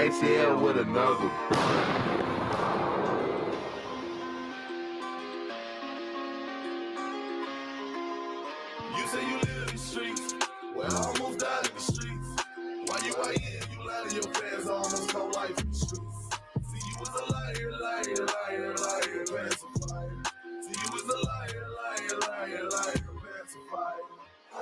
ACL with another. You say you live in the streets. Well, I almost died in the streets. Why you out here? You lie to your fans. I almost whole life in the streets. See, you was a liar, liar, liar, liar, pacifier. See, you was a liar, liar, liar, liar, pacifier.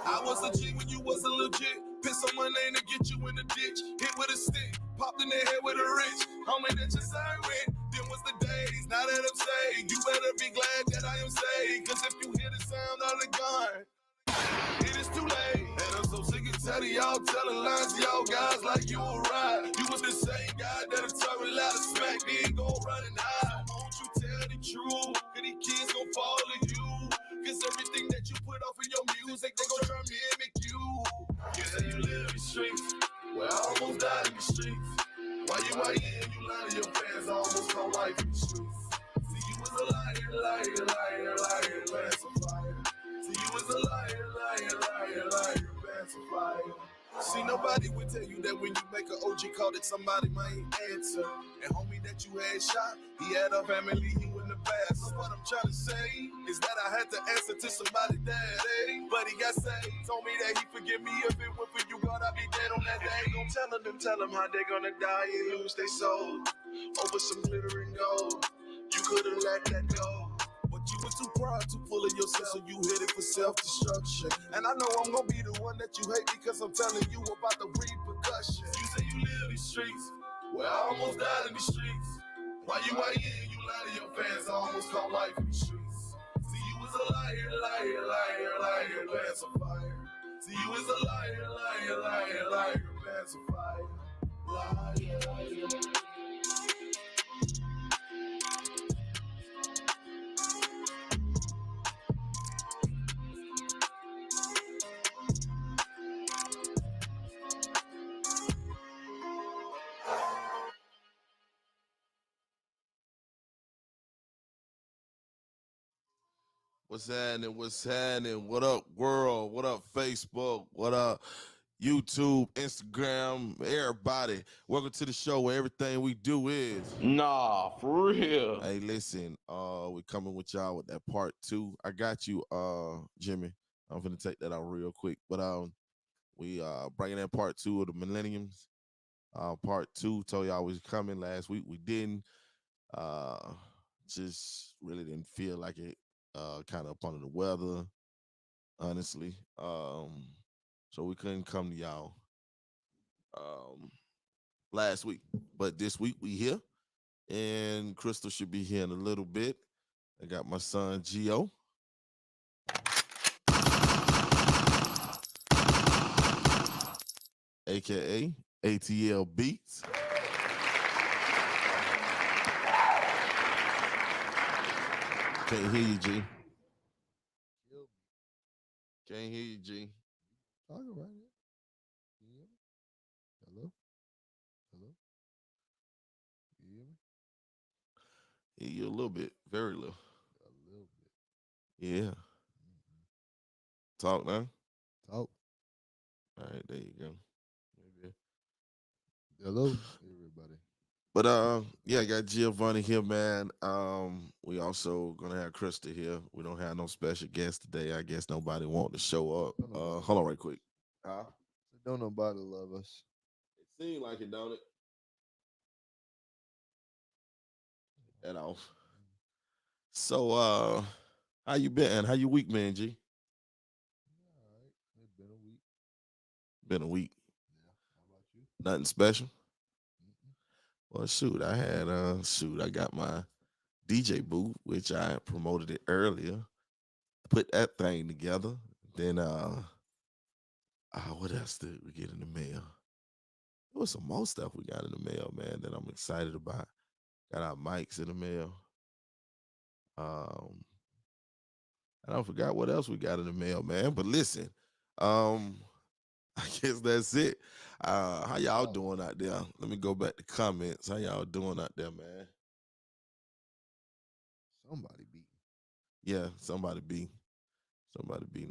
I was a G when you was a legit. Piss on my name to get you in the ditch. Hit with a stick, popped in the head with a rich. Homie, that your side with. Then was the days. Now that I'm saved, you better be glad that I am saved. Cause if you hear the sound of the gun, it is too late. And I'm so sick and tired of y'all telling lies to y'all guys like you were right. You was the same guy that'll tell a lot of smack, then go running high. So won't you tell the truth? Cause these kids gon' follow you. Cause everything that you put off in your music, they gon' try to mimic you. You say you live in the streets. Well, I almost died in the streets. Why you out here? You lie to your fans. I almost whole life in the streets. See, you was a liar, liar, liar, liar, pacifier. See, you was a liar, liar, liar, liar, pacifier. See, nobody would tell you that when you make an OG call that somebody might answer. And homie that you had shot, he had a family, he wouldn't have passed. So what I'm trying to say is that I had to answer to somebody daddy. But he got saved, told me that he forgive me if it were for you, God, I'd be dead on that day. Don't tell them how they gonna die and lose their soul over some glitter and gold. You could've let that go. But you were too proud, too full of yourself, so you headed for self-destruction. And I know I'm gonna be the one that you hate because I'm telling you about the repercussions. You say you live in the streets. Well, I almost died in the streets. Why you out here? You lie to your fans. I almost caught life in the streets. See, you was a liar, liar, liar, liar, pacifier. See, you was a liar, liar, liar, liar, pacifier. Liar, liar. What's happening? What's happening? What up, world? What up, Facebook? What up, YouTube, Instagram, everybody? Welcome to the show where everything we do is. Nah, for real. Hey, listen, we coming with y'all with that part 2. I got you, Jimmy. I'm finna take that out real quick. But we bringing that part 2 of the millenniums. Part 2, told y'all was coming last week. We didn't. Just really didn't feel like it. Kind of up under the weather, honestly. So we couldn't come to y'all last week. But this week we here. And Crystal should be here in a little bit. I got my son Gio. AKA ATL Beats. Can't hear you, G. Can't hear you, G. Talking right here. Can you hear me? Hello? Hello? You hear me? Hear you a little bit, very little. A little bit. Yeah. Talk now. Talk. All right, there you go. Maybe. Hello, everybody. But yeah, I got Giovanni here, man. We also gonna have Krista here. We don't have no special guest today. I guess nobody want to show up. Hold on right quick. Huh? Don't nobody love us. It seems like it, don't it? At all. So how you been? How your week been, G? All right. It's been a week. Been a week. Yeah. How about you? Nothing special? Mm-mm. Well, shoot, I got my DJ booth, which I promoted it earlier. Put that thing together. Then what else did we get in the mail? There was some more stuff we got in the mail, man, that I'm excited about. Got our mics in the mail. And I forgot what else we got in the mail, man. But listen, I guess that's it. How y'all doing out there? Let me go back to comments. How y'all doing out there, man? Somebody beat. Yeah, somebody beating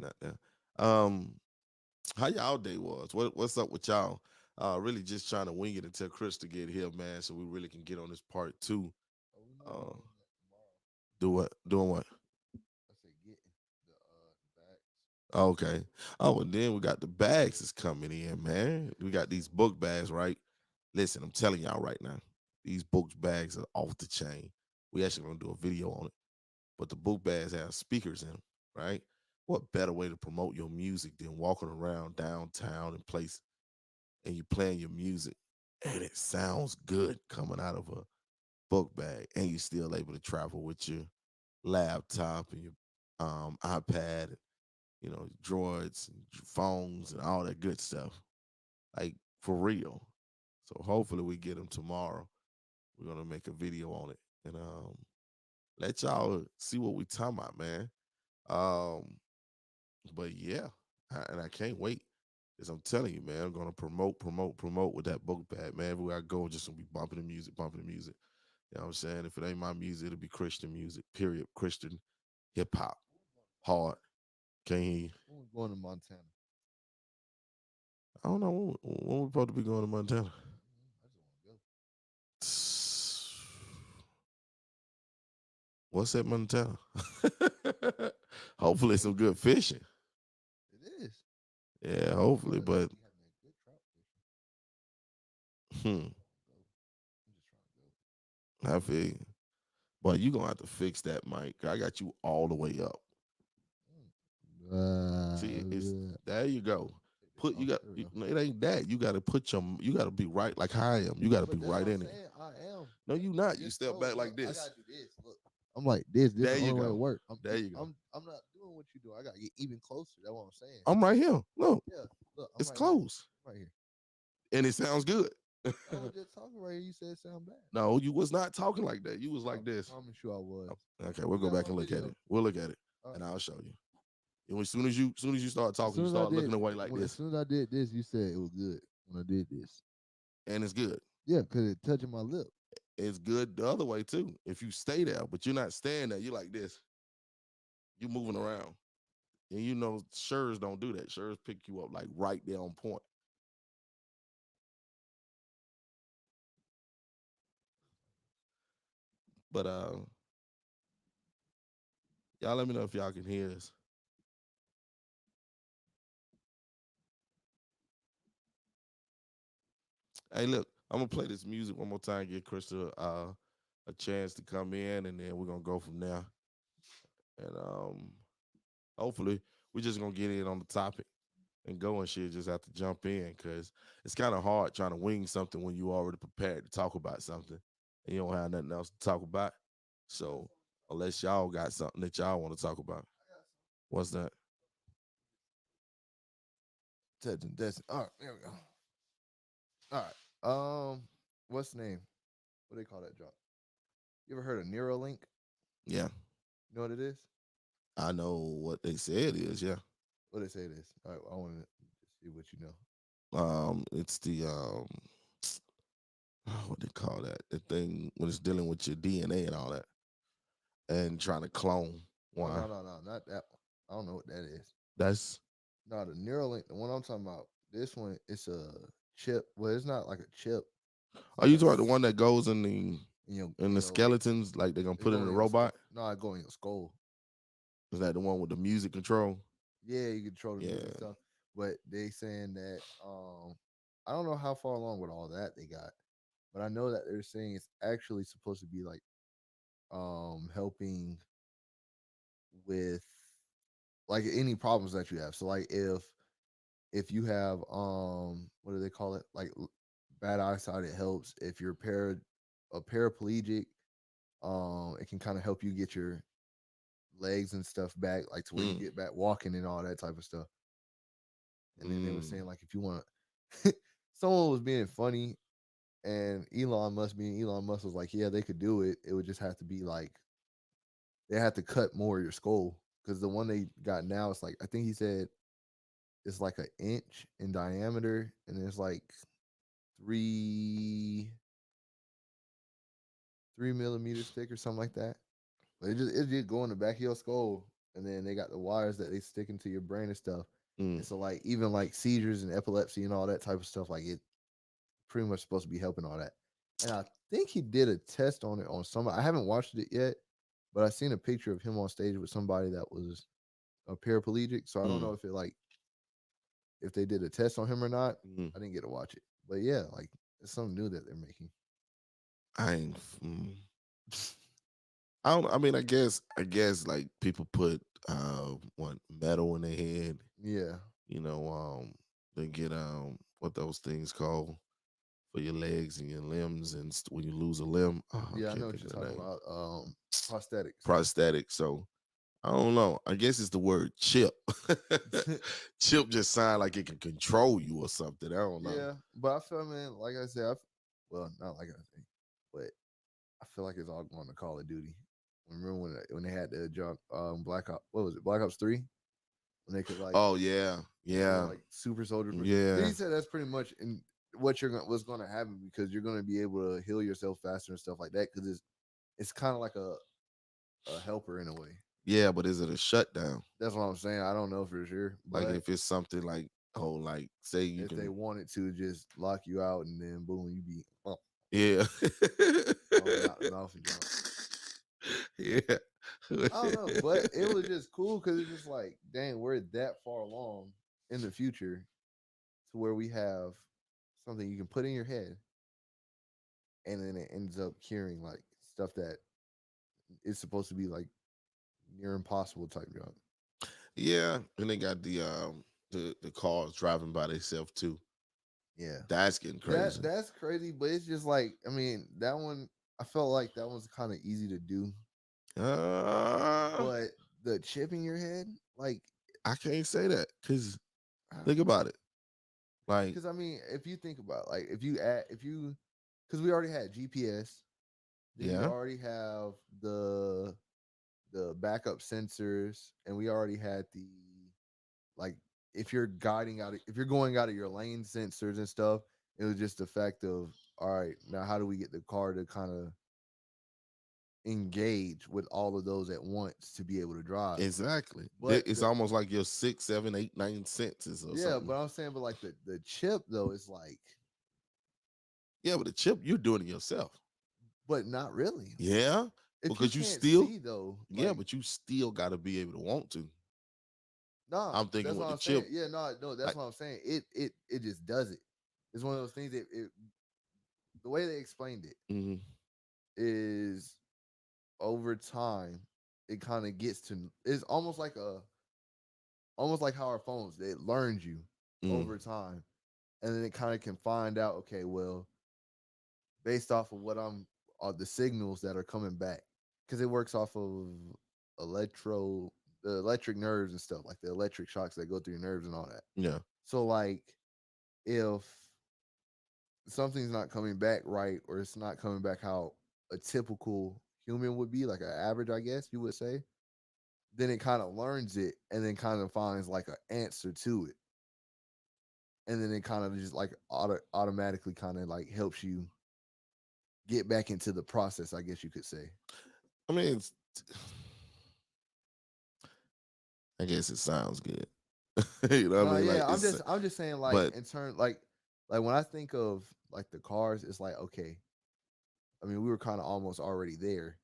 out there. How y'all day was? What's up with y'all? Really just trying to wing it until Chris to get here, man, so we really can get on this part two. Oh, we might be Uh, doing that tomorrow. do what? Doing what? I say getting the bags. Okay. Oh, and then we got the bags is coming in, man. We got these book bags, right? Listen, I'm telling y'all right now, these book bags are off the chain. We actually gonna do a video on it, but the book bags have speakers in them, right? What better way to promote your music than walking around downtown and place and you playing your music and it sounds good coming out of a book bag and you're still able to travel with your laptop and your iPad, droids and phones and all that good stuff. Like for real. So hopefully we get them tomorrow. We're gonna make a video on it and let y'all see what we talking about, man. Um, but yeah, and I can't wait. Cause I'm telling you, man, I'm gonna promote with that book bag, man. Everywhere I go, just gonna be bumping the music, bumping the music. You know what I'm saying? If it ain't my music, it'll be Christian music, period. Christian hip hop, hard. Can't hear you. When we going to Montana? I don't know when we supposed to be going to Montana. I just want to go. What's at Montana? Hopefully some good fishing. It is. Yeah, hopefully, Well, but we having a good trout fishing. hmm, I'm just trying to go. I feel you. But you gonna have to fix that, Mike. I got you all the way up. See, it's there you go. Put you got no, it ain't that. You gotta put you gotta be right like how I am. You gotta be But that's right what I'm in it. saying. I am. No, you not. You Just step no, back like look, I this. gotta do this. Look, I'm like this. This There is the you only way go. it work. There you go. I'm not doing what you do. I gotta get even closer. That's what I'm saying. I'm right here. Look, Yeah. Look, I'm it's right here. close. I'm right here. And it sounds good. I was just talking right here. You said it sound bad. No, you was not talking like that. You was like I this. promise you I was. Okay, we'll We go got it back and on look at video. it. We'll look at it, All and right. I'll show you. And as soon as you start As talking, soon you as I start did, looking away like as this, soon as I did this, you said it was good when I did this. and it's good. Yeah, because it touching my lip. It's good the other way too. If you stay there, but you're not staying there, you're like this. You're moving around, and shirts don't do that. Shirts pick you up like right there on point. But y'all let me know if y'all can hear this. Hey, look, I'm gonna play this music one more time, give Krista a chance to come in, and then we're gonna go from there. And hopefully we're just gonna get in on the topic and go and shit. Just have to jump in because it's kind of hard trying to wing something when you already prepared to talk about something and you don't have nothing else to talk about. So unless y'all got something that y'all want to talk about, what's that? Touching, testing. All right, there we go. All right. What's the name? What do they call that drop? You ever heard of Neuralink? Yeah, You know what it is? I know what they said is. Yeah, What they say it is? All right, I want to see what you know. it's the what they call that? The thing when it's dealing with your DNA and all that, and trying to clone No, one. no, no, no, not that one. I don't know what that is. That's No, the Neuralink, the one I'm talking about. This one, it's a chip. Well, it's not like a chip. It's are like you a talking the one that goes in the in your skeletons, like they're gonna it put it go in a in your robot? no, it go in your skull. Is that the one with the music control? Yeah, you control the music Yeah. stuff. But they saying that I don't know how far along with all that they got, but I know that they're saying it's actually supposed to be like helping with like any problems that you have. So like if you have what do they call it? Like bad eyesight, it helps. If you're a paraplegic, it can kind of help you get your legs and stuff back, like to where you Mm, get back walking and all that type of stuff. And then they were saying mm, like if you want to someone was being funny and Elon Musk was like, yeah, they could do it. It would just have to be like they had to cut more of your skull because the one they got now is like I think he said it's like an inch in diameter and it's like three 3 millimeters thick or something like that. But it just go in the back of your skull and then they got the wires that they stick into your brain and stuff. mm. And so like even like seizures and epilepsy and all that type of stuff, like pretty much supposed to be helping all that. And I think he did a test on it on somebody. I haven't watched it yet, but I seen a picture of him on stage with somebody that was a paraplegic. So I don't know if it like if they did a test on him or not. Mhm. I didn't get to watch it, but yeah, like it's something new that they're making. I ain't. I don't. I mean, like people put what metal in their head. Yeah, You know, they get what those things called for your legs and your limbs, and when you lose a limb. Oh, I yeah, I can't know what think you're of the talking name. about. Prosthetics. Prosthetic. So I don't know. I guess it's the word chip. Chip just sound like it can control you or something. I don't know. Yeah, but I feel, man, like I said, well, not like I say, but I feel like it's all going to Call of Duty. Remember when they had the jump Black Ops, what was it, Black Ops 3? When they could like Oh yeah, yeah, like super soldier. yeah, He said that's pretty much in what's going to happen because you're going to be able to heal yourself faster and stuff like that because it's kind of like a helper in a way. yeah. But is it a shutdown? That's what I'm saying. I don't know for sure, Like but if it's something like like say you if they can, wanted to just lock you out and then boom, you be yeah, foaming out the mouth and jump. yeah. I don't know, but it was just cool because it's just like, dang, we're that far along in the future to where we have something you can put in your head, and then it ends up curing like stuff that is supposed to be like near impossible type job. Yeah, and they got the cars driving by themselves too. Yeah, That's getting crazy. that's crazy, but it's just like, I mean, that one I felt like that one's kind of easy to do, Uh, but the chip in your head, like, I can't say that because think about it. Like, because I mean, if you think about like if you because we already had GPS. Then you yeah, already have the backup sensors, and we already had the like if you're if you're going out of your lane sensors and stuff. It was just the fact of all right, now how do we get the car to kind of engage with all of those at once to be able to drive? exactly. But It's almost like your 6, 7, 8, 9 senses or yeah, something. but I'm saying, but like the chip though is like, Yeah, but the chip, you're doing it yourself. but not really. Yeah, If you because you can't still, see though, yeah, like, but you still got to be able to want to. nah, I'm thinking that's with what the I'm chip, saying. Yeah, no, that's like, what I'm saying. It just does it. It's one of those things that the way they explained it mhm, is over time it kind of gets to it's almost like how our phones it learns you mhm, over time, and then it kind of can find out, okay, well, based off of what I'm the signals that are coming back, because it works off of the electric nerves and stuff, like the electric shocks that go through your nerves and all that. yeah, So like if something's not coming back right, or it's not coming back how a typical human would be, like an average, I guess you would say, then it kind of learns it and then kind of finds like an answer to it. And then it kind of just like automatically kind of like helps you get back into the process, I guess you could say. I mean, I guess it sounds good. You know what I No, mean? yeah, Like it's, I'm just saying like but in turn like when I think of like the cars, it's like, okay, I mean, we were kind of almost already there.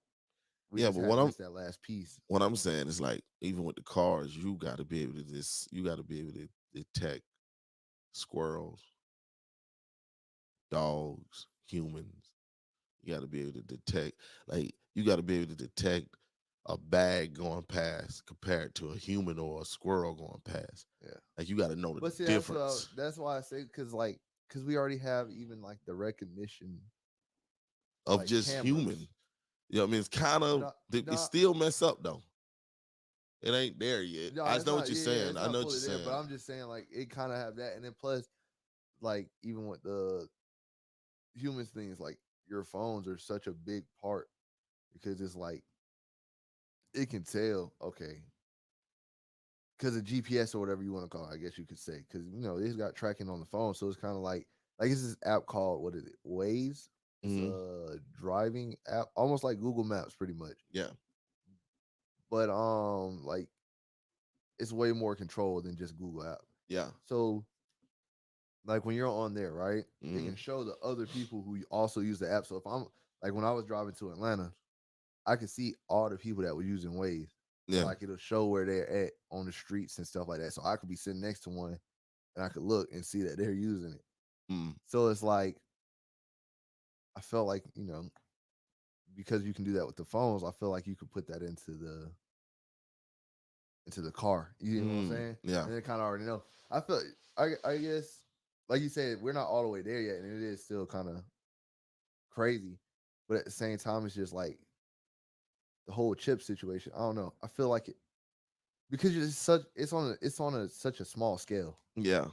We yeah, just but had missed that last piece. what I'm saying is like even with the cars, you got to be able to you got to be able to detect squirrels, dogs, humans. You got to be able to detect, like, you got to be able to detect a bag going past compared to a human or a squirrel going past. Yeah. Like, you got to know the But see, difference. that's why I say, because we already have even like the recognition, Of like just human. cameras. You know what I mean? It's kind of, No, it no, still mess up though. It ain't there yet. no, I it's know what not. you're Yeah, yeah, saying. it's I not know what fully you're there. But saying. I'm just saying, like, it kind of have that, and then plus, like, even with the humans things, like your phones are such a big part because it's like it can tell, okay, because of GPS or whatever you want to call it, I guess you could say, because it's got tracking on the phone, so it's kind of like it's this app called, what is it, Waze? It's Hmm. a driving app, almost like Google Maps, pretty much. Yeah. But like it's way more controlled than just Google app. Yeah. So like when you're on there, right? It can Mm, show the other people who also use the app. So if I'm like when I was driving to Atlanta, I could see all the people that were using Waze. And yeah. like it'll show where they're at on the streets and stuff like that. So I could be sitting next to one and I could look and see that they're using it. Mm, So it's like I felt like, you know, because you can do that with the phones, I feel like you could put that into the car. You know what I'm saying? yeah. And they kind of already know. I feel I guess like you said, we're not all the way there yet, and it is still kind of crazy. But at the same time, it's just like the whole chip situation. I don't know. I feel like it because it's on a such a small scale. Yeah.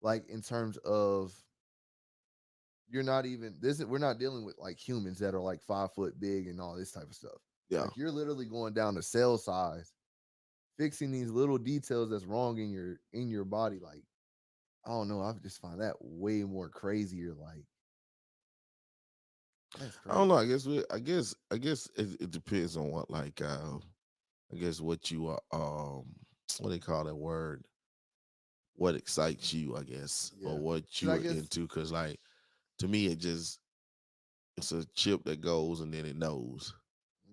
Like in terms of you're not even this we're not dealing with like humans that are like 5 foot big and all this type of stuff. Yeah. Like you're literally going down to cell size, fixing these little details that's wrong in your body. Like I don't know. I just find that way more crazier. Like that's I don't crazy. know. I guess it depends on what like I guess what you are what they call that word, what excites you, I guess, or Yeah. what Cause you I are guess into. Cause like to me, it's a chip that goes and then it knows.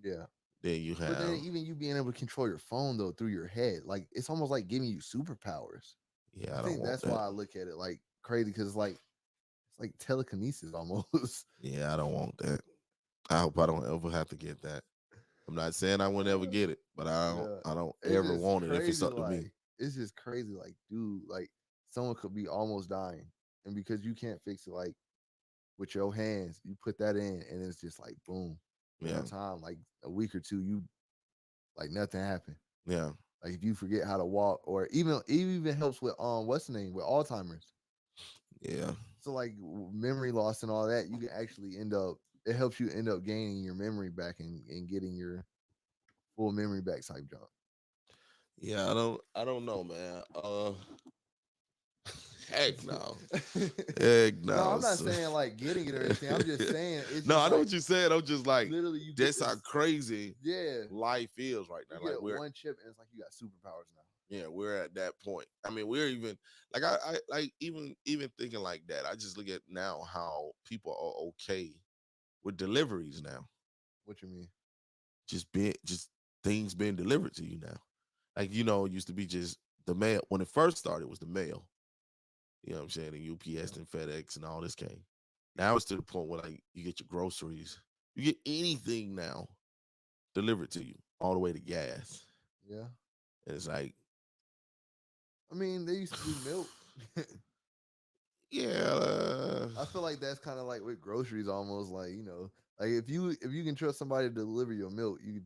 yeah. Then you But then have even you being able to control your phone though through your head, like it's almost like giving you superpowers. yeah, I I don't think want that's that. why I look at it like crazy because it's like telekinesis almost. Yeah, I don't want that. I hope I don't ever have to get that. I'm not saying I won't ever get it, but Yeah. I don't It's ever just want it if it's crazy, up to me. like it's just crazy, like, dude, like someone could be almost dying. And because you can't fix it like with your hands, you put that in and it's just like boom. In a Yeah, time, like a week or two, you like nothing happened. yeah, Like if you forget how to walk, or even it even helps with what's the name with Alzheimer's. yeah, So like memory loss and all that, you can actually end up. It helps you end up gaining your memory back and getting your full memory back type job. yeah. I don't know, man. Heck no, heck No, no. I'm not saying like getting it or anything. I'm just saying it's No, just I know like what you said. I'm just like, literally you get that's how this. crazy Yeah, life is right you now. Like get one chip and it's like you got superpowers now. yeah, we're at that point. I mean, we're even like I like even thinking like that. I just look at now how people are okay with deliveries now. What you mean? Just things being delivered to you now. Like it used to be just the mail. When it first started, it was the mail. You know what I'm saying? And Yeah, UPS and FedEx and all this came. Now it's to the point where like you get your groceries, you get anything now delivered to you, all the way to gas. yeah. And it's like, I mean, they used to do milk. yeah, I feel like that's kind of like with groceries, almost like like if you can trust somebody to deliver your milk, you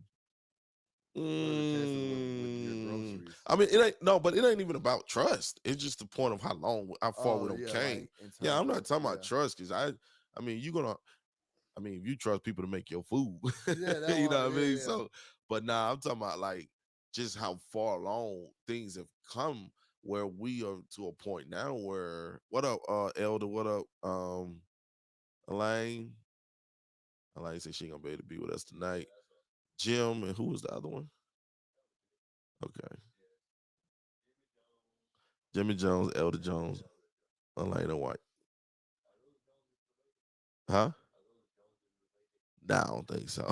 what are the chances with your groceries? I mean, it ain't no, but it ain't even about trust. It's just the point of how far we Oh don't yeah, came. like in Yeah, terms I'm not of talking about yeah, trust because I mean, I mean, if you trust people to make your food, yeah, that you one, know what I yeah, mean. yeah. So, but now I'm talking about like just how far along things have come, where we are to a point now where what up, Elder? What up, Elaine? Elaine said she ain't gonna be able to be with us tonight. Jim and who was the other one? Okay. Jimmy Jones, Elder Jones, Elena White. Huh? Nah, I don't think so.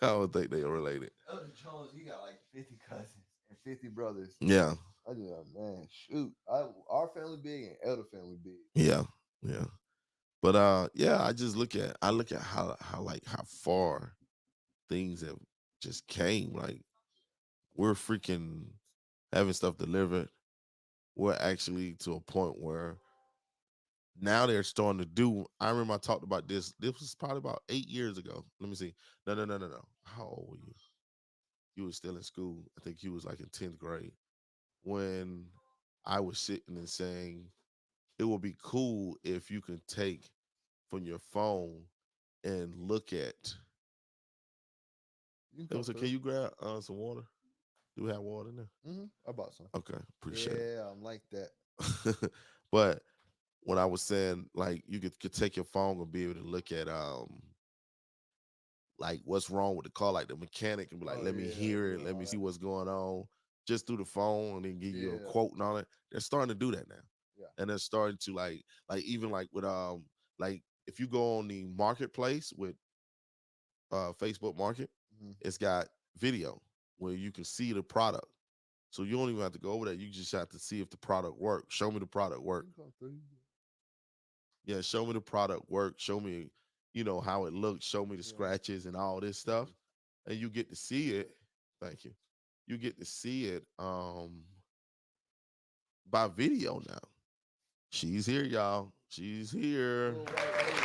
I don't think they are related. Elder Jones, he got like 50 cousins and 50 brothers. Yeah, I just man, shoot. Our family big and Elder family big. yeah, yeah. But yeah, I look at how far things have just came. Like we're freaking having stuff delivered. We're actually to a point where now they're starting to do. I remember I talked about this. This was probably about 8 years ago. Let me see. No, no, no, no, no. How old were you? You were still in school. I think you was like in 10th grade when I was sitting and saying it would be cool if you can take from your phone and look at. You can Hey, talk so can through. you grab some water? Do we have water in there? I bought some. Okay, appreciate Yeah, I'm like that. it. But when I was saying like you could take your phone and be able to look at like what's wrong with the car, like the mechanic and be like, Oh let me yeah, hear it, doing let all me see that. what's going on, just through the phone and then give you a Yeah, quote and all that. They're starting to do that now. Yeah. and they're starting to like even like with like if you go on the marketplace with Facebook Market, Mhm. it's got video where you can see the product. So you don't even have to go over there. You just have to see if the product works. Show me the product work. Yeah, show me the product work. Show me, how it looks. Show me the Yeah. scratches and all this stuff. And you get to see it. Thank you. You get to see it by video now. She's here, y'all. She's here. Little white lady.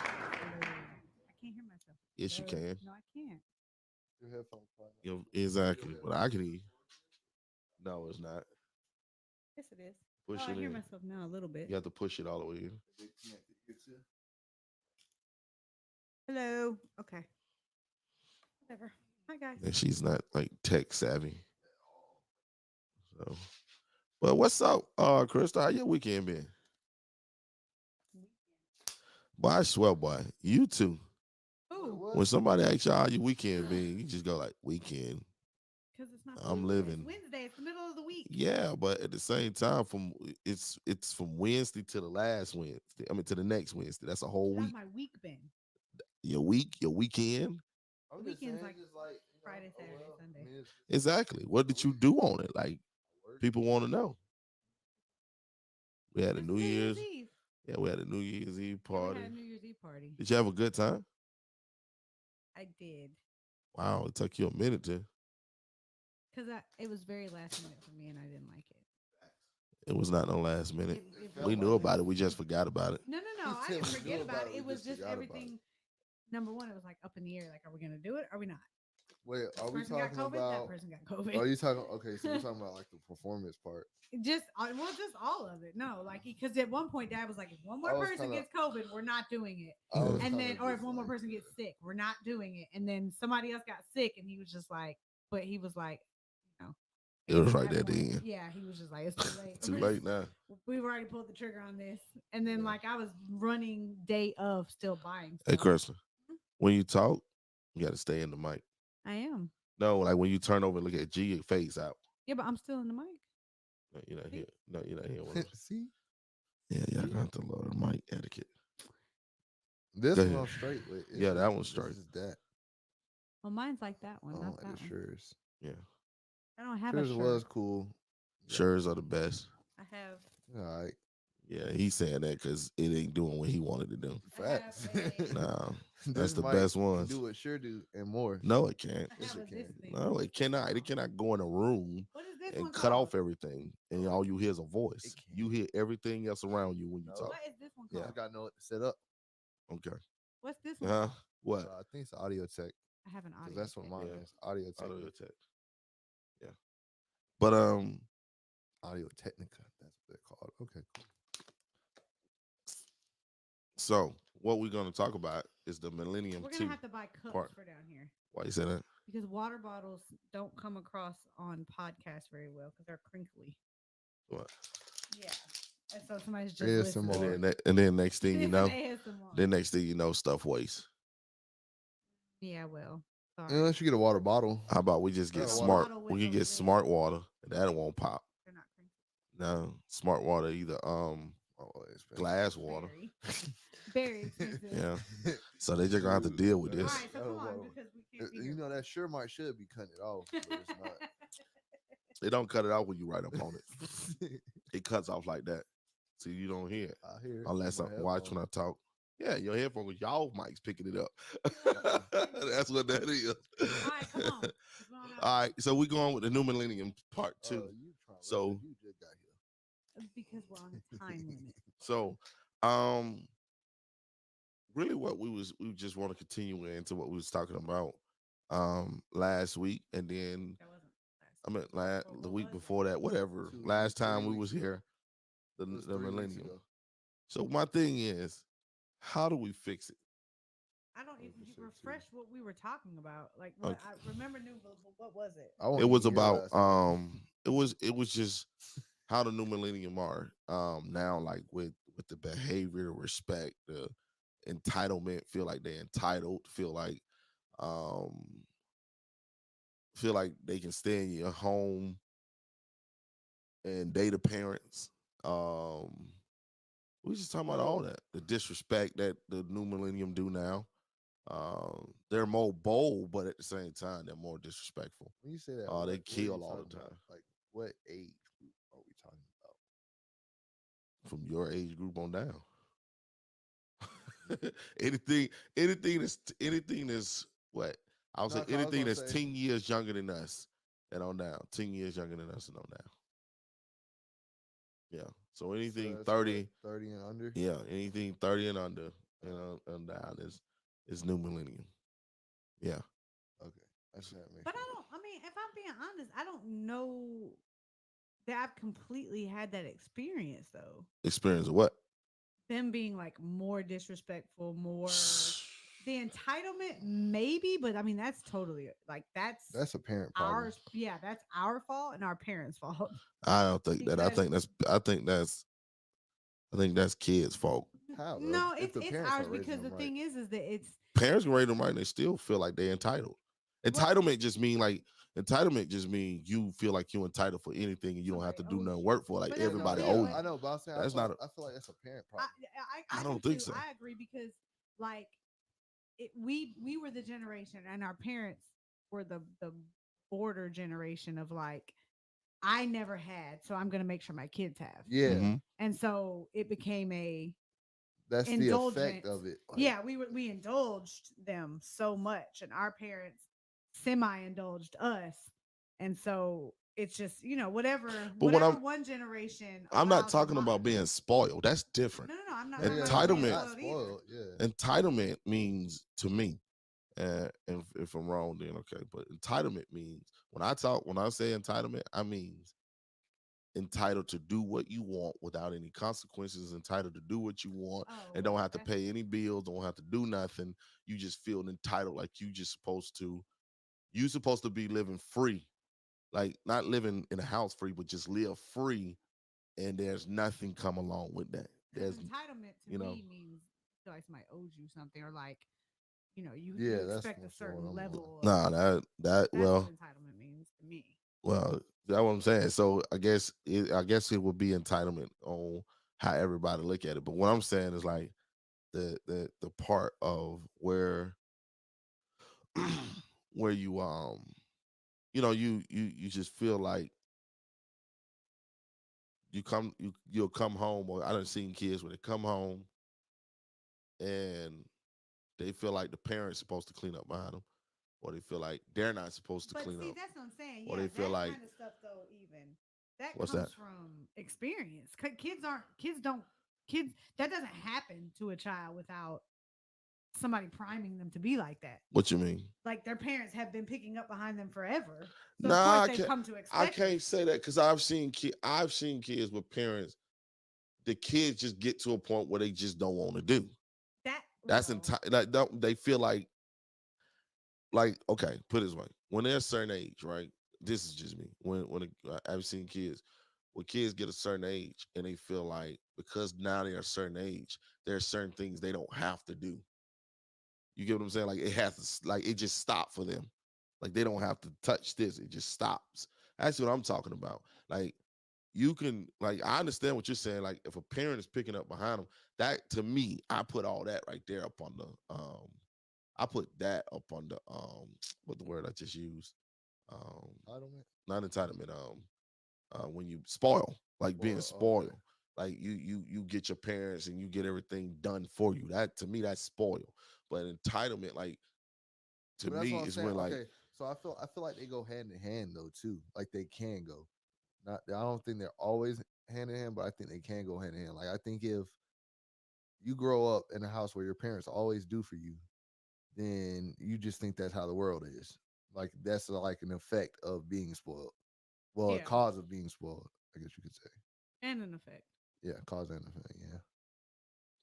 I can't hear myself. Yes, you can. No, I can't. Your headphones probably not- You know, exactly. But I can hear you. No, it's not. Yes, it is. Push Oh, I it hear in. myself now a little bit. You have to push it all the way in. They connect it here too. Hello. Okay. Whatever. Hi, guys. And she's not like tech savvy. So, but what's up, Krista? How your weekend been? Boy, I swear, boy, you too. Ooh, What? When somebody asks you how your weekend been, you just go like, weekend. because it's not. I'm Thursday, living. It's Wednesday. It's the middle of the week. Yeah, but at the same time, it's from Wednesday to the last Wednesday. I mean, to the next Wednesday. That's a whole How's week. my week been? Your week, your weekend. I'm The just weekend's saying, like just like Friday, Saturday, Sunday. I mean, it's Exactly. What did you do on it? Like work. people want to know. We had a It's New Year's. Eve. Yeah, we had a New Year's Eve Yeah, we party. had a New Year's Eve party. Did you have a good time? I did. Wow, it took you a minute to. Because it was very last minute for me and I didn't like it. It was not no last minute. It We felt knew like about it. it. We just forgot about it. No. You I said didn't we forget knew about about it. it, It we was just just forgot about it. everything. Number one, it was like up in the air. Like, are we going to do it? Are we not? Wait, are This we person got talking COVID. That about? person got COVID. Are you talking? Okay, so we're talking about like the performance part. Just all of it. No, like because at one point Dad was like, if one more I was person kinda- gets COVID, we're not doing it. I was And kinda then, or if just one more like, person gets sick, we're not doing it. And then somebody else got sick, and he was just like, but he was like, you know, It was right at there at that the point, end. yeah, he was just like, it's too late. Too late now. We've already pulled the trigger on this. And then Yeah. like I was running day of still buying. Hey, stuff. Krista, when you talk, you got to stay in the mic. I am. No, like when you turn over and look at G, it fades out. Yeah, but I'm still in the mic. No, you're not here. No, you're not here. with us. see, Yeah, y'all gonna have to lower the mic etiquette. this Go one ahead. I'm straight with. It's Yeah, that just- one's this straight. is that. Well, mine's like that one, Oh, not that it one. sure is. Yeah, I don't have Sure a shirt. was cool. shirts are the best. I have. All right. Yeah, he's saying that because it ain't doing what he wanted to do. Facts. I have Nah, This that's the mic best can ones. Do what sure do and more. No, it can't. I Yes, have it this can. thing. No, it cannot. It cannot go in a room What is this and one cut called? off everything, and all you hear is a voice. It can. You hear everything else around you when you No. talk. What is this one Yeah. called? I got to know what to set up. Okay. What's this one? Huh? Called? What? I think it's audio tech. I have an audio. Because that's what tech. mine Yeah. is. Audio tech. Audio tech. Yeah. But Audio Technica. That's what they're called. Okay, cool. so what we're gonna talk about is the Millennium We're 2. gonna have to buy cups part. for down here Why you say that? because water bottles don't come across on podcasts very well because they're crinkly. What? Yeah, and so somebody's just ASMR. listening. And then next thing you It's know, an ASMR. then next thing you know, stuff wastes. Yeah, well, sorry. Unless you get a water bottle. How about we just get Yeah, water smart? bottle We with can a get lid. smart water. That won't pop. They're not crinkly. No, smart water either Oh, expensive. glass water. Very expensive. Yeah. So they just gonna have to deal with All this. right, so come on because we can't. Be You here. know that sure might should be cutting it off, but it's not. They don't cut it off when you write up on it. It cuts off like that, so you don't hear it I hear it. unless I My watch when I headphones. talk. Yeah, your headphones, y'all mics picking it up. That's what that is. All right, come on. Let's go on out. All right, so we're going with the new millennium part 2. You trying to So- rush it. You just got here. Because we're on a time limit. So, really, what we just want to continue into what we was talking about last week, and then That wasn't last. I mean Or the what week was it? before that, whatever. 2 Last 3 time we weeks was ago. here, the It was the 3 weeks millennium. ago. So my thing is, how do we fix it? I don't even episode two. refresh what we were talking about. Like, what, Okay. I remember new, but what was it? I wasn't It was even here about last week. it was just how the new millennium are now, like with the behavior, respect, the entitlement, feel like they're entitled, feel like feel like they can stay in your home and date the parents. We just talking about all that. The disrespect that the new millennium do now. They're more bold, but at the same time, they're more disrespectful. When you say that, They what kill are you all the talking about? time. Like, what age group are we talking about? From your age group on down. anything is what I would No, say 'cause I was anything gonna that's say, 10 years younger than us and on down. 10 years younger than us and on down. Yeah. So so anything that's 30, 30 and under. yeah, anything 30 and under and down is new millennium. Yeah. Okay, I just had to make But sure. I don't. I mean, if I'm being honest, I don't know that I've completely had that experience though. Experience of what? Them being like more disrespectful, more the entitlement, maybe, but I mean that's totally like That's a parent problem. ours. Yeah, that's our fault and our parents' fault I don't think that. I because think that's kids' fault. How though? no, If the it's parents ours are raising because them the right, thing is that it's Parents can raise them right and they still feel like they're entitled. well, Entitlement just mean like entitlement just mean you feel like you're entitled for anything and you don't have somebody to do owes nothing you. work for it. Like But that's what I'm everybody saying. owe I you. But know, but I'm saying That's not a I feel like that's a parent I problem. I I don't do think too. so. I agree because like we were the generation and our parents were the border generation of like I never had, so I'm going to make sure my kids have. Yeah, Mm-hmm. And so it became a that's the effect indulgence. of it. Like, Yeah, we indulged them so much and our parents semi indulged us. And so it's just, whatever But when whatever one generation I'm not allows the talking about being spoiled. That's different. No, I'm not well, talking yeah, about being Entitlement not spoiled either. spoiled. Yeah, entitlement means to me, and if I'm wrong, then okay. But entitlement means when I say entitlement, I mean entitled to do what you want without any consequences, entitled to do what you want Oh, and don't well, have to that's pay any bills, don't have to do nothing. You just feel entitled like you supposed to be living free. Like not living in a house free, but just live free and there's nothing come along with that. because There's entitlement to you know, me means feel like somebody owes you something or like, you yeah, that's expect a more so what certain I'm on. level of nah that that's what entitlement means to me. that's what I'm saying. So I guess it would be entitlement on how everybody look at it. But what I'm saying is like the part of where where you just feel like you'll come home, or I done seen kids when they come home and they feel like the parents supposed to clean up behind them, or they feel like they're not supposed to But clean see, up, that's what I'm saying. or Yeah, they feel that like kind of stuff though, even that what's that? comes from experience. Kids aren't kids don't kids that doesn't happen to a child without somebody priming them to be like that. What you mean? Like their parents have been picking up behind them forever. So of Nah, course they've come to I expect can't it. say that because I've seen kids with parents. The kids just get to a point where they just don't want to do. That That's well, entire. Like don't they feel like okay? Put it this way: when they're a certain age, right? This is just me. I've seen kids when kids get a certain age and they feel like because now they're a certain age, there are certain things they don't have to do. You get what I'm saying? Like it has to like it just stop for them. Like they don't have to touch this. It just stops. That's what I'm talking about. Like you can like I understand what you're saying. Like if a parent is picking up behind them, that to me, I put all that right there up on the I put that up on the what the word I just used. Um Entitlement. not entitlement, when you spoil, like being Spoiled. Okay. spoiled. Like you get your parents and you get everything done for you. That to me that's spoil. But entitlement, like to But that's me, what I'm is saying. when like Okay, so I feel like they go hand in hand though too. Like they can go. Not I don't think they're always hand in hand, but I think they can go hand in hand. Like I think if you grow up in a house where your parents always do for you, then you just think that's how the world is. Like that's like an effect of being spoiled. Well, a yeah, cause of being spoiled, I guess you could say. and an effect. Yeah, cause and effect. Yeah,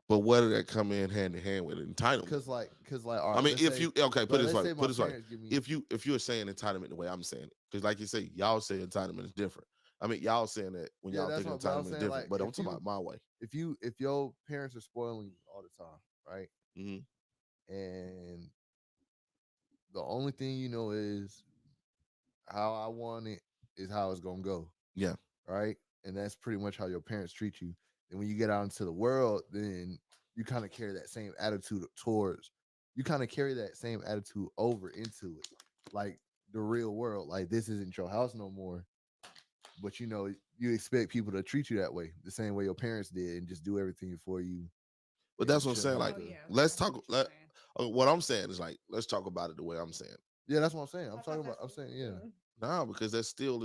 but where did that come in hand with entitlement? cause like, all I right, mean, if you okay, put like it this let's way, say put my it this way. parents give me. If you're saying entitlement the way I'm saying it, because like you say, y'all say entitlement is different. I mean, y'all saying that when Yeah, y'all that's think what. But I'm entitlement is saying like different, but I'm talking about my way. if your parents are spoiling you all the time, right? Hmm. And the only thing you know is how I want it is how it's gonna go. Yeah. Right? And that's pretty much how your parents treat you. And when you get out into the world, then you kind of carry that same attitude towards you kind of carry that same attitude over into it. Like the real world. Like this isn't your house no more. But you expect people to treat you that way, the same way your parents did, and just do everything for you. But And that's you what I'm shouldn't saying. have Like, Oh to. yeah, let's I see talk. what you're saying. What I'm saying is like, let's talk about it the way I'm saying. Yeah, that's what I'm saying. I'm I talking thought about. that's I'm what saying, you yeah, were doing. Nah, because that's still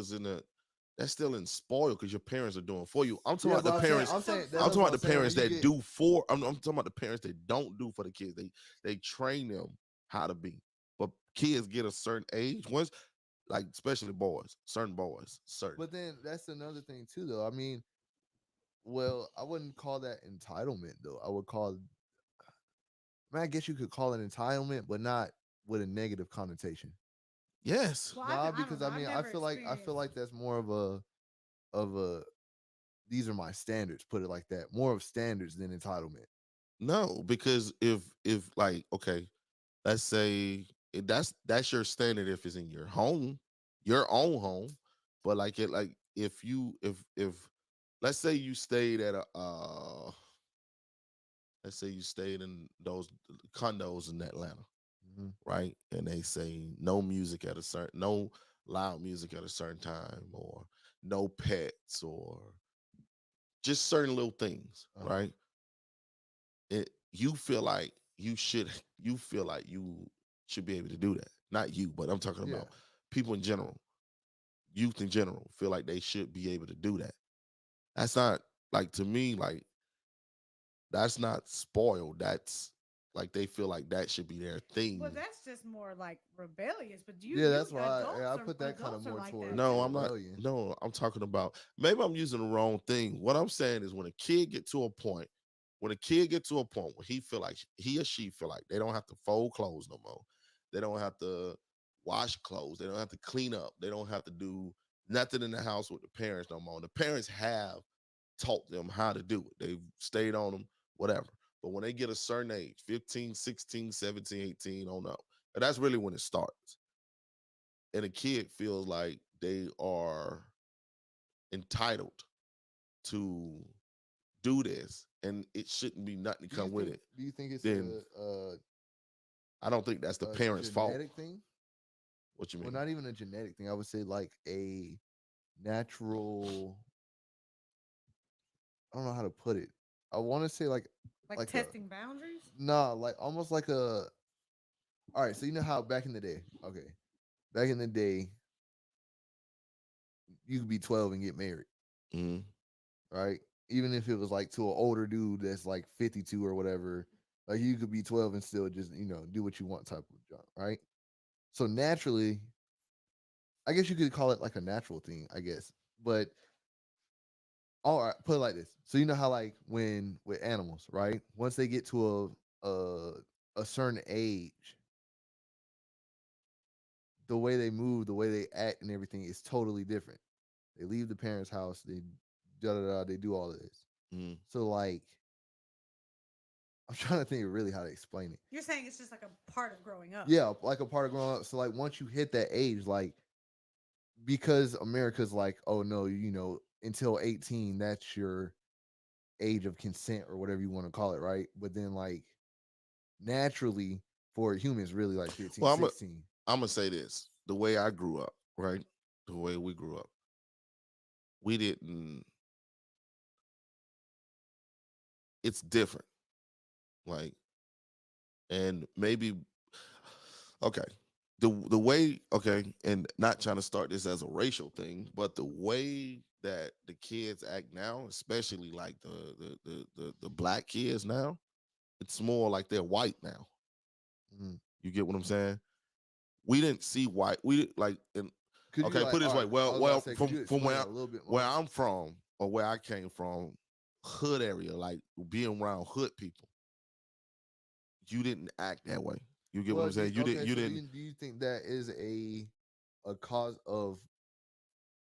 in spoil because your parents are doing for you. I'm talking yeah. about the But parents. I'm saying I'm that's talking what about I'm the saying. When parents you that get, do for. I'm talking about the parents that don't do for the kids. They train them how to be. But kids get a certain age once, like especially boys, certain. but then that's another thing too, though. I mean, well, I wouldn't call that entitlement, though. I would call, I guess you could call it entitlement, but not with a negative connotation. Yes. Well, Nah, I don't because know. I I've mean, never I feel experienced. like that's more of a these are my standards. Put it like that. More of standards than entitlement. No, because if like okay, let's say that's your standard if it's in your own home, but like if you if let's say you stayed at a let's say you stayed in those condos in Atlanta, Hmm. right? And they say no loud music at a certain time, or no pets, or just certain little things, Uh-huh. right? You feel like you should be able to do that. Not you, but I'm talking Yeah. about people in general, youth in general, feel like they should be able to do that. That's not like to me, like that's not spoiled. That's like they feel like that should be their Well, thing. that's just more like rebellious. But Yeah, that's why I adults are put that kind of more like that towards No, I'm too. not. rebellion. No, I'm talking about maybe I'm using the wrong thing. What I'm saying is when a kid get to a point where he or she feel like they don't have to fold clothes no more. They don't have to wash clothes. They don't have to clean up. They don't have to do nothing in the house with the parents no more. The parents have taught them how to do it. They've stayed on them, whatever. But when they get a certain age, 15, 16, 17, 18, on up, and that's really when it starts. And a kid feels like they are entitled to do this and it shouldn't be nothing to come with it, Do you think it's then I don't think that's the a parents' fault. genetic thing? What you Well, mean? not even a genetic thing. I would say like a natural. I don't know how to put it. I want to say Like like a testing boundaries. nah, like almost like a. All right, so you know how back in the day, okay, back in the day, you could be 12 and get married, Mhm. right? Even if it was like to an older dude that's like 52 or whatever, like you could be 12 and still just do what you want type of job, right? So naturally, I guess you could call it like a natural thing, I guess. But all right, put it like this. So you know how like when with animals, right? Once they get to a certain age, the way they move, the way they act and everything is totally different. They leave the parents' house, they da da da, they do all of this. Mhm. So like I'm trying to think of really how to explain it. You're saying it's just like a part of growing up. Yeah, like a part of growing up. So like once you hit that age, like because America's like, oh no, until 18, that's your age of consent or whatever you want to call it, right? But then like naturally for humans really like 15, Well, 16. I'm gonna say this: the way I grew up, right? The way we grew up, we didn't. It's different, like, and maybe okay. The way and not trying to start this as a racial thing, but the way that the kids act now, especially like the black kids now, it's more like they're white now. Mhm. You get what I'm saying? We didn't see white. We like and Could you okay, like put it this all way. right, I was about to say, could you From explain a little bit where more? I'm from or where I came from, hood area, like being around hood people, you didn't act that way. You get what Well, I'm saying? okay, You so didn't. do you think that is a cause of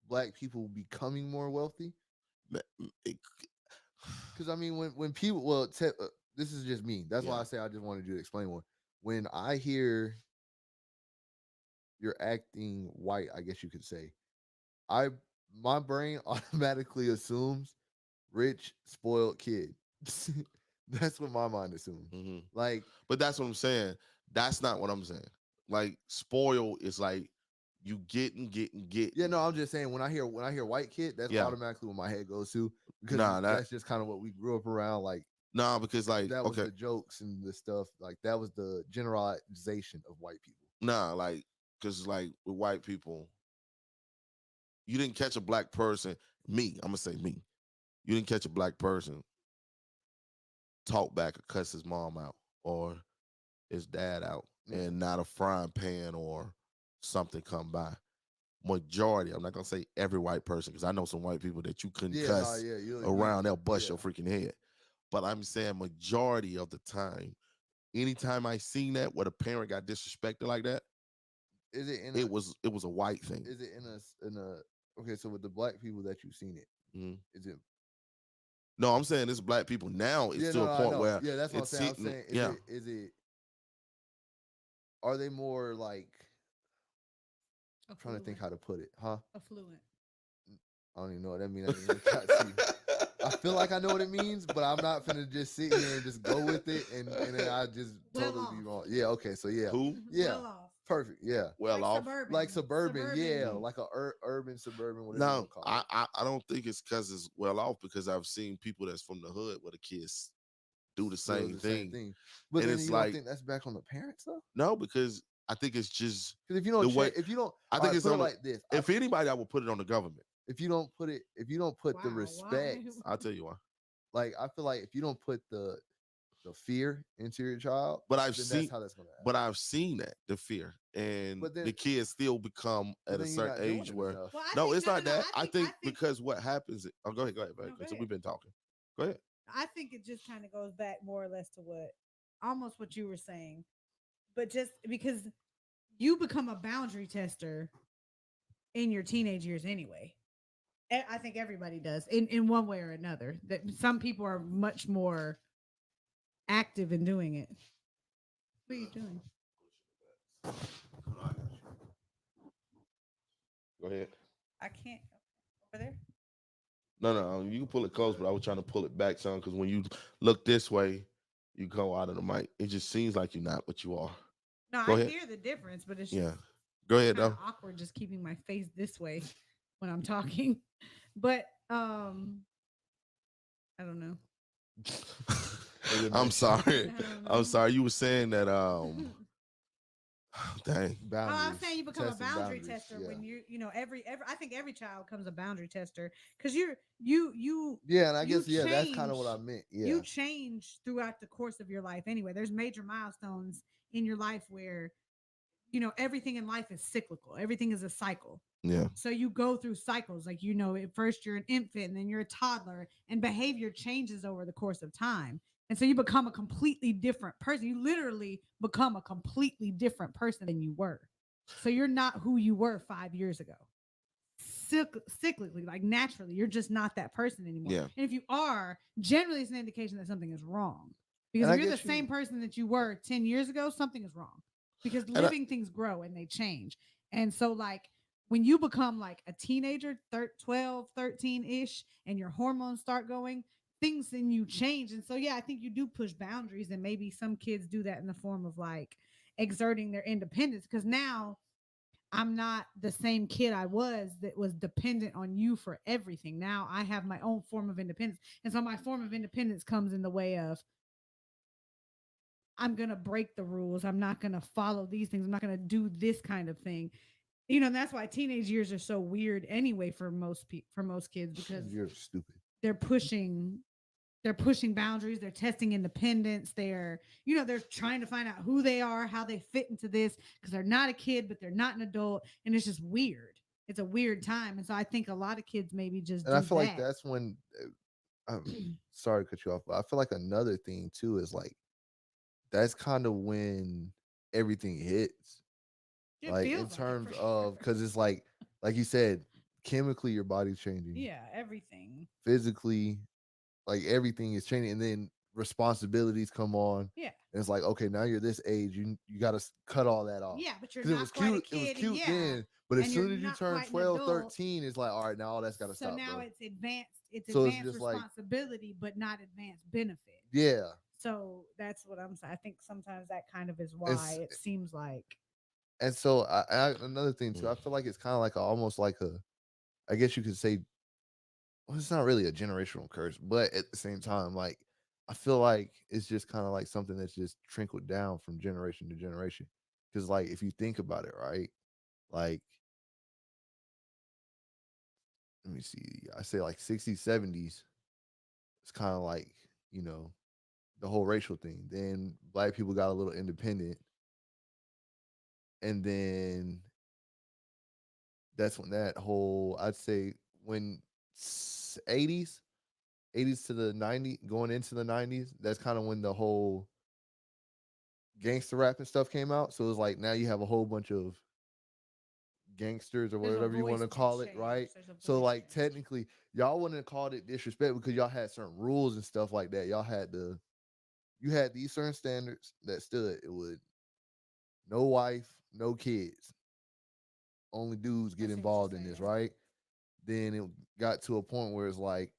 black people becoming more wealthy? It, Because I mean, when people, this is just me. That's why yeah. I say I just wanted you to explain more. When I hear you're acting white, I guess you could say. My brain automatically assumes rich, spoiled kid. That's what my mind assumes. hmm Like, But that's what I'm saying. That's not what I'm saying. Like spoil is like you getting. yeah, no, I'm just saying when I hear white kid, that's Yeah. automatically what my head goes to because Nah, that's just kind of what we grew up around. Like nah, because like that was okay, the jokes and the stuff. Like that was the generalization of white people. nah, like because like with white people, you didn't catch a black person. Me, I'm gonna say me. You didn't catch a black person talk back or cuss his mom out or his dad out, Yeah. and not a frying pan or something come by. Majority, I'm not gonna say every white person because I know some white people that you couldn't Yeah, no, cuss yeah, around, they'll bust yeah. your freaking head. But I'm saying majority of the time, anytime I seen that where the parent got disrespected like that, Is it in it was a white thing. Is it in a okay? So with the black people that you've seen it, Mhm. is it? No, I'm saying this black people now is Yeah, to no, a no, I point know. where Yeah, that's what I'm it's saying. I'm sitting. saying, Yeah, is it? Are they more like? I'm trying to think Affluent. how to put it, huh? Affluent. I don't even know what that means. I didn't really got to. I feel like I know what it means, but I'm not finna just sit here and just go with it, and then I just Well totally be off. wrong. Yeah, okay, so yeah, Who? yeah, Well off. perfect, yeah, Well Like off. suburban. like suburban, yeah, Suburban. like a urban suburban, whatever you No, want to call it. I don't think it's because it's well off because I've seen people that's from the hood where the kids do the Still same the same thing. thing, but And then it's you don't like, think that's back on the parents though? no, because I think it's just Because the way if you don't, I all think right, it's put it on the like this: if anybody I would put it on the government. if you don't put the Wow. respect, Why? I'll tell you why. like I feel like if you don't put the fear into your child, But I've then that's seen how that's gonna happen. but I've seen that, the fear. And But then the kids still become but at a then you're certain not doing age it where enough. Well, I no, think it's no, not no, no. that. I think I think because what happens oh go ahead, no, go because ahead. we've been talking. Go ahead. I think it just kind of goes back more or less to what almost what you were saying, but just because you become a boundary tester in your teenage years anyway. I think everybody does in one way or another. That some people are much more active in doing it. What are you doing? Go ahead. I can't over there. No, you can pull it close, but I was trying to pull it back some because when you look this way, you go out of the mic. It just seems like you're not, but you are. No, Go I ahead. hear the difference, but it's Yeah. just Go ahead kind of though. awkward just keeping my face this way when I'm talking. But I don't know. I'm sorry. I don't I'm know. sorry. You were saying that dang. Oh, I'm Boundaries, saying you become a testing boundary boundaries, tester yeah, when you every I think every child becomes a boundary tester because you yeah, and I you guess yeah, that's kind of change what I meant. you Yeah, change throughout the course of your life anyway. There's major milestones in your life where everything in life is cyclical. Everything is a cycle. Yeah. So you go through cycles. Like, at first you're an infant and then you're a toddler, and behavior changes over the course of time. And so you become a completely different person. You literally become a completely different person than you were. So you're not who you were 5 years ago. Cyclically, like naturally, you're just not that person anymore. Yeah. And if you are, generally it's an indication that something is wrong. Because and I if you're the guess same person that you were 10 years ago, something is wrong. Because And I, living things grow and they change. And so, like, when you become like a teenager, 12, 13-ish, and your hormones start going, things in you change. And so, yeah, I think you do push boundaries. And maybe some kids do that in the form of like exerting their independence. Because now I'm not the same kid I was that was dependent on you for everything. Now I have my own form of independence. And so my form of independence comes in the way of I'm going to break the rules. I'm not going to follow these things. I'm not going to do this kind of thing. And that's why teenage years are so weird anyway for most kids because you're stupid. they're pushing they're pushing boundaries, they're testing independence, they're trying to find out who they are, how they fit into this because they're not a kid but they're not an adult, and it's just weird. It's a weird time, and so I think a lot of kids maybe just And I do feel like that. that's when. Sorry to cut you off, but I feel like another thing too is like that's kind of when everything hits. It Like in feels like it terms for of sure. because it's like you said, chemically your body's changing, Yeah, everything. physically, like everything is changing, and then responsibilities come on. Yeah. And it's like, okay, now you're this age, you got to cut all that off. Yeah, but you're Because it not was quite a cute. It was kid. cute Yeah. then, but as And you're soon as you not turn quite an 12, adult. 13, it's like, all right, now all that's got to So stop, now bro. it's advanced. It's So it's advanced just like, responsibility, but not advanced benefit. yeah. So that's what I'm saying. I think sometimes that kind of is It's, why it seems like. and so another thing too, I feel like it's kind of like almost like I guess you could say, well, it's not really a generational curse, but at the same time, like I feel like it's just kind of like something that's just trickled down from generation to generation. Because like if you think about it, right? Like, let me see, I say like 60s, 70s, it's kind of like, you know, the whole racial thing. Then black people got a little independent. And then that's when that whole, I'd say when 80s, 80s to the 90s, going into the 90s, that's kind of when the whole gangster rap and stuff came out. So it was like now you have a whole bunch of gangsters or There's a whatever you want voice to call it, change. right? There's a So voice like change. technically, y'all wouldn't have called it disrespect because y'all had certain rules and stuff like that. Y'all had you had these certain standards that stood. It would no wife, no kids, only dudes I get see what you're involved in this, saying. right? Then it got to a point where it's like,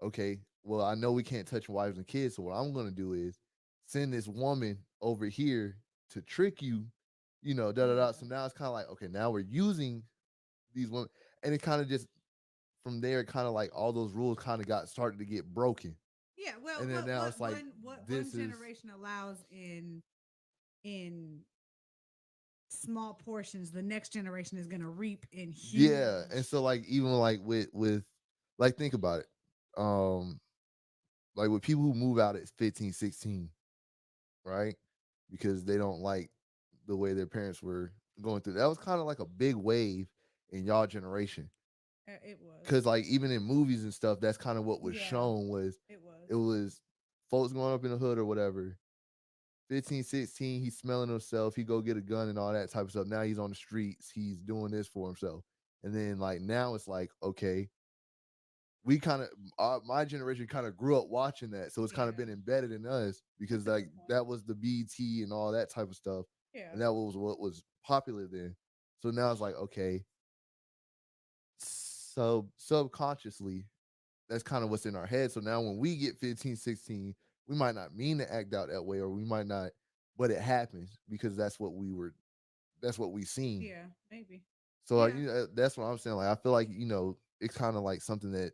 okay, well, I know we can't touch wives and kids, so what I'm gonna do is send this woman over here to trick you, you know, da da da. Yeah. So now it's kind of like, okay, now we're using these women, and it kind of just from there, kind of like all those rules kind of got started to get broken, Yeah. Well, and then now it's like what one this is generation allows in small portions, the next generation is going to reap in huge. yeah, and so like even like with like think about it, um, like with people who move out at 15, 16, right? Because they don't like the way their parents were going through. That was kind of like a big wave in y'all generation. It was. Cause like even in movies and stuff, that's kind of what was Yeah. shown was It was. it was folks growing up in the hood or whatever. 15, 16, he's smelling himself, he go get a gun and all that type of stuff. Now he's on the streets, he's doing this for himself. And then like now it's like, okay, we kind of my generation kind of grew up watching that, so it's kind of Yeah. been embedded in us because That's a like good point. that was the BT and all that type of stuff, Yeah. and that was what was popular then. So now it's like, okay, so subconsciously that's kind of what's in our head. So now when we get 15, 16, we might not mean to act out that way, or we might not, but it happens because that's what we seen. Yeah. Maybe. So like, Yeah. you know, that's what I'm saying. Like I feel like, you know, it's kind of like something that,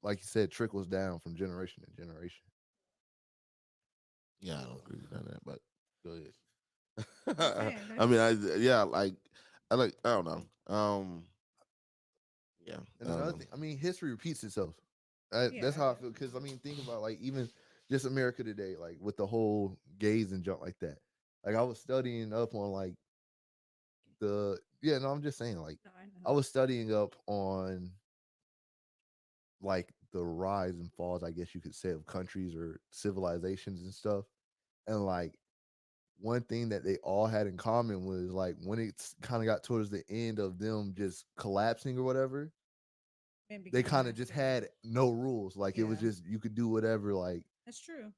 like you said, trickles down from generation to generation. Yeah, I don't agree with that, but go I'm ahead. saying I mean, that's yeah, like I don't know. Yeah, And another thing, I mean, history repeats itself. yeah. That's how I feel. Because I mean, think about like even just America today, like with the whole gays and junk like that. Like I was studying up on like no, I'm just saying like No, I I know. was studying up on like the rise and falls, I guess you could say, of countries or civilizations and stuff. And like one thing that they all had in common was like when it's kind of got towards the end of them just collapsing or whatever, Men they became kind of just masculine. had no rules. Like it was Yeah. just you could do whatever. Like, That's true.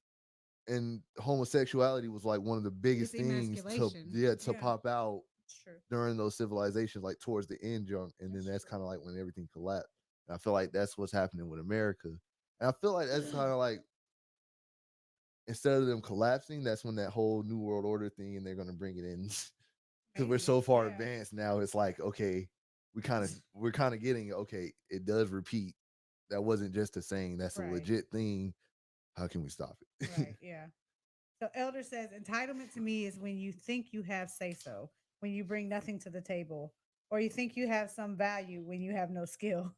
and homosexuality was like one of the It's biggest things to emasculation. to Yeah. pop out It's true. during those civilizations, like towards the end junk, and then That's that's true. kind of like when everything collapsed. And I feel like that's what's happening with America, and I feel like that's kind of like instead of them collapsing, that's when that whole new world order thing, and they're gonna bring it in because we're Maybe. so far Yeah. advanced now. It's like okay, we're kind of getting okay. It does repeat. That wasn't just a saying. That's a Right. legit thing. How can we stop it? Right. Yeah. So Elder says entitlement to me is when you think you have say so, when you bring nothing to the table, or you think you have some value when you have no skill.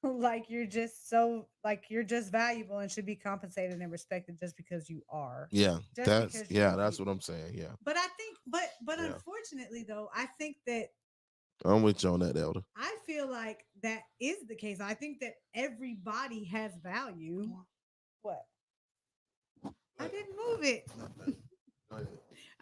Like you're just valuable and should be compensated and respected just because you are. yeah, Just because you do that's what I'm things. saying. Yeah, But I think but yeah, unfortunately though, I think that I'm with you on that, Elder. I feel like that is the case. I think that everybody has value. What? I didn't move it.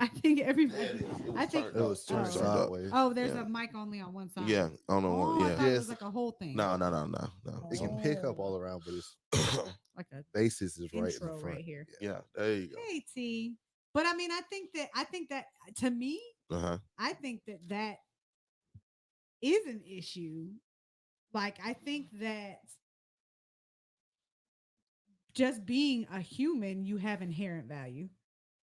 I think everybody. There it is. It was I think. turned It up. was It was turned turned up. sideways. Oh, there's Yeah. a mic only on one side. Yeah, I don't know. Oh, I Yeah. thought it Yes. was like a whole thing. No. It can pick up all Oh. around, but it's Like a basis is right in intro the front. right here. Yeah, there you go. Hey T. But I mean, I think that to me, Uh-huh. I think that is an issue. Like I think that just being a human, you have inherent value,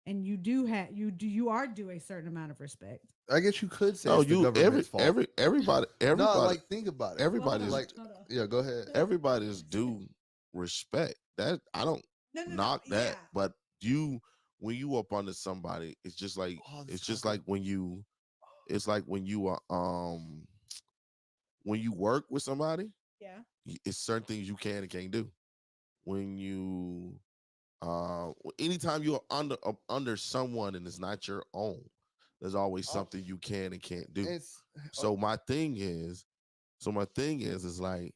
and you are due a certain amount of respect. I guess you could say No, it's the you government's fault. everybody No, like think about it. everybody's Like, Hold on. yeah, go ahead. everybody's due respect. That I don't No, knock that, yeah. but when you up under somebody, it's just like All this it's just talk like when you it's like when you work with somebody, Yeah. it's certain things you can and can't do. When you anytime you're under someone and it's not your own, there's always Oh. something you can and can't do. It's So my thing is is like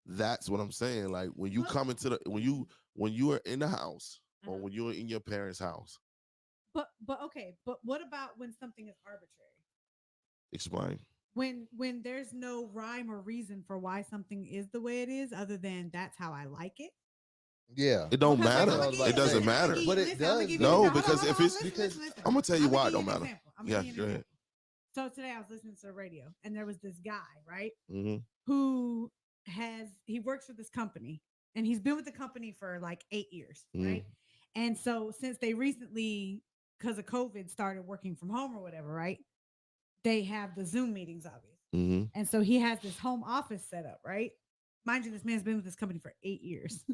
that's what I'm saying. Like when you But- come into the when you are in the house or Uh-huh. when you're in your parents' house, But okay, but what about when something is arbitrary? explain. When there's no rhyme or reason for why something is the way it is, other than that's how I like it. yeah. It don't Because, like, matter. I'ma I'll give give It you- doesn't listen, I'ma matter. give you- But it listen, I'ma does, give you No, an example. because Hold on, if hold on, it's- listen, listen. I'm gonna tell you I'ma why give it don't an matter. example. I'ma Yeah, give you an go ahead. example. So today I was listening to the radio, and there was this guy, right, Mm-hmm. who he works for this company, and he's been with the company for like 8 years, Mhm. right? And so since they recently, because of COVID, started working from home or whatever, right? They have the Zoom meetings, obviously. Mm-hmm. And so he has this home office set up, right? Mind you, this man's been with this company for 8 years.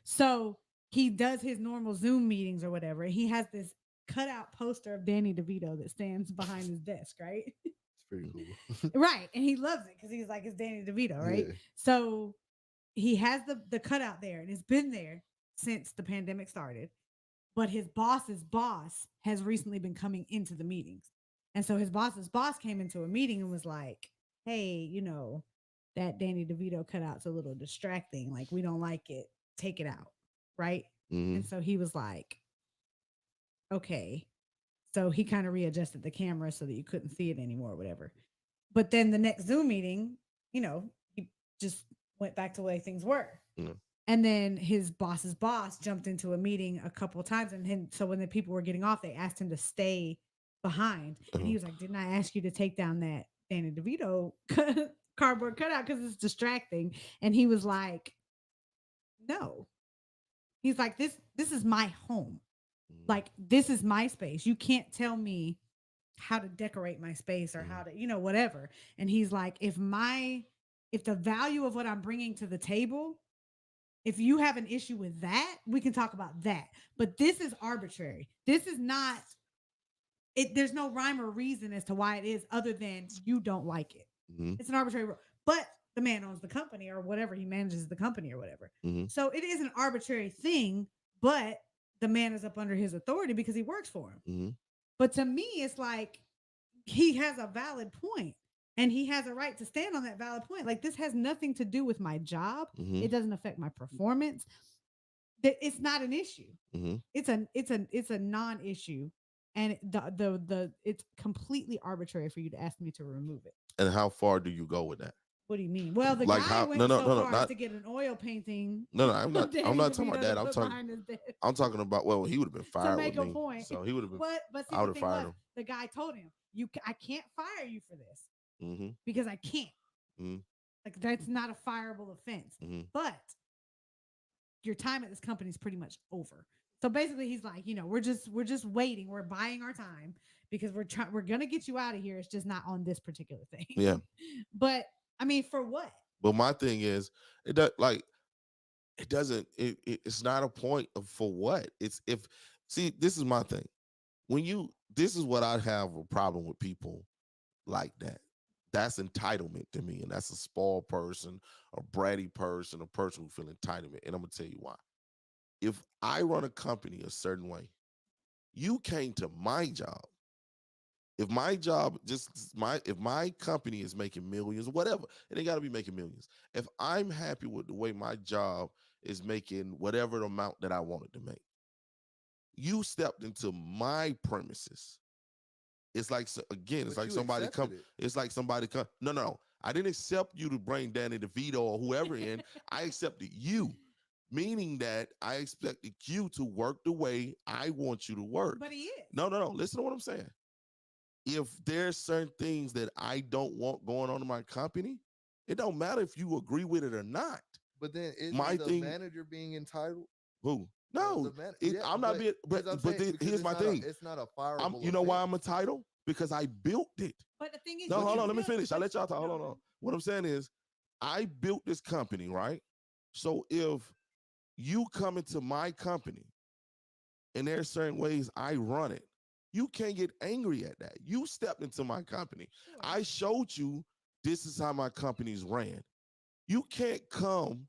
So he does his normal Zoom meetings or whatever. And he has this cutout poster of Danny DeVito that stands behind his desk, right? It's pretty cool. Right. And he loves it because he's like, it's Danny DeVito, right? Yeah. So he has the cutout there and it's been there since the pandemic started. But his boss's boss has recently been coming into the meetings. And so his boss's boss came into a meeting and was like, hey, that Danny DeVito cutout's a little distracting. Like, we don't like it. Take it out. Right. Mm-hmm. And so he was like, okay. So he kind of readjusted the camera so that you couldn't see it anymore, or whatever. But then the next Zoom meeting, he just went back to the way things were. Yeah. And then his boss's boss jumped into a meeting a couple of times. So when the people were getting off, they asked him to stay behind. And he was like, didn't I ask you to take down that Danny DeVito cardboard cutout because it's distracting? And he was like, no. He's like, this is my home. Like, this is my space. You can't tell me how to decorate my space or how to, whatever. And he's like, if the value of what I'm bringing to the table, if you have an issue with that, we can talk about that. But this is arbitrary. This is not there's no rhyme or reason as to why it is other than you don't like it. Mm-hmm. It's an arbitrary rule. But the man owns the company or whatever, he manages the company or whatever. Mm-hmm. So it is an arbitrary thing, but the man is up under his authority because he works for him. Mm-hmm. But to me, it's like he has a valid point and he has a right to stand on that valid point. Like, this has nothing to do with my job. Mm-hmm. It doesn't affect my performance. It's not an issue. Mm-hmm. It's a non-issue. And it's completely arbitrary for you to ask me to remove it. And how far do you go with that? What do you mean? Well, the Like guy how- went no, so far as not- to get an oil painting. No, I'm not. Danny I'm not talking DeVito about that. to I'm put talking. behind his desk. I'm talking about. Well, he would have been fired make with a me. point. So he would have been. But see, I the would've thing fired was, him. the guy told him, I can't fire you for this Mm-hmm. because I can't. Mhm. Like, that's not a fireable offense. Mhm. But your time at this company is pretty much over. So basically, he's like, we're just waiting. We're buying our time because we're gonna get you out of here. It's just not on this particular thing. Yeah. But I mean, for what? But my thing is, it does like it doesn't. It's not a point of for what. It's if see. This is my thing. This is what I have a problem with people like that. That's entitlement to me, and that's a spoiled person, a bratty person, a person who feel entitlement. And I'm gonna tell you why. If I run a company a certain way, you came to my job. If my job if my company is making millions, whatever, it ain't got to be making millions. If I'm happy with the way my job is making whatever amount that I wanted to make, You stepped into my premises. It's like again, it's But like you somebody come. accepted it. It's like somebody come. No. I didn't accept you to bring Danny DeVito or whoever in. I accepted you, meaning that I expected you to work the way I want you to work. But he is. No. Listen to what I'm saying. If there's certain things that I don't want going on in my company, it don't matter if you agree with it or not. But then is My the thing- manager being entitled? Who? No, Yeah, I'm not being. But 'cause I'm but saying, because here's it's my not thing. it's not a fireable. You know why offense. I'm entitled? Because I built it. But the thing is, No, you hold on. can Let me build- finish. I'll let y'all talk. No. Hold on. What I'm saying is, I built this company, right? So if you come into my company and there's certain ways I run it, you can't get angry at that. You stepped into my company. Sure. I showed you this is how my company's ran. You can't come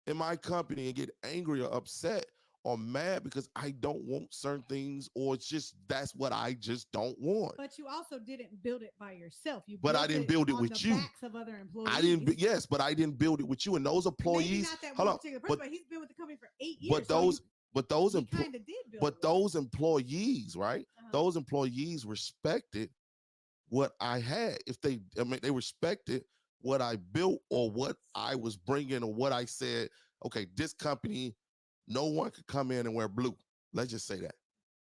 in my company and get angry or upset or mad because I don't want certain things, or it's just that's what I just don't want. But you also didn't build it by yourself. You But I built didn't build it on with the you. Backs of other employees. I didn't. Yes, but I didn't build it with you and those Maybe employees. not that Hold one on, particular person, but but he's been with the company for 8 years. but those but those he employees. kind of did build. But it. those employees, right? Uh-huh. Those employees respected what I had. They respected what I built or what I was bringing or what I said. Okay, this company, no one could come in and wear blue. Let's just say that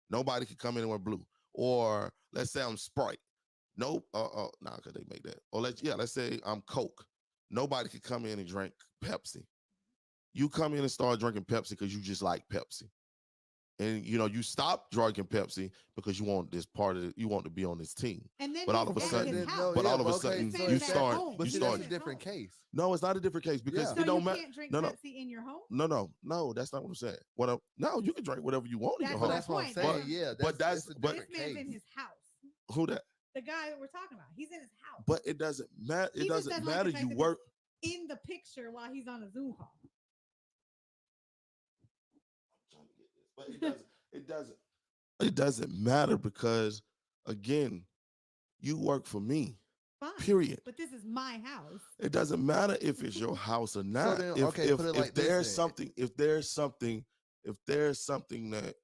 nobody could come in and wear blue. Or let's say I'm Sprite. No, nah, cause they make that. Or let's say I'm Coke. Nobody could come in and drink Pepsi. You come in and start drinking Pepsi because you just like Pepsi. And you stop drinking Pepsi because you want this part of it, you want to be on this team. And then but all he's of a at sudden- his house. but all of a okay, sudden so you that's- start- home. But you see, start- that's a different case. No, it's not a different case because Yeah. So it don't you matter. can't drink No, no. Pepsi in your home. No, that's not what I'm saying. No, you can drink whatever you want in your That's home. my That's what I'm point. saying. But- Yeah, but that's a but- different This man's case. in his house. Who that? The guy that we're talking about. He's in his house. But it doesn't matter. He It just doesn't doesn't like matter. the fact You that work. in the picture while he's on a Zoom call. But it doesn't matter because again, you work for me. Fine. Period. But this is my house. It doesn't matter if it's your house or not. then, if okay, if, put it if like this there's then. something, if there's something that,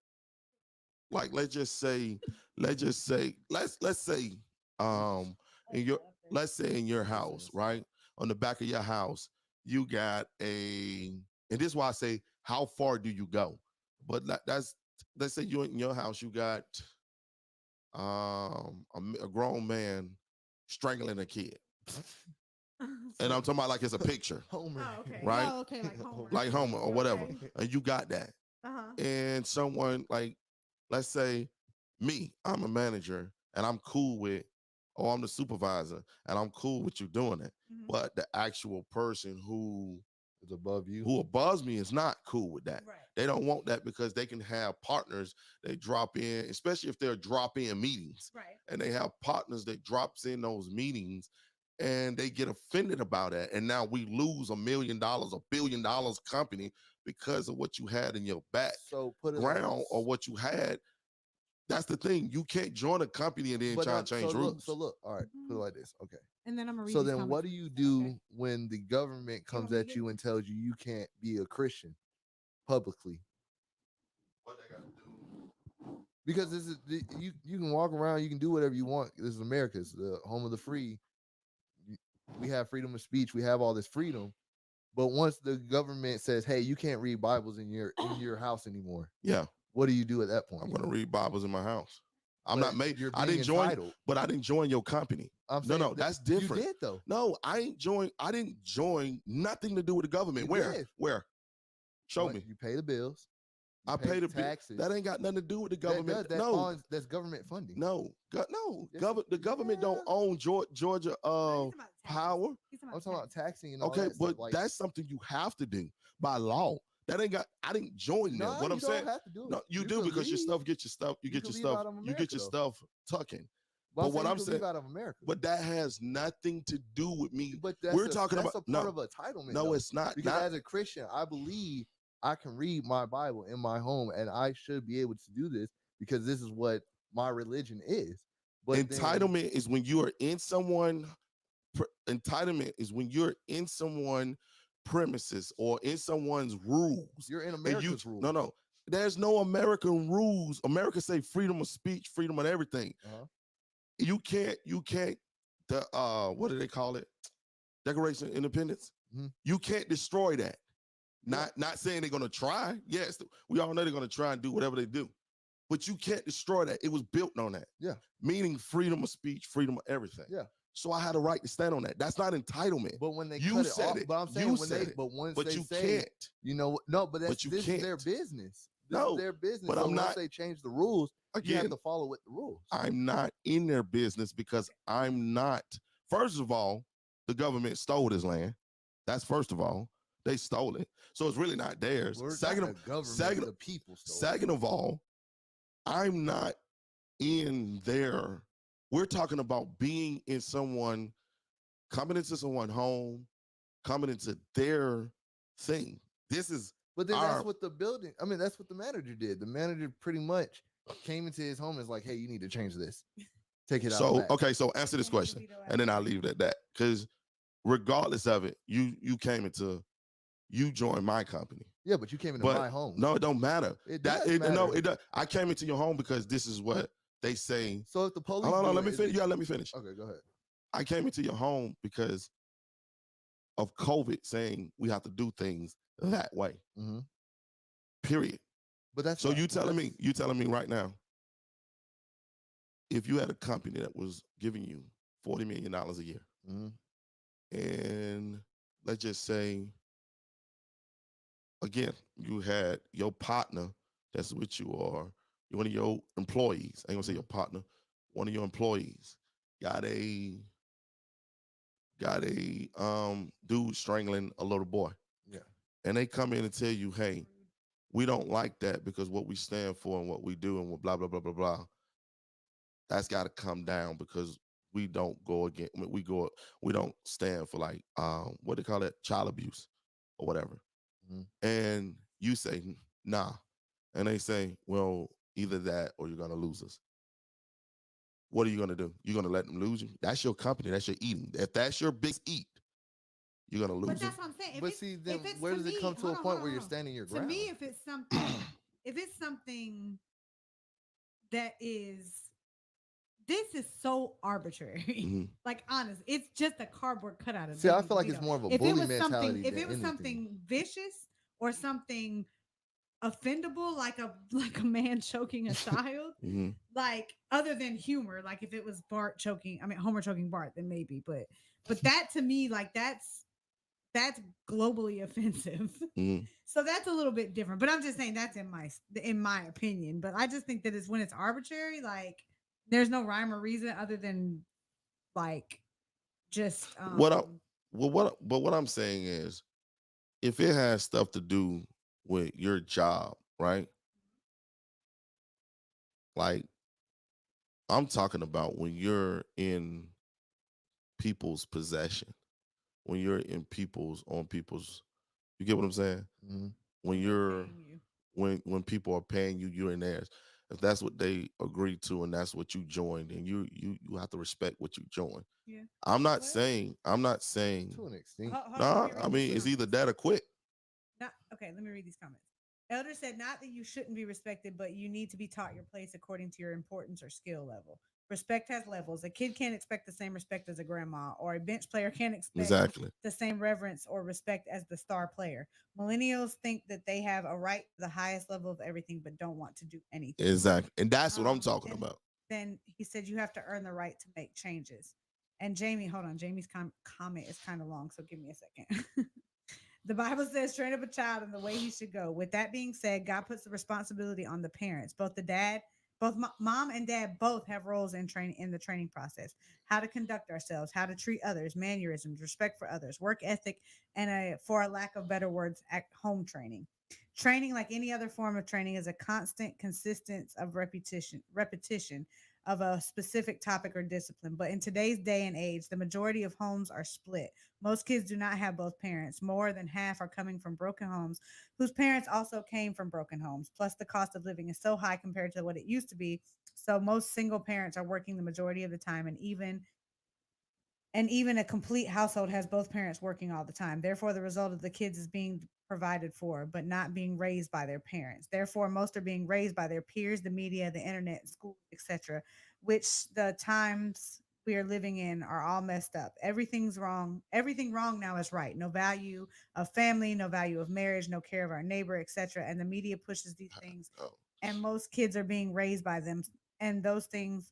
like, let's say, let's say in your house, right? On the back of your house, you got and this is why I say, how far do you go? But let's say you in your house, you got a grown man strangling a kid. And I'm talking about like it's a picture, Homer. Oh, okay. Right? Oh, okay, like Homer. like Homer or whatever. Okay. And you got that. Uh-huh. And someone like, let's say me, I'm a manager and I'm cool with, or I'm the supervisor and I'm cool with you doing it. Mhm. But the actual person who It's above you. above me is not cool with that. Right. They don't want that because they can have partners that drop in, especially if they're drop-in meetings. Right. And they have partners that drops in those meetings and they get offended about that. And now we lose $1 million, $1 billion company because of what you had in your So put it like background this. or what you had. That's the thing. You can't join a company and then But try not- to change so rules. Look, so look, all right, put it like this. Okay. And then I'm gonna read. So these then what do comments. you do Okay. when the government comes want me to at get you and tells you you can't be a Christian publicly? What they gotta do? Because this is you can walk around, you can do whatever you want. This is America, it's the home of the free. We have freedom of speech, we have all this freedom. But once the government says, "Hey, you can't read Bibles in your house anymore," Yeah, what do you do at that point? I'm gonna read Bibles in my house. I'm But not made. You're I being didn't join, entitled. but I didn't join your company. I'm No, saying no, that that's different. You did though. No, I didn't join nothing to do with the government. You Where? did. Where? Show What? me. You pay the bills. You I pay the taxes. That ain't got nothing to do with the That government. does- No, that's government funding. no, no. Yes, The government don't yeah. own Georgia No, he's talking about taxes. power. He's I'm talking about taxes. taxing and all Okay, that stuff. but Like, that's something you have to do by law. That ain't got. I didn't join them. no, What you I'm saying. don't have to do it. No, you do can because your leave, stuff get your stuff. You You get can your leave stuff. out of You get your America, stuff tucking. But what you I'm can saying- leave out of America. But that has nothing to do with me. But that's we're talking that's about a part no, of entitlement. no, though. it's not. Because Not as a Christian, I believe I can read my Bible in my home, and I should be able to do this because this is what my religion is. But then- entitlement is when you are in someone. Entitlement is when you're in someone premises or in someone's rules. you're in And you, America's rules. no, There's no American rules. America say freedom of speech, freedom of everything. Uh-huh. You can't, the what do they call it? Declaration of Independence. Mhm. You can't destroy that. Yeah. Not saying they're gonna try. Yes, we all know they're gonna try and do whatever they do. But you can't destroy that. It was built on that. Yeah. Meaning freedom of speech, freedom of everything. Yeah. So I had a right to stand on that. That's not entitlement. But when they You cut it said off, it. but I'm saying You when they, said it. but once But they you say, can't. you know, no, but But you this is their can't. business. This No, is their business. but so I'm once not- they change the rules, you have Again, to follow with the rules. I'm not in their business because I'm not. First of all, the government stole this land. That's first of all. They stole it. So it's really not theirs. We're Second, not the government, second, the people stole it. second of all, I'm not in their. We're talking about being in someone, coming into someone's home, coming into their thing. This is But then our, that's what the building, I mean, that's what the manager did. The manager pretty much came into his home and was like, hey, you need to change this. Take it out. so back. okay. So answer this And then question, veto and then after. I'll leave it at that. Because regardless of it, you came into, you joined my company. Yeah, but you came into But my home. no, it don't matter. It That does matter. No, it does. I came into your home because this is what they say. So if the police, Hold on, do let it, me is finish. it- Yeah, let me finish. Okay, go ahead. I came into your home because of COVID saying we have to do things that way. Mm-hmm. Period. But that's So not- you telling that's- me right now, if you had a company that was giving you $40 million a year, Mhm. and let's just say, again, you had your partner that's with you, or one of your employees, I ain't gonna say your partner, one of your employees got a dude strangling a little boy. Yeah. And they come in and tell you, hey, we don't like that because what we stand for and what we do and what blah, blah, blah, blah, blah. That's got to come down because we don't go again. I mean, we don't stand for like, what they call it? Child abuse or whatever. Mhm. And you say, nah. And they say, well, either that or you're going to lose us. What are you going to do? You're going to let them lose you? That's your company. That's your eating. If that's your big eat, you're going to But lose them. that's what I'm saying. If But it's- see, then if it's where to does it me- come to hold a on, point hold on, where you're hold on. standing your To ground? me, if it's something, if it's something that is, this is so arbitrary. Mhm. Like honest, it's just a cardboard cutout of. See, I Danny feel like it's DeVito. more of a If it bully was something, mentality if than it was anything. something vicious or something offendable, like a man choking a child, Mhm. like other than humor, like if it was Bart choking, I mean Homer choking Bart, then maybe, but that to me, like that's globally offensive. Mhm. So that's a little bit different. But I'm just saying that's in my opinion. But I just think that it's when it's arbitrary, like there's no rhyme or reason other than like just What I'm saying is, if it has stuff to do with your job, right? Like I'm talking about when you're in people's possession, when you're in people's, you get what I'm saying? Mhm. When they're you're paying you. when people are paying you, you're in theirs. If that's what they agreed to and that's what you joined, then you have to respect what you joined. Yeah. I'm not What? saying To an extent. Hold on, nah, let me read I these mean it's either comments. that or quit. Not okay. Let me read these comments. Elder said, not that you shouldn't be respected, but you need to be taught your place according to your importance or skill level. Respect has levels. A kid can't expect the same respect as a grandma, or a bench player can't expect Exactly. the same reverence or respect as the star player. Millennials think that they have a right to the highest level of everything, but don't want to do anything. Exactly. And that's what I'm Um, talking and about. Then he said you have to earn the right to make changes. And Jamie, hold on, Jamie's comment is kind of long, so give me a second. The Bible says, train up a child in the way he should go. With that being said, God puts the responsibility on the parents. Both mom and dad both have roles in training in the training process. How to conduct ourselves, how to treat others, mannerisms, respect for others, work ethic, and for a lack of better words, at home training. Training, like any other form of training, is a constant consistence of repetition of a specific topic or discipline. But in today's day and age, the majority of homes are split. Most kids do not have both parents. More than half are coming from broken homes whose parents also came from broken homes. Plus, the cost of living is so high compared to what it used to be. So, most single parents are working the majority of the time, and even And even a complete household has both parents working all the time. Therefore, the result of the kids is being provided for, but not being raised by their parents. Therefore, most are being raised by their peers, the media, the internet, school, etc., which the times we are living in are all messed up. Everything's wrong. Everything wrong now is right. No value of family, no value of marriage, no care of our neighbor, etc. And the media pushes these things, Oh, and most kids are being raised by them. And those things,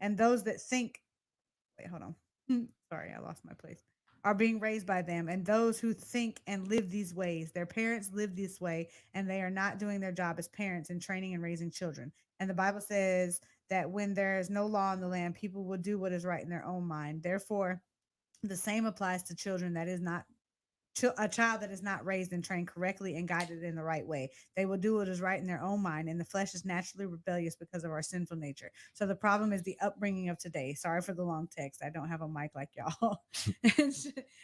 and those that think wait, hold on. Sorry, I lost my place. Are being raised by them, and those who think and live these ways. Their parents live this way, and they are not doing their job as parents in training and raising children. And the Bible says that when there is no law in the land, people will do what is right in their own mind. Therefore, the same applies to children that is not a child that is not raised and trained correctly and guided in the right way. They will do what is right in their own mind, and the flesh is naturally rebellious because of our sinful nature. So the problem is the upbringing of today. Sorry for the long text. I don't have a mic like y'all.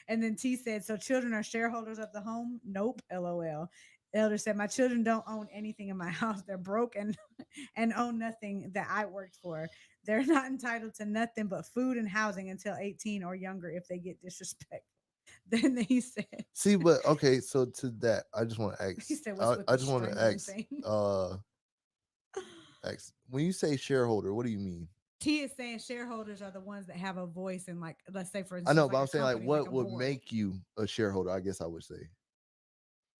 And then T said, "So children are shareholders of the home?" Nope. LOL. Elder said, "My children don't own anything in my house. They're broke and own nothing that I worked for. They're not entitled to nothing but food and housing until 18 or younger if they get disrespect." Then he said, See, but okay, so to that, I just want to he ask. said, "What's with I the just want to strangling ask. thing?" Ask. When you say shareholder, what do you mean? T is saying shareholders are the ones that have a voice in, like, let's say, for I instance, know, but like I'm a saying like company, like what a would board, make you a shareholder? I guess I would say.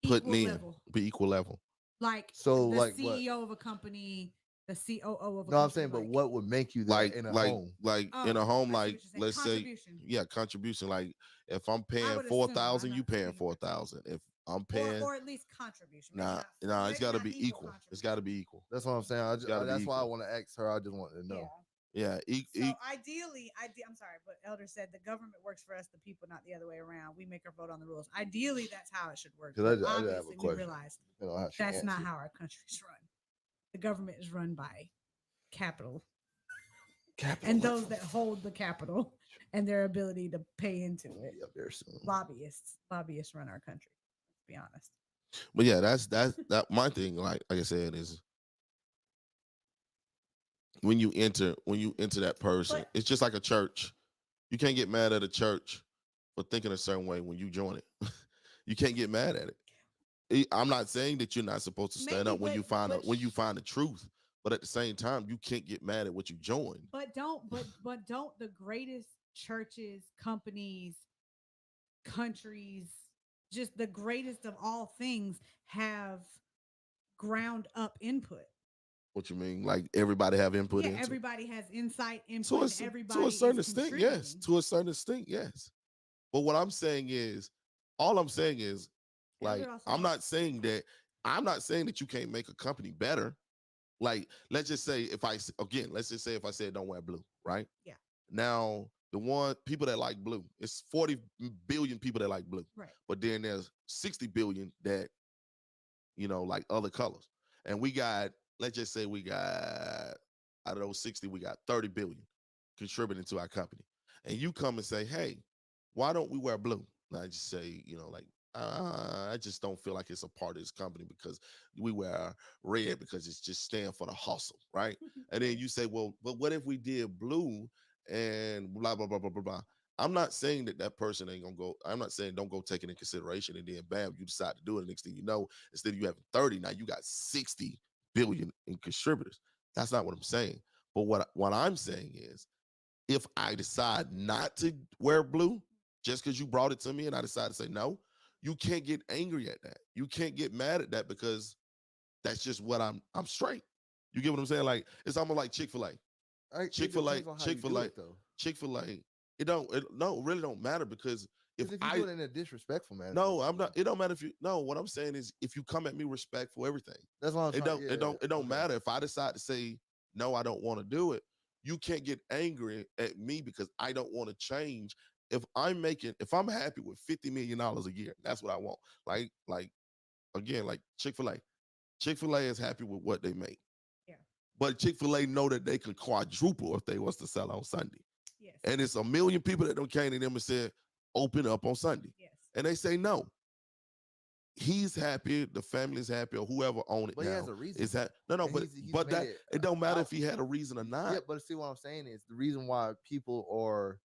putting equal in, level, be equal level. like So the like what? CEO of a company, the COO of a No, I'm company, saying, but like, what would make you that Like, in a like, home? like in a oh, home, I see like what you're saying. let's say, Contribution. yeah, contribution. Like if I'm I paying would four assume I'm thousand, you not paying speaking for T, 4,000. If I'm paying, or at least contribution. Maybe nah, not, nah, it's maybe got to not be equal equal. It's got to contribution. be equal. That's what I'm saying. It's got to be That's why I equal. want to ask her. I just wanted to Yeah. know. Yeah, So ideally, I'm sorry, but Elder said the government works for us, the people, not the other way around. We make our vote on the rules. Ideally, that's how it should work. Because But I just have a obviously, we question. realize You know how she that's not answered. how our country's run. The government is run by capital and those that hold the capital and their ability to pay into it. Be up there soon. Lobbyists run our country. Let's be honest. but yeah, that my thing. Like I said, is when you enter that person, But it's just like a church. You can't get mad at a church for thinking a certain way when you join it. You can't get mad at it. I'm not saying that you're not supposed to stand maybe, up when you find but when you find the truth, but at the same time, you can't get mad at what you joined. but don't the greatest churches, companies, countries, just the greatest of all things have ground up input. What you mean? Like everybody have input Yeah, into it. everybody has insight, To input, a, and to a everybody certain is extent, yes. contributing. To a certain extent, yes. But what I'm saying is, all I'm saying is, like, Elder also has, I'm not saying that you can't make a company better. Like, let's just say let's just say if I said don't wear blue, right? yeah, Now, the one people that like blue, it's 40 billion people that like blue, right. but then there's 60 billion that like other colors. And we got, let's just say we got out of those 60, we got 30 billion contributing to our company. And you come and say, hey, why don't we wear blue? And I just say, like, I just don't feel like it's a part of this company because we wear red because it's just stand for the hustle, right? And then you say, well, but what if we did blue and blah, blah, blah, blah, blah, blah. I'm not saying that person ain't gonna go. I'm not saying don't go take it in consideration and then bam, you decide to do it. The next thing you know, instead of you having 30, now you got 60 billion in contributors. That's not what I'm saying. But what I'm saying is if I decide not to wear blue just because you brought it to me and I decide to say no, you can't get angry at that. You can't get mad at that because that's just what I'm straight. You get what I'm saying? Like it's almost like Chick-fil-A. It Chick-fil-A, depends on how you do Chick-fil-A, it, though. Chick-fil-A. It really don't matter because Because if you do it in a disrespectful manner, no, I'm not. It don't matter if you no. What I'm saying is, if you come at me respectful, everything. that's what I'm It trying. don't. It don't matter if I decide to say no. I don't want to do it. You can't get angry at me because I don't want to change. If I'm happy with $50 million a year, that's what I want. Like again, like Chick-fil-A. Chick-fil-A is happy with what they make, Yeah. but Chick-fil-A know that they can quadruple if they was to sell on Sunday. Yes. And it's a million people that don't came to them and said, open up on Sunday. Yes. And they say no. He's happy, the family's happy, or whoever own it But now. he has a reason. Is that no, And but he's but made that it don't matter if he had a reason or not. Yeah, but see what I'm saying is the reason why people are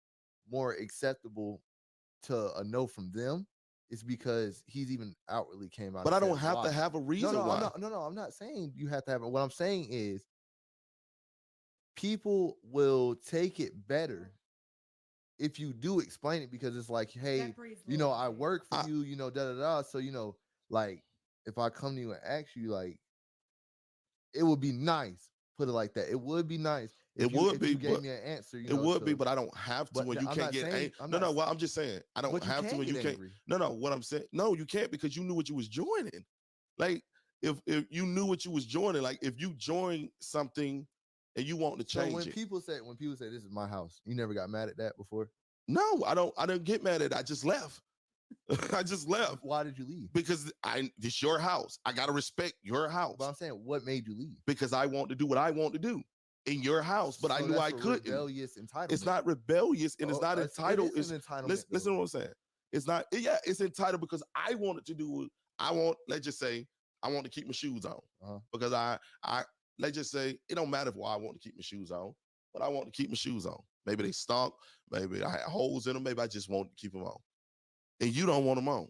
more acceptable to a no from them, it's because he's even outwardly came out. But I and don't said have why. to have a reason no, why. I'm not saying you have to have it. What I'm saying is people will take it better if you do explain it, because it's like, hey, That breeds you know, I loyalty. work for I- you, you know, da da da. So, you know, like if I come to you and ask you, like, it would be nice. Put it like that. It would be nice if It would if be, you gave but me an answer. You it know, would be, to, but I don't have to, but and you I'm can't not get saying angry. I'm No, not. no. Well, I'm just saying I don't But you have to, can and you get can't. angry. No, what I'm saying, no, you can't because you knew what you was joining. Like if you knew what you was joining, like if you join something and you want to So change when it. people say this is my house, you never got mad at that before. No, I don't. I didn't get mad at it. I just left. I just left Why did you leave? because it's your house. I gotta respect your house But I'm saying, what made you leave? because I want to do what I want to do in your house. But I So knew that's I a couldn't. rebellious entitlement. It's not rebellious and it's Oh, not entitled. It is an entitlement. Listen though. to what I'm saying. It's not. Yeah, it's entitled because I wanted to do it. I want. Let's just say I want to keep my shoes on because I let's just say it don't matter why I want to keep my shoes on, but I want to keep my shoes on. Maybe they stunk. Maybe I had holes in them. Maybe I just want to keep them on, and you don't want them on.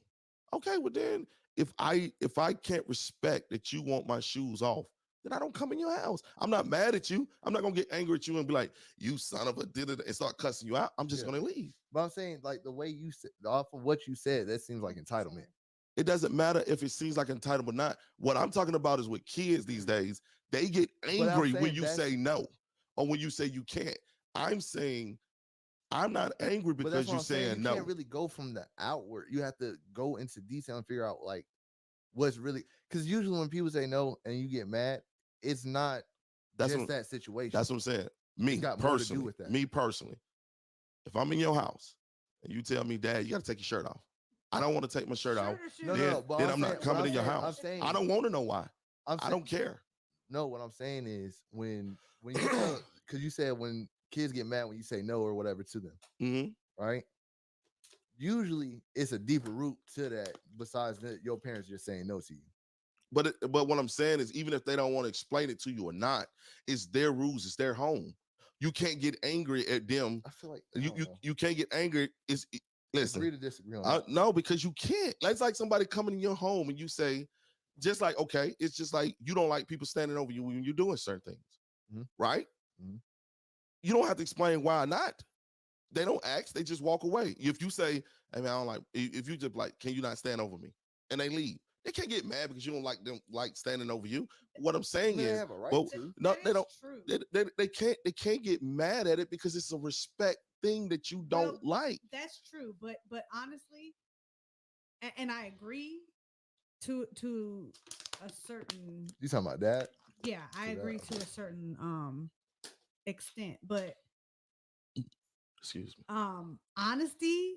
Okay, well then, if I can't respect that you want my shoes off, then I don't come in your house. I'm not mad at you. I'm not gonna get angry at you and be like, "You son of a did it," and start cussing you out. I'm just Yeah. gonna leave. But I'm saying, like, the way you said, off of what you said, that seems like entitlement. It doesn't matter if it seems like entitlement or not. What I'm talking about is with kids these days, they get I'm angry when saying you that's- say no or when you say you can't. I'm saying I'm not angry But because that's what you're I'm saying. saying You no. can't really go from the outward. You have to go into detail and figure out like what's really, because usually when people say no and you get mad, it's not That's just what, that situation. that's what I'm saying. Me got more to do personally, with that. me personally, if I'm in your house and you tell me, Dad, you got to take your shirt off. I don't want to take my shirt off. Shirt No, or no, shoes? no. But Then I'm I'm not saying- coming what in your I'm saying- house. I'm saying, I don't want to know why. I'm I saying, don't care. No, what I'm saying is when you tell, because you said when kids get mad when you say no or whatever to them, hmm right? Usually it's a deeper root to that besides that your parents just saying no to you. But what I'm saying is, even if they don't want to explain it to you or not, it's their rules. It's their home. You can't get angry at them. I feel like I You don't you, know. you can't get angry. Listen. Agree to disagree on that. No, because you can't. That's like somebody coming in your home and you say, just like, okay, it's just like you don't like people standing over you when you're doing certain things, Mhm. right? Mhm. You don't have to explain why not. They don't ask, they just walk away. If you say, hey man, I don't like, if you just like, can you not stand over me? And they leave. They can't get mad because you don't like them like standing over you. What I'm I saying mean, they is, have a right well, to. no, That they is don't. true. They can't get mad at it because it's a respect thing that you don't Well, like. That's true, but honestly, and I agree to a certain, You talking about that? yeah, I To that, agree to a certain extent, but Excuse me. honesty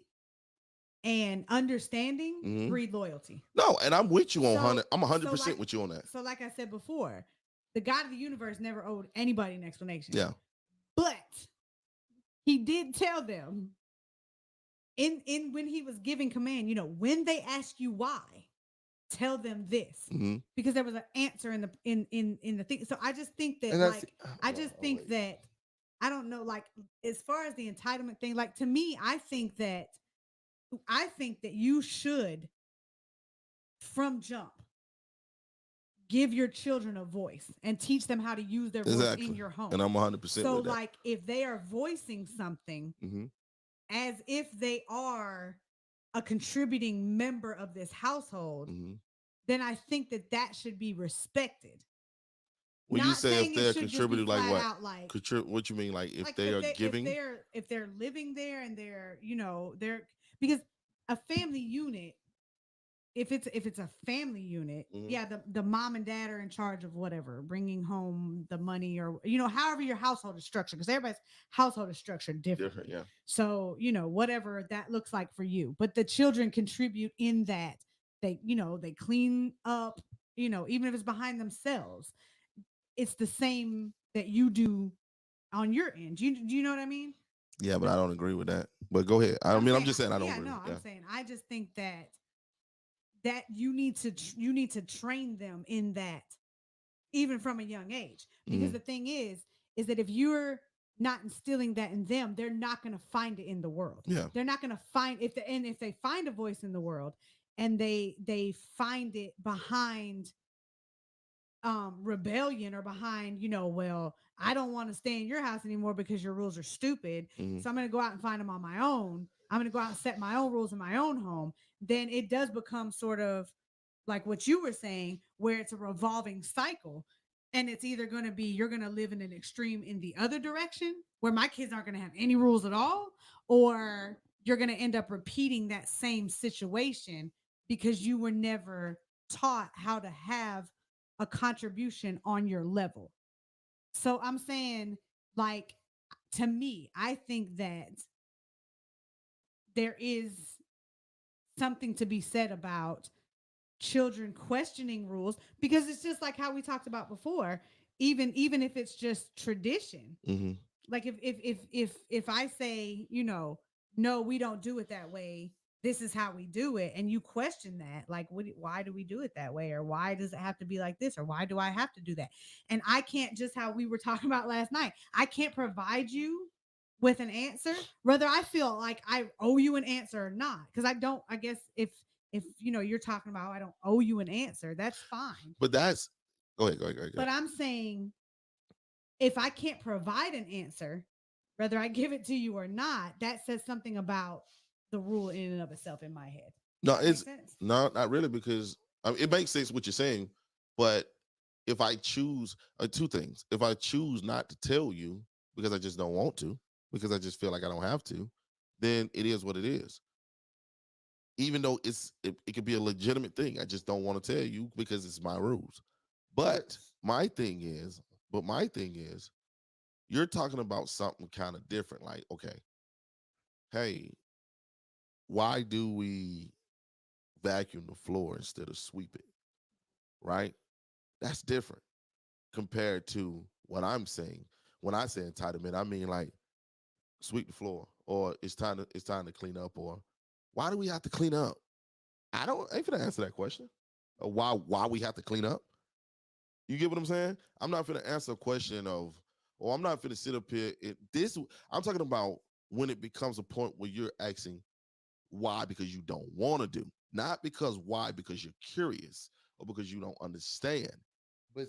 and understanding Mhm. breed loyalty. No, and I'm with you on So- 100. I'm so 100% like- with you on that. So, like I said before, the God of the universe never owed anybody an explanation. Yeah. But he did tell them in when he was giving command, you know, when they ask you why, tell them this. Mhm. Because there was an answer in the in the thing. So I just think that And that's- like I just think wait. that I don't know, like as far as the entitlement thing, like to me, I think that you should from jump give your children a voice and teach them how to use their voice Exactly. in your home. And I'm 100% So with that. like if they are voicing something Mhm. as if they are a contributing member of this household, Mhm. then I think that that should be respected. When you Not say saying if it they're should just be contributing, like flat what? out like What you mean, like if like they are giving? if they're living there and they're, you know, they're, because a family unit, if it's a family unit, Mhm. yeah, the mom and dad are in charge of whatever, bringing home the money, or you know, however your household is structured, because everybody's household is structured differently. Different, yeah. So, you know, whatever that looks like for you, but the children contribute in that they, you know, they clean up, you know, even if it's behind themselves, it's the same that you do on your end. Do you know what I mean? Yeah, but I don't agree with that. But go ahead. I'm just saying I don't yeah, agree. no, Yeah. I'm saying I just think that you need to train them in that even from a young age, because Mhm. the thing is that if you're not instilling that in them, they're not going to find it in the world. Yeah. They're not going to find if they find a voice in the world and they find it behind rebellion or behind, well, I don't want to stay in your house anymore because your rules are stupid. Mhm. So I'm going to go out and find them on my own. I'm going to go out and set my own rules in my own home. Then it does become sort of like what you were saying, where it's a revolving cycle. And it's either going to be you're going to live in an extreme in the other direction where my kids aren't going to have any rules at all, or you're going to end up repeating that same situation because you were never taught how to have a contribution on your level. So I'm saying, like, to me, I think that there is something to be said about children questioning rules, because it's just like how we talked about before, even if it's just tradition. Mm-hmm. Like if I say, no, we don't do it that way, this is how we do it, and you question that, like, why do we do it that way, or why does it have to be like this, or why do I have to do that? And I can't, just how we were talking about last night, I can't provide you with an answer whether I feel like I owe you an answer or not, because I don't. I guess if you're talking about I don't owe you an answer, that's fine. But that's go ahead, go ahead, go ahead. But I'm saying, if I can't provide an answer, whether I give it to you or not, that says something about the rule in and of itself in my head. No, Does that make it's sense? no, not really, because I mean, it makes sense what you're saying. But if I choose two things, if I choose not to tell you because I just don't want to, because I just feel like I don't have to, then it is what it is. Even though it could be a legitimate thing, I just don't want to tell you because it's my rules. But my thing is, you're talking about something kind of different. Like, okay, hey, why do we vacuum the floor instead of sweep it? Right? That's different compared to what I'm saying. When I say entitlement, I mean like sweep the floor, or it's time to clean up, or why do we have to clean up? I ain't gonna answer that question. Why we have to clean up? You get what I'm saying? I'm not gonna answer a question of, or I'm not gonna sit up here. I'm talking about when it becomes a point where you're asking why because you don't want to do, not why because you're curious or because you don't understand. But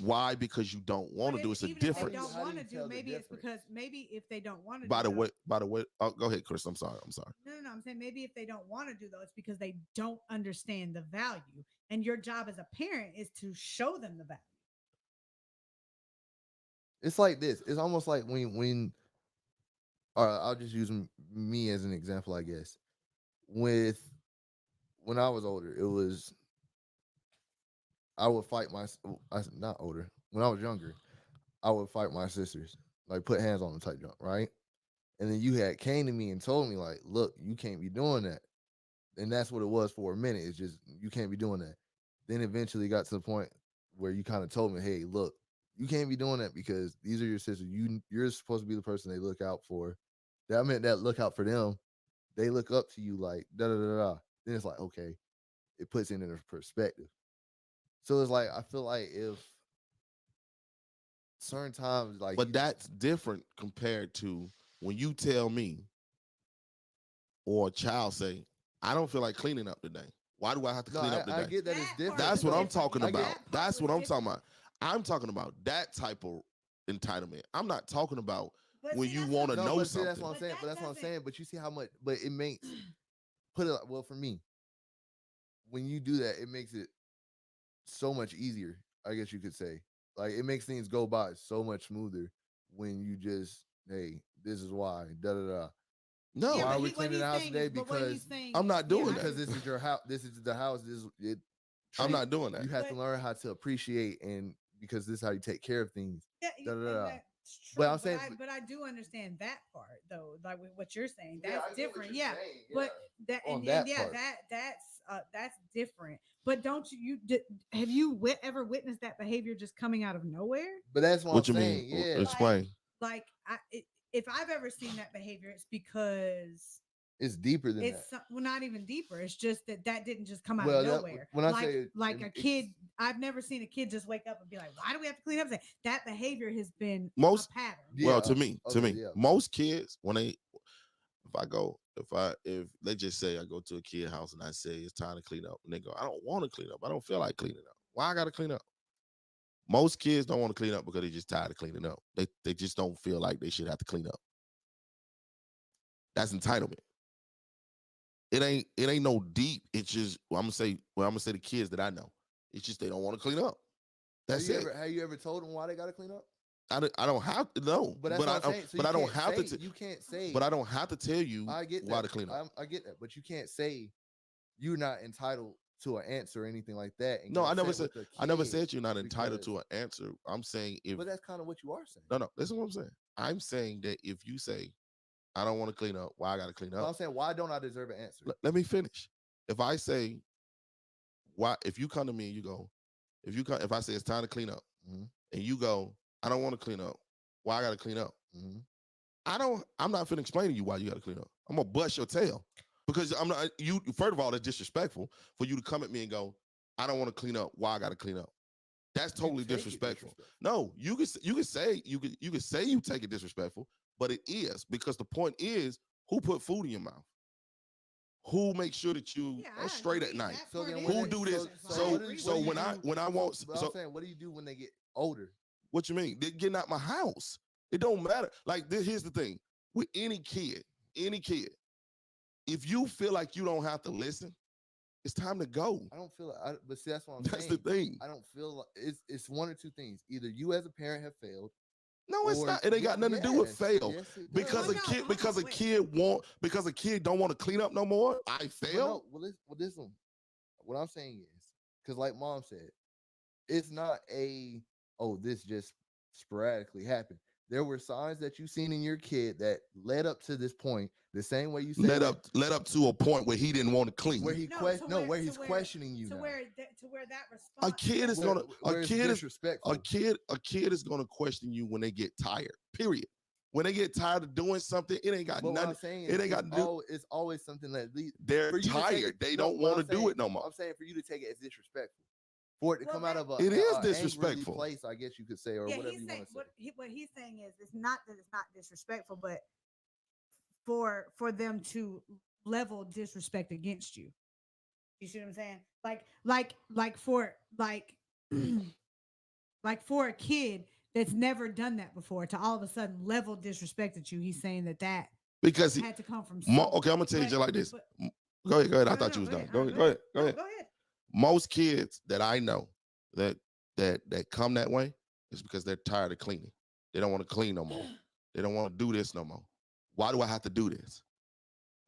Why because you don't want to do. It's a Even if they difference. don't How do want you to do, tell the maybe it's difference? because maybe if they don't want to By do the way, oh, go ahead, Chris. I'm sorry. no, I'm saying maybe if they don't want to do those, it's because they don't understand the value. And your job as a parent is to show them the value. it's like this. It's almost like when or I'll just use me as an example, I guess. With when I was older, it was I would fight not older. When I was younger, I would fight my sisters, like put hands on them type jump, right? And then you had came to me and told me like, look, you can't be doing that. And that's what it was for a minute. It's just you can't be doing that. Then eventually got to the point where you kind of told me, hey, look, you can't be doing that because these are your sisters. You're supposed to be the person they look out for. That meant that look out for them. They look up to you like da da da da. Then it's like, okay, it puts it in a perspective. So it's like I feel like if certain times like But that's different compared to when you tell me or a child say, I don't feel like cleaning up today. Why do I have to no, clean up I today? get that it's different. That's what though. I'm talking I get- about. That's what I'm talking about. I'm talking about that type of entitlement. I'm not talking about when you want to No, know but see, that's something. what I'm But saying. that But that's what I'm doesn't- saying. But you see how much, but it makes well for me when you do that, it makes it so much easier. I guess you could say, like it makes things go by so much smoother when you just, hey, this is why, da da da. No, Why but are we what cleaning he's the house saying today? is- but what he's Because saying I'm is- not doing that. because this is your house. This is the house. This is it. I'm not doing that. You have to But- learn how to appreciate, and because this is how you take care of things. Yeah, Da, da, and da. that's true. But I'm saying- but I do understand that part though. Like with what you're saying, Yeah, that's I get what different. you're Yeah, saying, but that On and that yeah, part. that's different. But don't have you ever witnessed that behavior just coming out of nowhere? But that's what, What I'm you saying. mean? Yeah, Explain. Like if I've ever seen that behavior, it's because It's deeper than that. well, not even deeper. It's just that didn't just come out Well, of that, nowhere. when I like say like a kid, I've never seen a kid just wake up and be like, "Why do we have to clean up?" That behavior has been Most a pattern. well Yeah, to me, okay, yeah. most kids when they if let's just say I go to a kid house and I say it's time to clean up and they go, I don't want to clean up. I don't feel like cleaning up. Why I gotta clean up? Most kids don't want to clean up because they're just tired of cleaning up. They just don't feel like they should have to clean up. That's entitlement. It ain't no deep. It's just I'm gonna say the kids that I know. It's just they don't want to clean up. That's it. Have you ever told them why they gotta clean up? I don't have to know. But that's what I'm saying. So I don't have to. You can't say. But I don't have to tell you I get why that. to clean up. I get that. But you can't say you're not entitled to an answer or anything like that. No, I never said you're not entitled to an answer. I'm saying if. But that's kind of what you are saying. No, that's what I'm saying. I'm saying that if you say, I don't want to clean up, why I got to clean up? I'm saying, why don't I deserve an answer? Let me finish. If I say, why? If you come to me and you go, if I say it's time to clean up, and you go, I don't want to clean up, why I got to clean up? I'm not finna explain to you why you got to clean up. I'm gonna bust your tail because I'm not. You first of all, it's disrespectful for you to come at me and go, I don't want to clean up, why I got to clean up. That's totally disrespectful. No, you can say you take it disrespectful, but it is because the point is who put food in your mouth, who makes sure that you are straight at night, So then who do this. So when I want, I'm saying, what do you do when they get older? What you mean? They're getting out my house. It don't matter. Like this, here's the thing with any kid, if you feel like you don't have to listen, it's time to go. I don't feel like, but see, that's what I'm That's saying. the thing. I don't feel like it's one or two things. Either you as a parent have failed. No, it's not. It ain't got nothing to do with fail. Yes, because a kid don't want to clean up no more. I fail. Well, this one. What I'm saying is, because like Mom said, it's not this just sporadically happened. There were signs that you seen in your kid that led up to this point. The same way you said led up to a point where he didn't want to clean. Where he's questioning you. Where that response. A kid is disrespectful. A kid is gonna question you when they get tired. Period. When they get tired of doing something, it ain't got nothing. It ain't got to do. It's always something that they're tired. They don't want to do it no more. I'm saying for you to take it as disrespectful. For it to come out of it is disrespectful place, I guess you could say, or whatever you want to say. What he's saying is, it's not that it's not disrespectful, but for them to level disrespect against you. You see what I'm saying? Like for a kid that's never done that before to all of a sudden level disrespect at you. He's saying that because had to come from. Okay, I'm gonna tell you just like this. Go ahead. I thought you was done. Go ahead. Go ahead. Most kids that I know that come that way is because they're tired of cleaning. They don't want to clean no more. They don't want to do this no more. Why do I have to do this?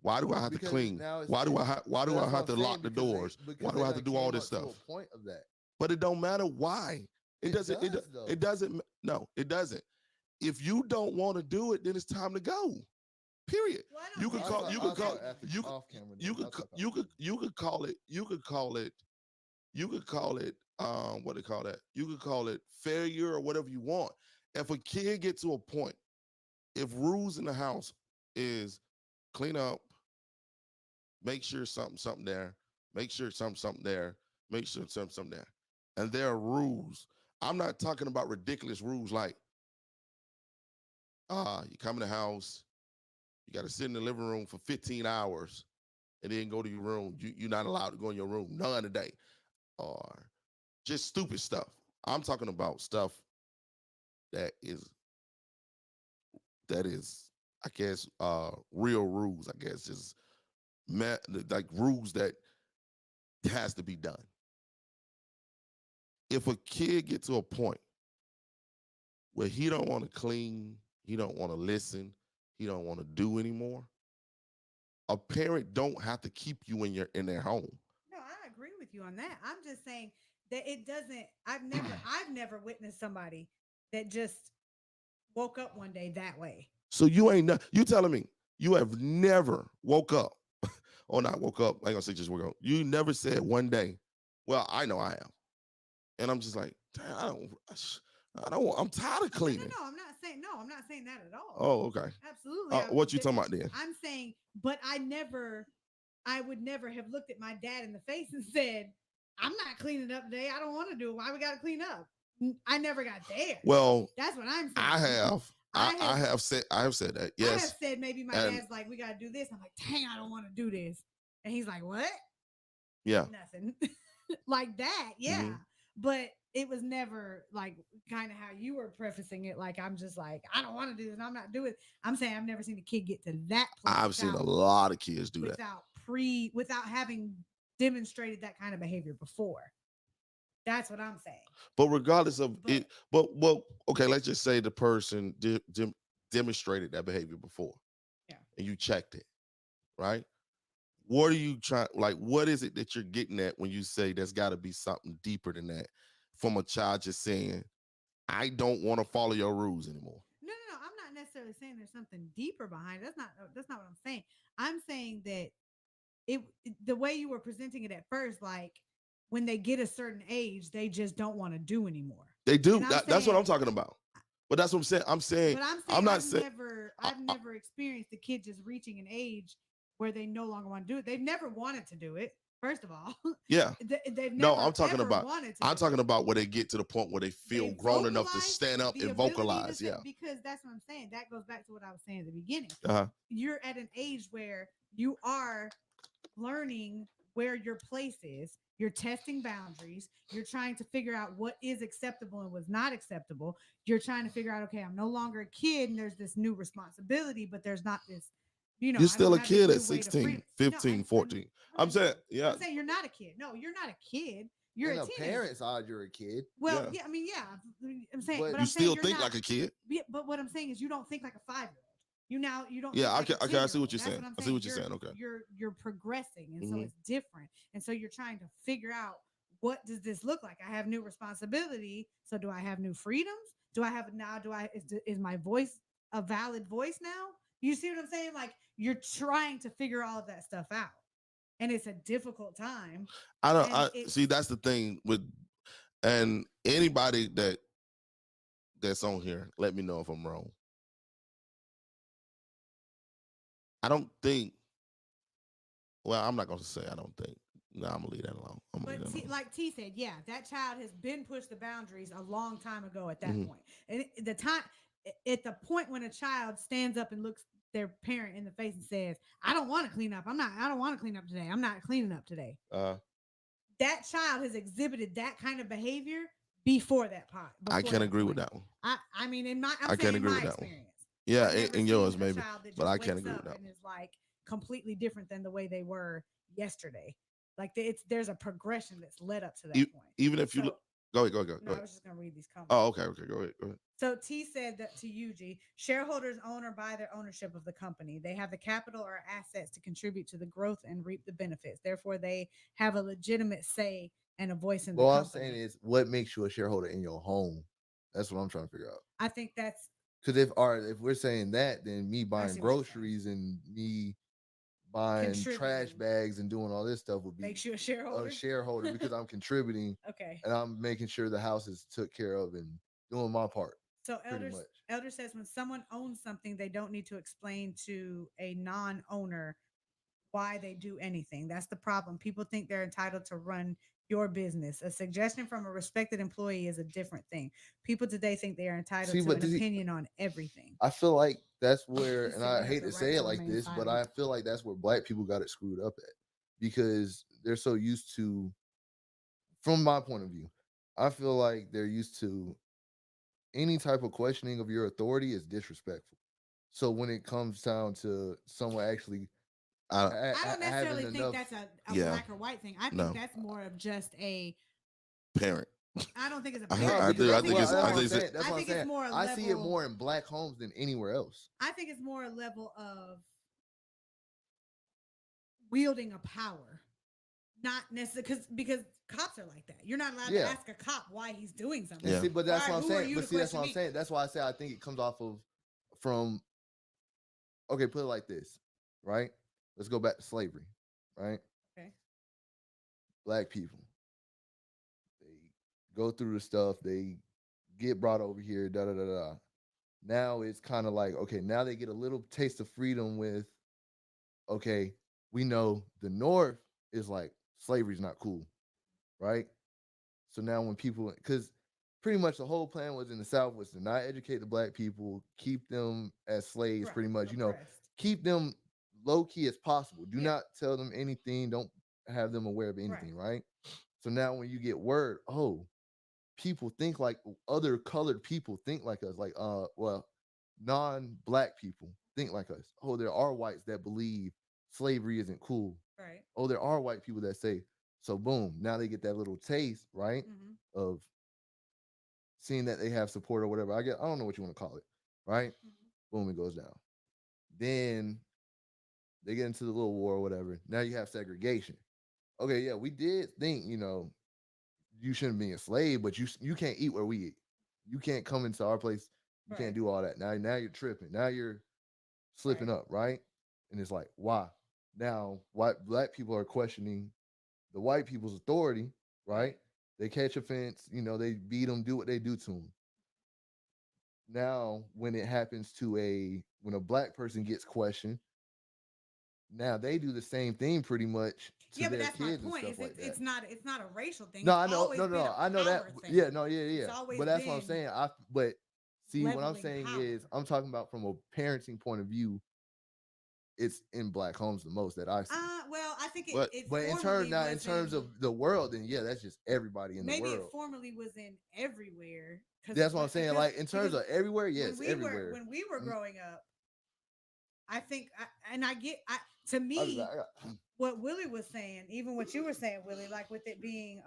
Why do I have to clean? Why do I have to lock the doors? Why do I have to do all this stuff? Point of that. But it don't matter why. It doesn't. No, it doesn't. If you don't want to do it, then it's time to go. Period. You could call it what they call that? You could call it failure or whatever you want. If a kid get to a point, if rules in the house is clean up, make sure something there, make sure something there, make sure something there. And there are rules. I'm not talking about ridiculous rules like you come in the house, you got to sit in the living room for 15 hours and then go to your room. You're not allowed to go in your room none a day. Or just stupid stuff. I'm talking about stuff that is, I guess, real rules. I guess is like rules that has to be done. If a kid gets to a point where he don't want to clean, he don't want to listen, he don't want to do anymore, a parent don't have to keep you in their home. No, I agree with you on that. I'm just saying that it doesn't. I've never witnessed somebody that just woke up one day that way. So you telling me you have never woke up, or not woke up? I ain't gonna say just woke up. You never said one day, well, I know I am, and I'm just like, damn, I'm tired of No, cleaning. no, I'm not saying no. I'm not saying that at all. Oh, okay. Absolutely. What you talking about then? I'm saying, but I would never have looked at my dad in the face and said, "I'm not cleaning up today. I don't want to do it. Why we got to clean up?" I never got there. Well, That's what I'm saying. I have. I I have said that. I have Yes. said maybe my And- dad's like, "We got to do this." I'm like, "Dang, I don't want to do this," and he's like, "What?" Yeah. Nothing like that. Yeah, Mhm. but it was never like kind of how you were prefacing it. Like I'm just like, I don't want to do this. And I'm not doing it. I'm saying I've never seen a kid get to that place. I've seen a lot of kids do that. Without having demonstrated that kind of behavior before. That's what I'm saying. But regardless of it, well, okay, let's just say the person demonstrated that behavior before. Yeah. And you checked it, right? What are you trying, like, what is it that you're getting at when you say there's got to be something deeper than that from a child just saying, I don't want to follow your rules anymore? No. I'm not necessarily saying there's something deeper behind it. That's not what I'm saying. I'm saying that the way you were presenting it at first, like when they get a certain age, they just don't want to do anymore. They do. That's what I'm saying- talking about. But that's what I'm saying. I'm saying, But I'm not I've saying, never experienced the kid just reaching an age where they no longer want to do it. They've never wanted to do it. First of all, yeah. they've No, never, I'm talking ever about. wanted to I'm do talking it. about where they get to the point where they feel They grown enough to vocalize stand up the and ability to vocalize. say- Yeah. because that's what I'm saying. That goes back to what I was saying at the beginning. Uh-huh. You're at an age where you are learning where your place is. You're testing boundaries. You're trying to figure out what is acceptable and what's not acceptable. You're trying to figure out, okay, I'm no longer a kid and there's this new responsibility, but there's not this, You're I still don't a have this kid new at way to 16, freedom. 15, 14. I'm saying, yeah. I'm saying you're not a kid. No, you're not a kid. You're In a a teenager. parent's eye, you're a kid. Well, Yeah. yeah, I mean, yeah. I'm saying, But but You I'm saying still you're think not, like a kid? Yeah, but what I'm saying is you don't think like a 5-year-old. You don't. Yeah, think like I a see what 10-year-old. you're That's saying. what I'm I see what you're saying. Okay. You're progressing, and so Mhm. it's different. And so you're trying to figure out, what does this look like? I have new responsibility. So do I have new freedoms? Do I have now? Is my voice a valid voice now? You see what I'm saying? Like you're trying to figure all of that stuff out, and it's a difficult time. I don't. And I it's- see. That's the thing with, and anybody that's on here, let me know if I'm wrong. I don't think. Well, I'm not gonna say I don't think. No, I'm gonna leave that alone. I'm gonna leave But that alone. like T said, yeah, that child has been pushed the boundaries a long time ago at that Mhm. point. And at the point when a child stands up and looks their parent in the face and says, I don't want to clean up. I don't want to clean up today. I'm not cleaning up today. That child has exhibited that kind of behavior before that part. I can't agree with that one. I mean, I can't agree with that one. experience. Yeah, I've never in yours seen a maybe, child that but I just can't wakes agree with up that and one. is like completely different than the way they were yesterday. Like there's a progression that's led up to that point. Even if you So- look, go ahead. No, I Go ahead. was just gonna read these comments. Oh, okay. Go ahead. So T said that to UG, shareholders own or buy their ownership of the company. They have the capital or assets to contribute to the growth and reap the benefits. Therefore, they have a legitimate say and a voice in the What I'm company. saying is, what makes you a shareholder in your home? That's what I'm trying to figure out. I think that's Because if we're saying that, then me buying see what you're saying. groceries and me buying trash Contributing. bags and doing all this stuff would be makes you a shareholder. a shareholder because I'm contributing Okay. and I'm making sure the house is took care of and doing my part. So pretty much. Elder says when someone owns something, they don't need to explain to a non-owner why they do anything. That's the problem. People think they're entitled to run your business. A suggestion from a respected employee is a different thing. People today think they are entitled See, to but an opinion on everything. I feel like that's where, He and said I you hate have to the say right it to like remain this, but silent. I feel like that's where black people got it screwed up at because they're so used to, from my point of view, I feel like they're used to any type of questioning of your authority is disrespectful. So when it comes down to someone actually, I I don't necessarily think that's a Yeah. black or white thing. I think No. that's more of just a. parent. I don't think it's a. I parent. do. I think it's- that's I what think I'm it's- saying. That's I what I'm think it's saying. more a I see it level- more in black homes than anywhere else. I think it's more a level of wielding a power, not necessarily because cops are like that. You're not allowed Yeah. to ask a cop why he's doing something. Yeah. See, but that's Why- what I'm who are saying. you But to see, that's what I'm question me? saying. That's why I say I think it comes off of from. Okay, put it like this, right? Let's go back to slavery, right? Okay. Black people, they go through the stuff, they get brought over here, da da da da. Now it's kind of like, okay, now they get a little taste of freedom with, okay, we know the North is like slavery's not cool, right? So now when people, because pretty much the whole plan was in the South was to not educate the black people, keep them as slaves, Right, pretty much, oppressed. keep them low key as possible. Do Yeah. not tell them anything. Don't have them aware of anything, right? So now when you get word, oh, people think like other colored people think like us, like well, non-black people think like us. Oh, there are whites that believe slavery isn't cool. Right. Oh, there are white people that say so. Boom, now they get that little taste, right, Mhm. of seeing that they have support or whatever. I don't know what you want to call it, right? Mhm. Boom, it goes down. Then they get into the little war or whatever. Now you have segregation. Okay, yeah, we did think, you shouldn't be enslaved, but you can't eat where we eat. You can't come into our place. You Right. can't do all that. Now you're tripping. Now you're slipping Right. up, right? And it's like, why? Now white black people are questioning the white people's authority, right? Right. They catch offense, they beat them, do what they do to them. Now, when it happens when a black person gets questioned, now they do the same thing pretty much to Yeah, but their that's my kids and point. stuff like that. it's not a racial thing. No, It's I know, always no, been no, a I know that. power thing. Yeah, no, yeah, It's yeah. always But that's what I'm been saying. But see, what I'm leveling saying power. is, I'm talking about from a parenting point of view. It's in black homes the most that I see. Well, I think But- it But in formerly terms of the world, then yeah, that's just everybody in the maybe world. it formerly was in everywhere. That's what I'm saying. Like in terms of everywhere, yes, when everywhere. when we were growing up, I think, to I me, got- what Willie was saying, even what you were saying, Willie, like with it being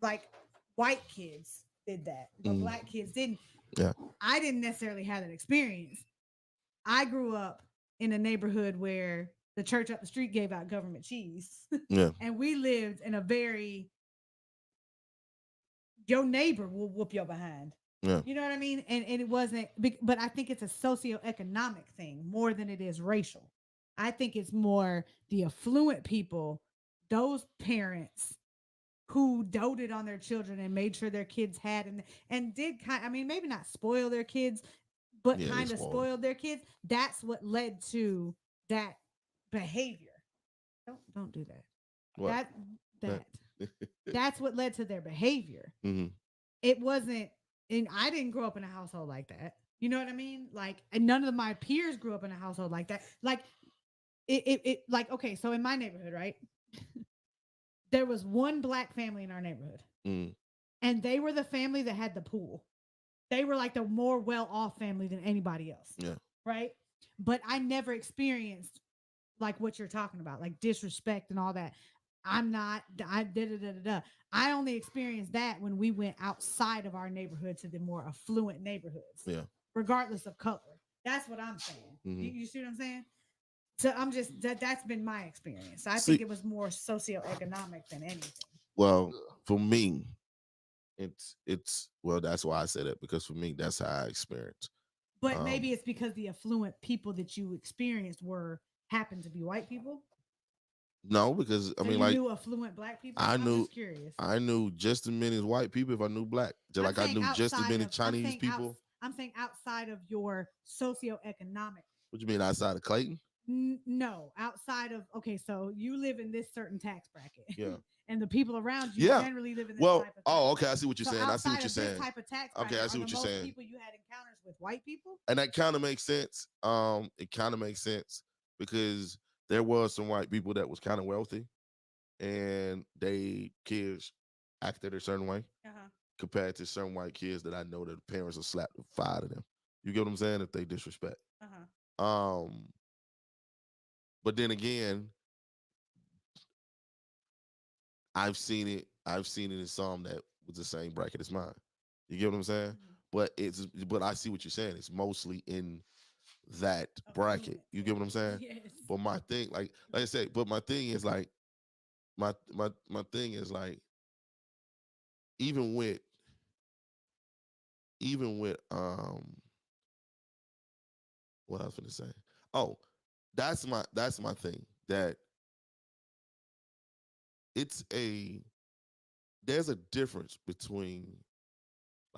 like white kids did that, but Mm. black kids didn't. Yeah. I didn't necessarily have that experience. I grew up in a neighborhood where the church up the street gave out government cheese. Yeah. And we lived in a very, your neighbor will whoop your behind. Yeah. You know what I mean? And it wasn't, but I think it's a socioeconomic thing more than it is racial. I think it's more the affluent people, those parents who doted on their children and made sure their kids had and did maybe not spoil their kids, but Yeah, they kind of spoiled. spoiled their kids. That's what led to that behavior. Don't do that. What? That that's what led to their behavior. Mhm. It wasn't, and I didn't grow up in a household like that. You know what I mean? Like, and none of my peers grew up in a household like that. Like, it like, okay, so in my neighborhood, right? There was one black family in our neighborhood, Mm. and they were the family that had the pool. They were like the more well-off family than anybody else. Yeah. Right? But I never experienced like what you're talking about, like disrespect and all that. I da. I only experienced that when we went outside of our neighborhood to the more affluent neighborhoods. Yeah. Regardless of color. That's what I'm saying. Mhm. You see what I'm saying? So I'm just that's been my experience. I See- think it was more socioeconomic than anything. Well, for me, it's well, that's why I said it, because for me, that's how I experienced. But maybe it's because the affluent people that you experienced happened to be white people. No, because I So mean, you like knew affluent black people. I I'm knew- just curious. I knew just as many as white people if I knew black. Just I'm like I saying knew just as outside many of- I'm Chinese saying people. I'm saying outside of your socioeconomic. What you mean outside of Clayton? No, outside of, okay, so you live in this certain tax bracket. Yeah. And the people around you Yeah. generally live in this Well, type of oh, tax okay, I see what you're So saying. I see what outside you're of saying. This type of tax Okay, bracket, I see are what the you're most saying. people you had encounters with white people? And that kind of makes sense. It kind of makes sense because there was some white people that was kind of wealthy, and they kids acted a certain way Uh-huh. compared to certain white kids that I know that the parents will slap the fire out of them. You get what I'm saying? If they disrespect. Uh-huh. But then again, I've seen it in some that was the same bracket as mine. You get what I'm saying? Mhm. But I see what you're saying. It's mostly in that bracket. You get what I'm saying? Yes. But my thing, like I said, but my thing is like my thing is like even with what I was gonna say. Oh, that's my thing. That there's a difference between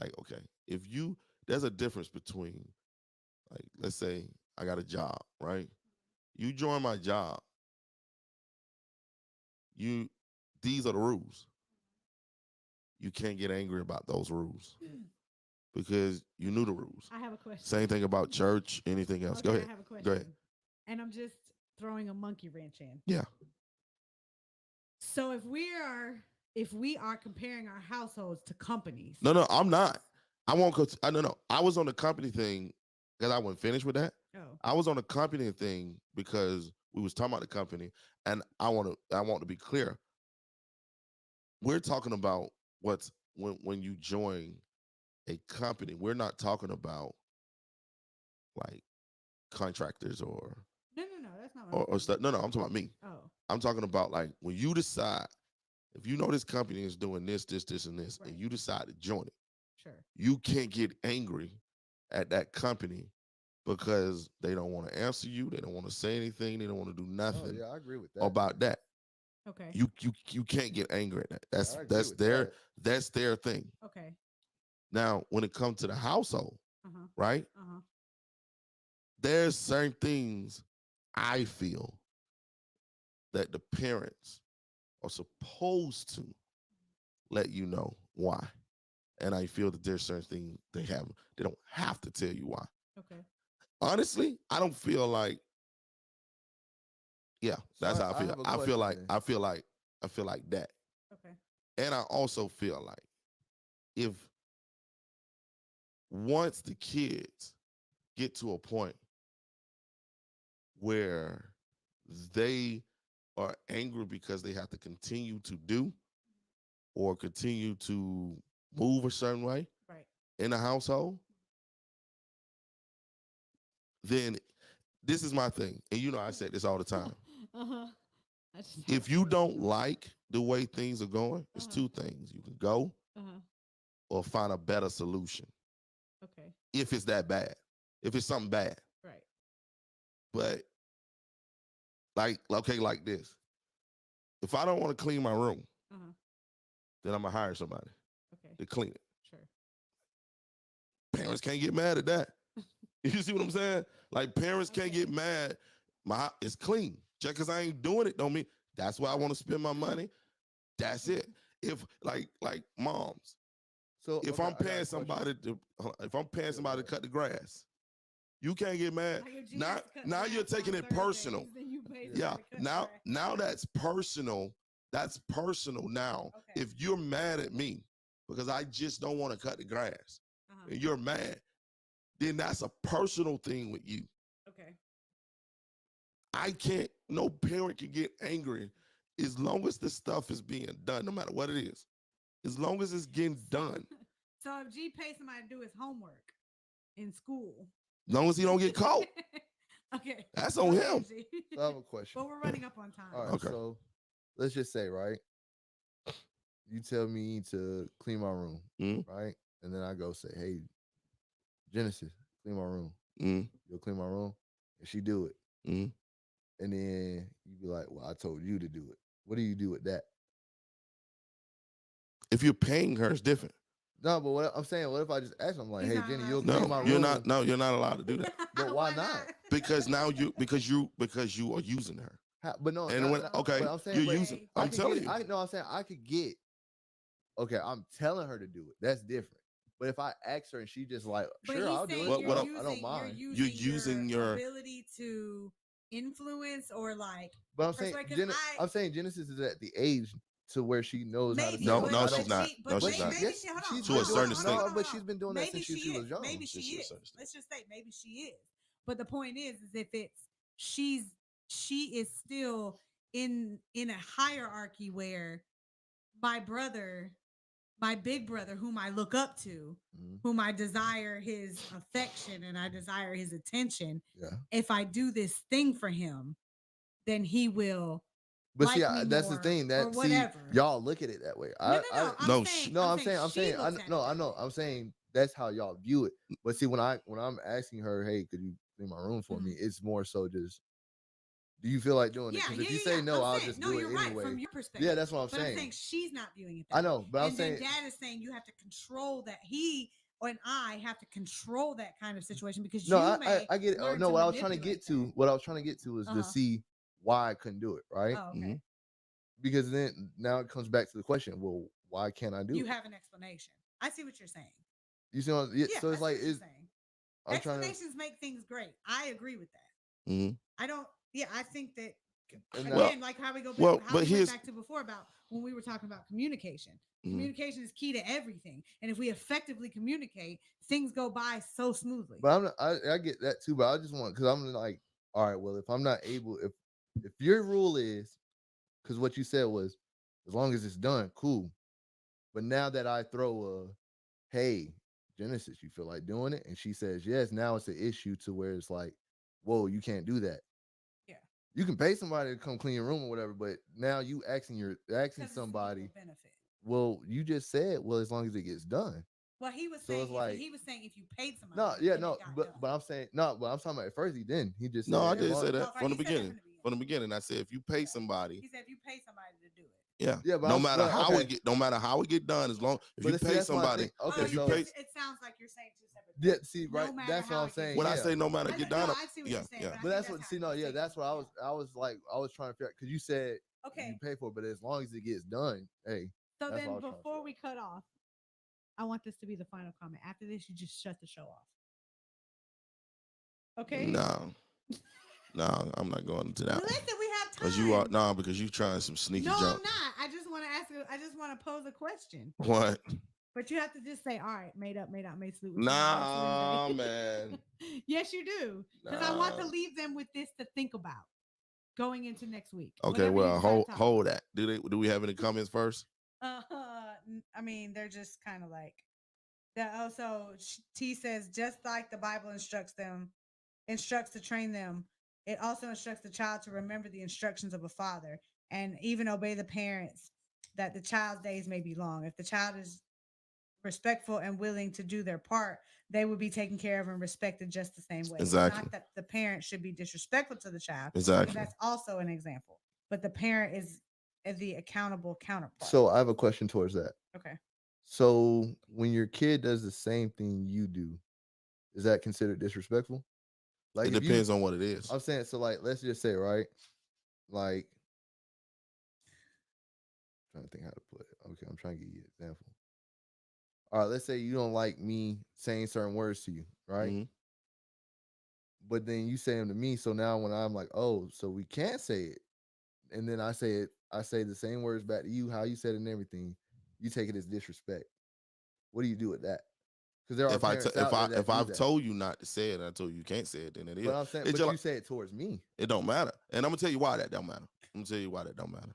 Like, okay, if you there's a difference between, like, let's say I got a job, right? You join my job, you these are the rules. You can't get angry about those rules because you knew the rules. I have a question. Same thing about church, anything else. Go Okay, ahead. I have a question. Go ahead. And I'm just throwing a monkey wrench in. Yeah. So if we are comparing our households to companies. No, I'm not. I won't go. No. I was on the company thing because I wasn't finished with that. Oh. I was on the company thing because we was talking about the company, and I want to be clear. We're talking about what's when you join a company. We're not talking about like contractors or No, that's not what or stuff. No, I'm talking about me. Oh. I'm talking about like when you decide, if you know this company is doing this, and this, Right. and you decide to join it, Sure. you can't get angry at that company because they don't want to answer you, they don't want to say anything, they don't want to do Oh, nothing yeah, I agree with that. about that. Okay. You can't get angry at that. I agree That's with their that. thing. Okay. Now, when it comes to the household, Uh-huh. right? Uh-huh. There's certain things I feel that the parents are supposed to let you know why. And I feel that there's certain things they don't have to tell you why. Okay. Honestly, I don't feel like, yeah, that's So how I I feel. have a I feel like question. I feel like that. Okay. And I also feel like if once the kids get to a point where they are angry because they have to continue to do or continue to move a certain way Right. in the household, then this is my thing. And you know, I say this all the time. Uh-huh. If you don't like the way things are going, it's Uh-huh. two things. You can go Uh-huh. or find a better solution Okay. if it's that bad, if it's something bad. Right. But like this. If I don't want to clean my room, Uh-huh. then I'm gonna hire somebody Okay. to clean it. Sure. Parents can't get mad at that. You see what I'm saying? Like parents can't get mad. It's clean. Just because I ain't doing it don't mean that's why I want to spend my money. That's it. If like moms, So if okay, I'm I got a paying question. somebody to cut the grass, you can't get mad. Like if G Now has to cut now the you're grass taking on it personal. Thursdays, then you pay Yeah. somebody to cut the Now grass. now that's personal. That's personal now. Okay. If you're mad at me because I just don't want to cut the grass Uh-huh. and you're mad, then that's a personal thing with you. Okay. No parent can get angry as long as the stuff is being done, no matter what it is. As long as it's getting done. So if G pays somebody to do his homework in school. As long as he don't get caught. Okay. That's on Go ahead, him. G. So I have a question. But we're running up on time. All right, Okay. so let's just say, right? You tell me to clean my room, Mhm. right? And then I go say, hey, Genesis, clean my room. Mm, You'll clean my room? And she do it. mm. And then you be like, well, I told you to do it. What do you do with that? If you're paying her, it's different. No, but what I'm saying, what if I just ask him, like, He's hey, not Jenny, allowed you'll to. clean my No, room? you're not allowed to do that. But why not? Because you are using her. But no, And when okay, but I'm saying, you're but using. I I'm could telling get, you. I'm saying I could get. Okay, I'm telling her to do it. That's different. But if I ask her and she just like, But sure, he's I'll do saying it. What I don't mind. You're using your your- ability to influence or like. But I'm saying, persuade, 'cause I'm saying Genesis is at the age to where she knows how to maybe, do it. but- No, but she's not. but No, she's maybe, not. Maybe Yes, she, hold she's on, to a hold on, certain hold on, extent. hold on, but hold she's on. been doing that Maybe since she was young. Maybe Just she to a is. certain extent. Let's just say maybe she is. But the point is if it's she is still in a hierarchy where my big brother, whom I look up to, Mhm. whom I desire his affection and I desire his attention. Yeah. If I do this thing for him, then he will. But like see, me that's the more thing or that see whatever. y'all look at it that way. No. No, I'm saying. I'm she saying, looks at it I that know. way. I'm saying that's how y'all view it. But see, when I'm asking her, hey, could you clean my room for me? It's more so just Do you feel like doing it? Yeah, Because yeah, if you yeah, say yeah. no, I'm I'll saying, just no, do you're it right anyway. from your perspective. Yeah, that's what I'm But I'm saying. saying she's not viewing it. I know, but I'm and then saying Dad is saying you have to control that. He and I have to control that kind of situation because no, you may I get it. learn No, to what I was trying to get manipulate to, that. what I was trying to get to is to see why I couldn't do it, right? Oh, okay. Mhm. Because then now it comes back to the question, well, why can't I do You it? have an explanation. I see what you're saying. You see what? Yeah, Yeah, so I it's see like what you're it's. saying. I'm trying to. Explanations make things great. I agree with that. Mhm. I don't. Yeah, I think that And now, Well, again, like how we go back, well, how but we went here's back to before about when we were talking about communication. Mhm. Communication is key to everything, and if we effectively communicate, things go by so smoothly. but I'm not, I get that too, but I just want because I'm like, all right, well, if I'm not able, if your rule is, because what you said was, as long as it's done, cool. But now that I throw a, hey, Genesis, you feel like doing it, and she says yes, now it's an issue to where it's like, whoa, you can't do that. Yeah. You can pay somebody to come clean your room or whatever, but now you asking Because it's a somebody. mutual benefit. Well, you just said, well, as long as it gets done. Well, he was So saying it's like, he was saying if you paid somebody, no, yeah, then no, it got but done. but I'm saying no, but I'm talking about at first he didn't. He just no, I said as did long say as, that Oh, from the he said that beginning. from From the beginning, I said if you pay somebody, He said if you pay somebody to do it. yeah, but no I'm- matter but, how okay. it get, no matter how it get done, as long if But you see, pay that's my somebody, thing. Okay, if you so pay, it sounds like you're saying two separate yeah, things. see, No right, matter that's what how I'm it gets saying. when Yeah, I say no matter get no, done, I see what yeah, you're saying. yeah. But I but think that's what. how See, you no, yeah, take that's it. what I was like, I was trying to figure because you said Okay. you pay for it, but as long as it gets done, hey, So that's what I then was trying to before figure we cut off, I want this to be the final comment. After this, you just shut the show off. Okay? No, no, I'm not going into that one. Listen, we have time. Because you are because you trying some sneaky No, junk. I'm not. I just want to ask you. I just want to pose a question. What? But you have to just say, all right, made up, made salute. Nah, man. Yes, you do. Because I want to Nah. leave them with this to think about going into next week. Okay, whenever you well, decide to talk. hold that. Do we have any comments first? I mean, they're just kind of like that. Also, T says just like the Bible instructs to train them. It also instructs the child to remember the instructions of a father and even obey the parents. That the child's days may be long. If the child is respectful and willing to do their part, they will be taken care of and respected just the same way. Exactly. It's not that the parent should be disrespectful to the child. Exactly. That's also an example. But the parent is the accountable counterpart. So I have a question towards that. Okay. So when your kid does the same thing you do, is that considered disrespectful? Like It if depends on what it is. I'm saying so. Like let's just say right, like trying to think how to put it. Okay, I'm trying to give you an example. All right, let's say you don't like me saying certain words to you, right? Mhm. But then you say them to me, so now when I'm like, oh, so we can't say it, and then I say it, I say the same words back to you, how you said it and everything. You take it as disrespect. What do you do with that? Because there are parents out there that If do I've that. told you not to say it, and I told you you can't say it, then it is. But I'm saying, It's but just you like- say it towards me. it don't matter, and I'm gonna tell you why that don't matter. I'm gonna tell you why that don't matter.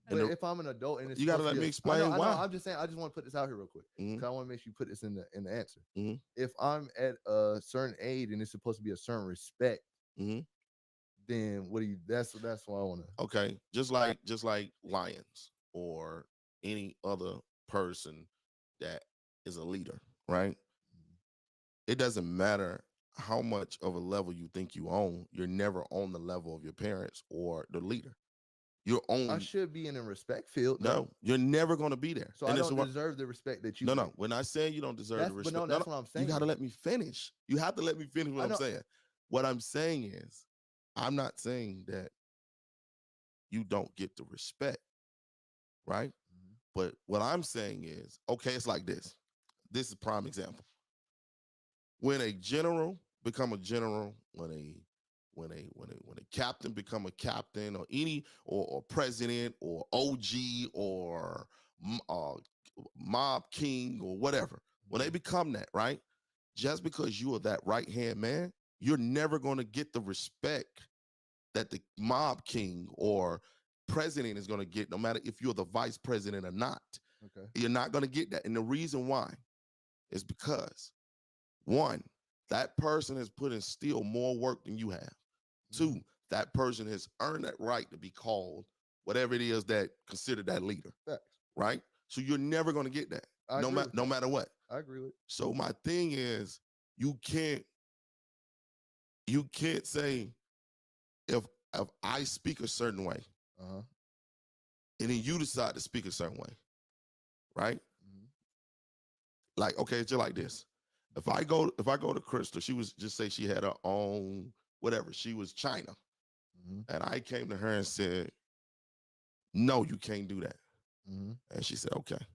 But if I'm an adult and it's you gotta supposed let to be me a- explain I know, why. I'm just saying. I just want to put this out here real quick Mhm. because I want to make sure you put this in the answer. Mhm. If I'm at a certain age and it's supposed to be a certain respect, Mhm. then what do you? That's what I want to. Okay, just like lions or any other person that is a leader, right? It doesn't matter how much of a level you think you own. You're never on the level of your parents or the leader. You're I only should be in a respect field. no. You're never going to be there. So And I this is don't what- deserve the respect that you. No, get. no. We're not saying you don't deserve That's, the but respect. no, that's what I'm saying. You got to let me finish. You have to let me finish what I I'm know. saying. What I'm saying is, I'm not saying that you don't get the respect, right? Mhm. But what I'm saying is, okay, it's like this. This is a prime example. When a general become a general, when a captain become a captain, or any or president or OG or mob king or whatever, when they become that, right? Just because you are that right hand man, you're never going to get the respect that the mob king or president is going to get, no matter if you're the vice president or not. Okay. You're not going to get that. And the reason why is because, one, that person has put in still more work than you have. Two, that person has earned that right to be called whatever it is that considered that leader. Facts. Right? So you're never going to get that. I agree with No that. matter what. I agree with. So my thing is, you can't say, if if I speak a certain way, Uh-huh. and then you decide to speak a certain way, right? Mhm. Like, okay, it's just like this. If I go to Crystal, she was just say she had her own whatever. She was China, Mhm. and I came to her and said, "No, you can't do that." Mhm. And she said, "Okay."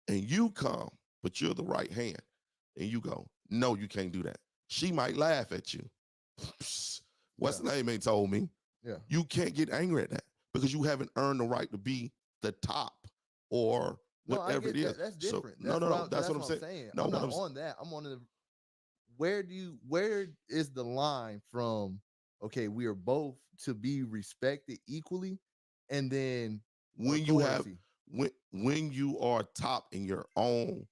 And you come, but you're the right hand, and you go, "No, you can't do that." She might laugh at you. What's the name ain't told me. Yeah. You can't get angry at that because you haven't earned the right to be the top or No, I whatever get it is. that. That's So different. no, That's no, what no. That's what I'm saying. saying. No, I'm what not I'm on that. I'm on the where is the line from, okay, we are both to be respected equally, and then when you have authority. when you are top in your own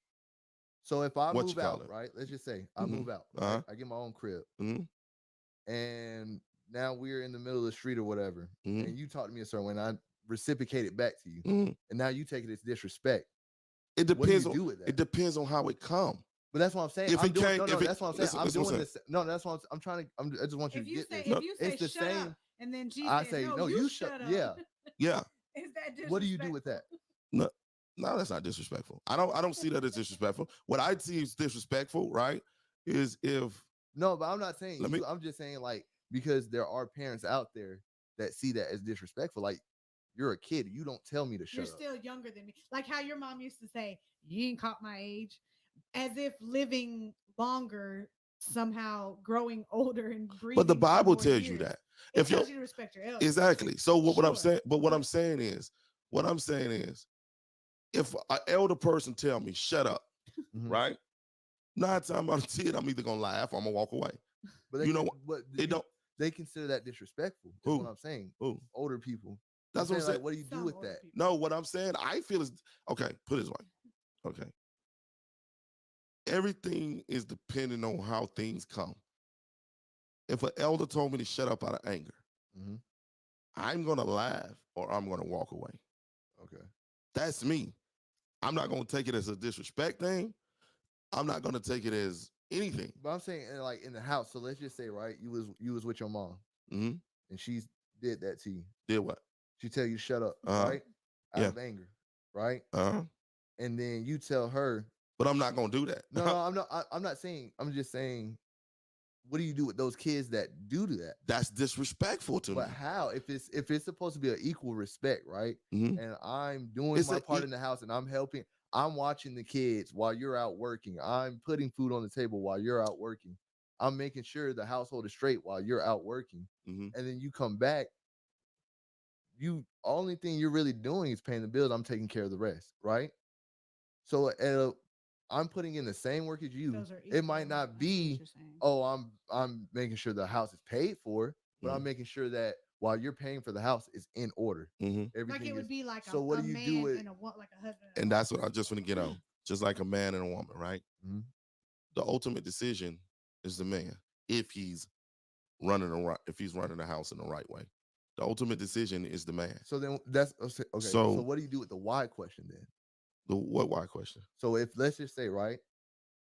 So if I what you move call out, it. right? Let's just say I Mhm. move out, Uh-huh. right? I get my own crib, Mhm. and now we're in the middle of the street or whatever, Mhm. and you talk to me a certain way, and I reciprocate it back to you, Mhm. and now you take it as disrespect. It What do you depends on do with that? it depends on how it come. But that's what I'm saying. If I'm it doing came, no, if no. it That's what I'm saying. listen, I'm listen, doing listen. this. No, that's what I'm trying to. I just want you If to you get say this. No. if you say It's the shut same. up, and then G I says, say no, no. you Shut. shut up. Yeah. Yeah. Is that disrespectful? What do you do with that? No, no, that's not disrespectful. I don't see that as disrespectful. What I see is disrespectful, right? Is if No, but I'm not saying let me you. I'm just saying like because there are parents out there that see that as disrespectful. Like you're a kid. You don't tell me to You're shut up. still younger than me. Like how your mom used to say, you ain't caught my age. As if living longer, somehow growing older and but the breathing for Bible more tells you years. that. It If you're tells you to respect your elders. exactly. So what I'm Sure. saying, but what I'm But saying is, what I'm saying is, if an elder person tell me shut up, Mhm. right? 9 times out of 10, I'm either gonna laugh or I'm gonna walk away. But they You know can, what? but It don't. they consider that disrespectful. Is what Who? I'm saying. Who? Older people. I'm That's what I'm saying saying. like, what do you do some with older that? people. No, what I'm saying, I feel is okay. Put it this way. Okay, everything is depending on how things come. If an elder told me to shut up out of anger, Mm-hmm. I'm gonna laugh or I'm gonna walk away. Okay. That's me. I'm not gonna take it as a disrespect thing. I'm not gonna take it as anything. But I'm saying like in the house. So let's just say right, you was with your mom Hmm. and she did that to you. Did what? She tell you shut up, Uh-huh. right? Out Yeah. of anger, right? Uh-huh. And then you tell her, But I'm not gonna do that. no, I'm not. I'm not saying. I'm just saying. What do you do with those kids that do that? That's disrespectful to But me. how? If it's supposed to be an equal respect, right? Mhm. And I'm doing It's my a part in the house, and I'm helping. I'm watching the kids while you're out working. I'm putting food on the table while you're out working. I'm making sure the household is straight while you're out working. Mhm. And then you come back. You only thing you're really doing is paying the bills. I'm taking care of the rest, right? So I'm putting in the same work as you. Those are It might equal. I not see what be, you're saying. oh, I'm making sure the house is paid for, but I'm Mhm. making sure that while you're paying for the house is in order. Mhm. Everything Like it would is. be like So a, what a do you man do with? and a like a husband and a And wife. that's what I just want to get on. Just like a man and a woman, right? Mhm. The ultimate decision is the man. If he's running if he's running the house in the right way. The ultimate decision is the man. So then that's okay. So So what do you do with the why question then? the what why question? So if let's just say right,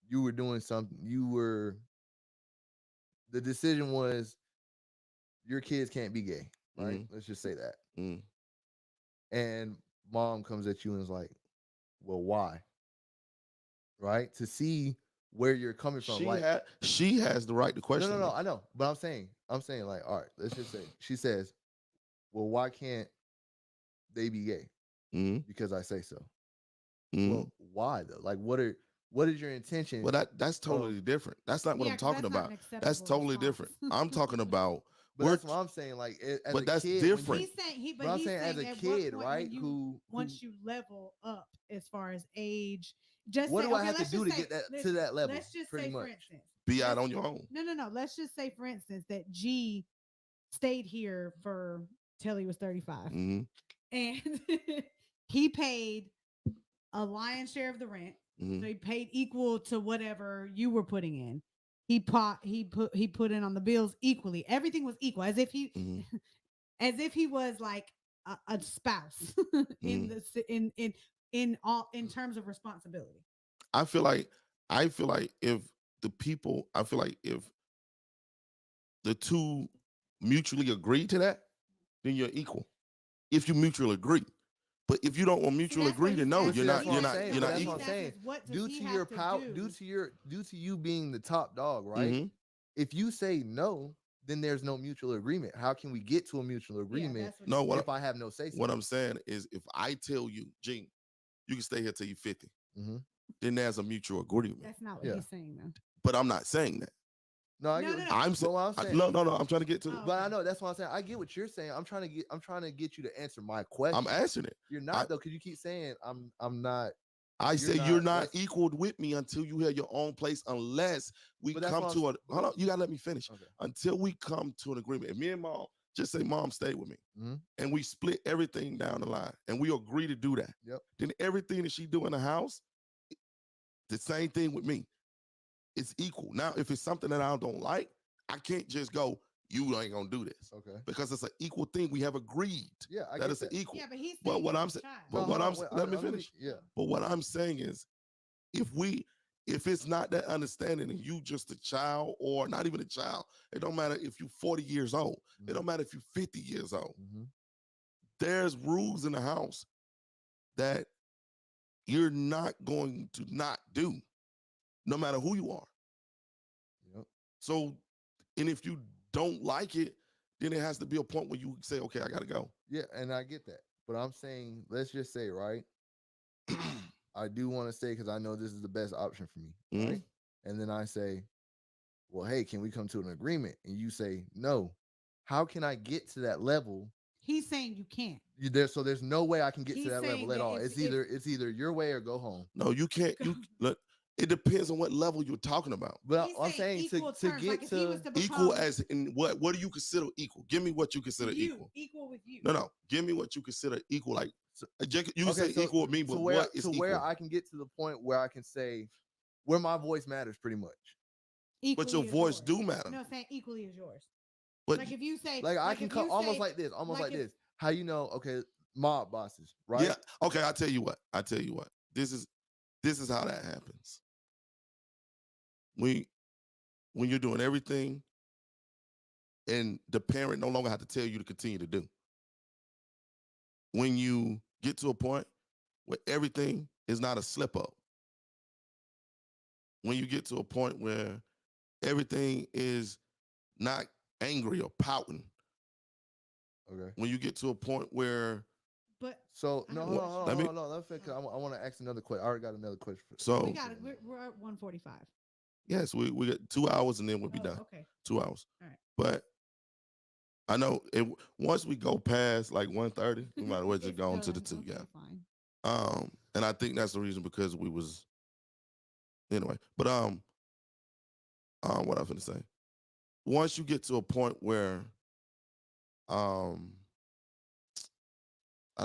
you were doing something, the decision was your kids can't be gay, right? Mhm. Let's just say that, Mhm. and mom comes at you and is like, well, why? Right? To see where you're coming from. Like, She has the right to question no, me. I know, but I'm saying, like, all right, let's just say she says, well, why can't they be gay? Mhm. Because I say so. Mhm. Well, why though? Like, what is your intention? Well, that's totally different. That's not what Yeah, I'm 'cause talking that's not about. an That's acceptable totally response. different. I'm talking about But we're that's what I'm saying. Like, as but a that's kid, different. He's saying but I'm he's saying as saying a at kid, what point right? when you Who once you level up as far as age, just what say do I okay. have to Let's do just to say get that to listen. that level? Let's just Pretty say for much. instance, Be out let's on your own. no. Let's just say for instance that G stayed here for till he was 35, Hmm. and he paid a lion's share of the rent. Hmm. So he paid equal to whatever you were putting in. He put in on the bills equally. Everything was equal, as if he Hmm. as if he was like a spouse in Hmm. the in all in terms of responsibility. I feel like I feel like if the people I feel like if the two mutually agree to that, then you're equal. If you mutually agree. But if you don't want mutual agree, then no, But you're see, not. that's what I'm saying. You're But not that's what equal. I'm saying. What does Due he to have your to power, do? due to you being the top dog, right? Mhm. If you say no, then there's no mutual agreement. How can we get to a mutual Yeah, agreement that's what No, he what said. if I have no say so? what I'm saying is, if I tell you, Gene, you can stay here till you're 50, Mhm. then there's a mutual agreement. That's not what Yeah. he's saying though. But I'm not saying that. No, I No, get no, what no. you- I'm but saying what I'm saying. no. I'm trying to get to. Oh. But I Okay. know that's what I'm saying. I get what you're saying. I'm trying to get you to answer my question. I'm answering it. You're not though, because you keep saying I'm not. I You're say not- you're not that's- equal with me until you have your own place, unless we But that's come what to I'm- a. Hold on, you gotta let me finish. Okay. Until we come to an agreement. If me and mom just say, "Mom, stay with me," Mhm. and we split everything down the line, and we agree to do that, Yep. then everything that she do in the house, the same thing with me. It's equal. Now, if it's something that I don't like, I can't just go, "You ain't gonna do this," Okay. because it's an equal thing. We have agreed Yeah, I that get it's that. an equal. Yeah, but he's But saying what you're I'm a saying, child. but No, what hold I'm on, let me let finish. Yeah. But what I'm saying is, if it's not that understanding and you just a child, or not even a child, it don't matter if you're 40 years old, it don't matter if you're 50 years old. Mhm. There's rules in the house that you're not going to not do, no matter who you are. Yep. So, and if you don't like it, then it has to be a point where you say, "Okay, I gotta go." Yeah, and I get that. But I'm saying, let's just say, right? I do want to say, because I know this is the best option for me, Mhm. right? And then I say, well, hey, can we come to an agreement? And you say no. How can I get to that level? He's saying you can't. So there's no way I can get to He's that saying level at that all. if- It's either your way or go home. No, you can't. You look. It depends on what level you're talking about. But He's I'm saying equal to terms. get Like if he was to to Equal become as in what? What do you consider equal? Give me what you consider you, equal. with you. No. Give me what you consider equal. Like, you can say so, equal with me, but where what is equal? where I can get to the point where I can say where my voice matters pretty much. Equally But your as voice yours. do matter. No, saying equally as yours. But Like if you say, Like I can if come you almost say- like this, like if- this. How you know? Okay, mob bosses, right? yeah, okay. I tell you what. This is how that happens. When you're doing everything, and the parent no longer have to tell you to continue to do. When you get to a point where everything is not a slip up. When you get to a point where everything is not angry or pouting. Okay. When you get to a point where But So I no, have a hold on, question. hold Let on, me- hold on. Let me finish, 'cause I want to ask another question. I already got another question. so we got it. We're at 1:45. yes, we got 2 hours and then we'll be Oh, done. okay. 2 hours. All right. But I know once we go past like 1:30, we might as well just It's go on to the done. 2, yeah. Okay, fine. And I think that's the reason, because we was anyway. But what I was gonna say. Once you get to a point where I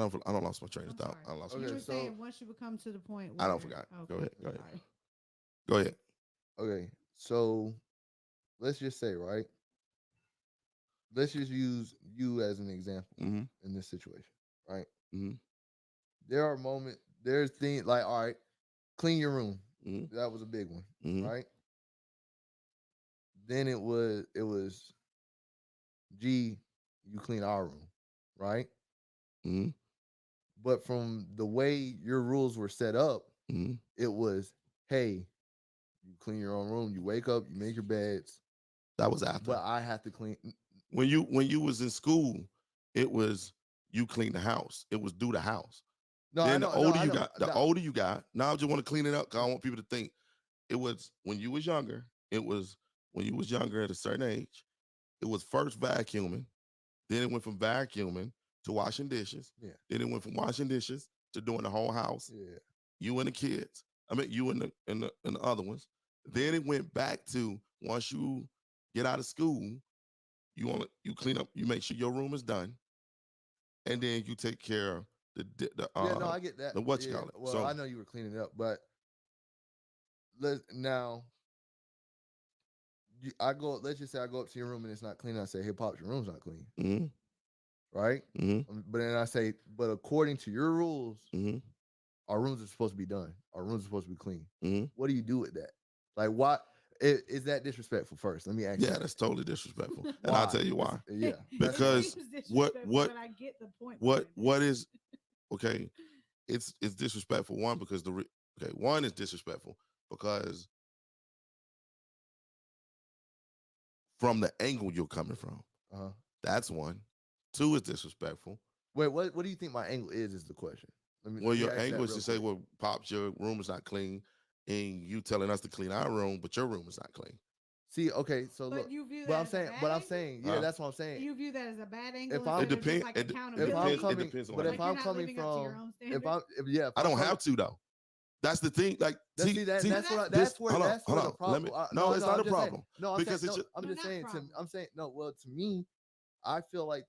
don't lost my train of I'm thought. sorry. I lost Okay, my You train. were so- saying once you become to the point where I don't forgot. Go Okay, ahead. sorry. Go ahead. Okay, so let's just say, right? Let's just use you as an example Mm-hmm. in this situation, right? Mm-hmm. There's things like, all right, clean your room. Mm-hmm. That was a big one, Mm-hmm. right? Then it was, gee, you clean our room, right? Mm-hmm. But from the way your rules were set up, Mm-hmm. it was, hey, you clean your own room. You wake up, you make your beds, That was after. but I have to clean. When you was in school, it was you clean the house. It was do the house. No, Then I know. the older no, I you know, got, the no, older you got. Now I just want to clean it up because I want people to think it was when you was younger. It was when you was younger at a certain age. It was first vacuuming, then it went from vacuuming to washing dishes. Yeah. Then it went from washing dishes to doing the whole house. Yeah. You and the kids. I mean, you and the other ones. Then it went back to once you get out of school, you clean up, you make sure your room is done, and then you take care of the Yeah, no, I get that. the what you Yeah, call it. Well, So I know you were cleaning it up, but now I go. Let's just say I go up to your room and it's not clean. I say, "Hey, pops, your room's not clean," mhm, right? mhm, But then I say, "But according to your rules, mhm, our rooms are supposed to be done. Our rooms are supposed to be clean." mhm. What do you do with that? Like, what? Is that disrespectful? First, let me ask you. Yeah, that. that's totally disrespectful, and Why? I'll tell you why. Yeah, It Because seems what- disrespectful, what- but I get the point. What is okay? It's disrespectful. One, because one is disrespectful because from the angle you're coming from. Uh-huh. That's one. Two is disrespectful. Wait, what do you think my angle is? Is the question. Well, let me your ask that angle is real to say, quick. well, Pops, your room is not clean, and you telling us to clean our room, but your room is not clean. See, okay, so But look, you view but that I'm as a saying, bad but I'm angle? saying, yeah, Huh? that's what I'm saying. You view that as a bad angle. If I'm- instead of just It like depends- accountability? If I'm depends- it coming, depends on but how if Like you're I'm not coming living up to your from, own if standards? I don't have to though. That's the thing. Like, That's see, that's That's what this- that's where hold on, that's where hold the on. problem. Let me- no, it's not I'm a just saying- problem, No, I'm because saying, it's no, just- I'm No, just not saying. problem. I'm saying no. Well, to me, I feel like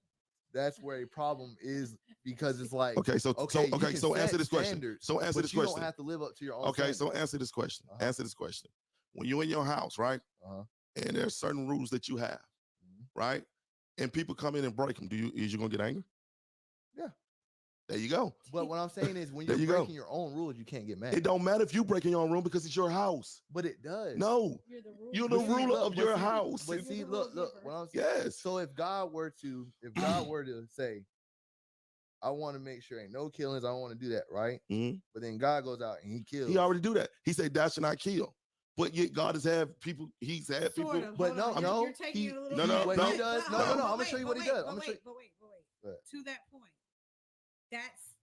that's where a problem is because it's like Okay, so okay, you can so answer set this question. standards, So answer but this you question. don't have to live up to your own. Okay, so standards. answer this question. Uh-huh. Answer this question. When you're in your house, right, Uh-huh. and there's certain rules that you have, Mhm. right, and people come in and break them, is you gonna get angry? Yeah. There you go. But what I'm saying is, when There you're you go. breaking your own rules, you can't get mad. It don't matter if you breaking your own room because it's your house. But it does. No, You're the ruler. you're the But see, ruler look, of but your see- house. But You're see, the look, rule look. giver. What I'm saying. Yes. So if God were to say, I want to make sure ain't no killings, I don't want to do that, right? Mhm. But then God goes out and he kills. He already do that. He said, "Thou shalt not kill." But yet God has had people. He's had Sort people. of. But Hold on. no, You're taking it a little no, bit. no, what no, he does. No, no. I'm But gonna wait, show you but what he wait, does. but I'm gonna show you. wait, but wait, but wait. Go ahead. To that point, that's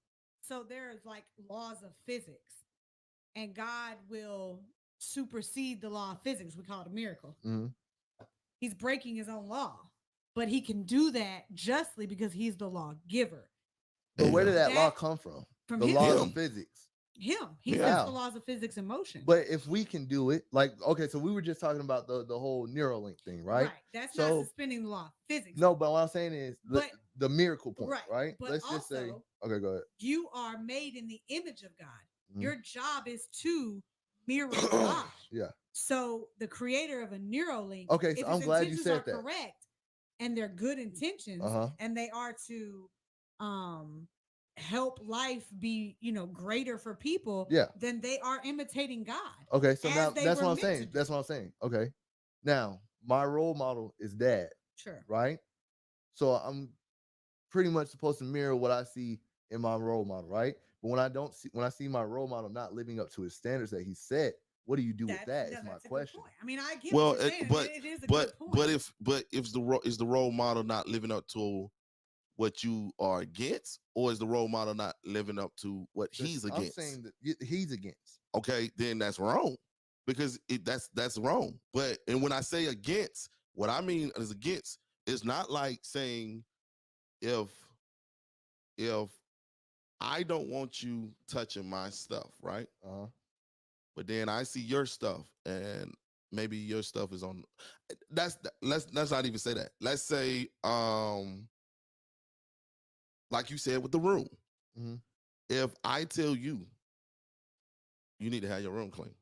so there's like laws of physics, and God will supersede the law of physics. We call it a miracle. Mhm. He's breaking his own law, but he can do that justly because he's the law giver. But where Yeah. did that law That- come from? From The him, laws Him. of physics. he Yeah. sets the laws of physics in motion. But if we can do it, like, okay, so we were just talking about the whole Neuralink thing, right? That's So- not suspending the law of physics. No, but what I'm saying is But- the miracle point, right, right? but Let's just say, also- okay, go ahead. You are made in the image of God. Mhm. Your job is to mirror God. Yeah. So the creator of a Neuralink, Okay, so if I'm his glad you intentions said are that. correct and they're good intentions, Uh-huh. and they are to help life be, greater for people, Yeah. then they are imitating God. Okay, so as now they that's were what I'm meant saying. to do. That's what I'm saying. Okay. Now, my role model is dad, Sure. right? So I'm pretty much supposed to mirror what I see in my role model, right? But when I see my role model not living up to his standards that he set, what do you do with that? Is my That's a good question. point. I mean, I get Well, what you're saying. It is a good point. but if is the role model not living up to what you are against, or is the role model not living up to what he's I'm against? saying that he's against. Okay, then that's wrong, because that's wrong. But and when I say against, what I mean is against. It's not like saying if I don't want you touching my stuff, right? Uh-huh. But then I see your stuff, and maybe your stuff is on. Let's not even say that. Let's say like you said with the room. Mhm. If I tell you you need to have your room clean,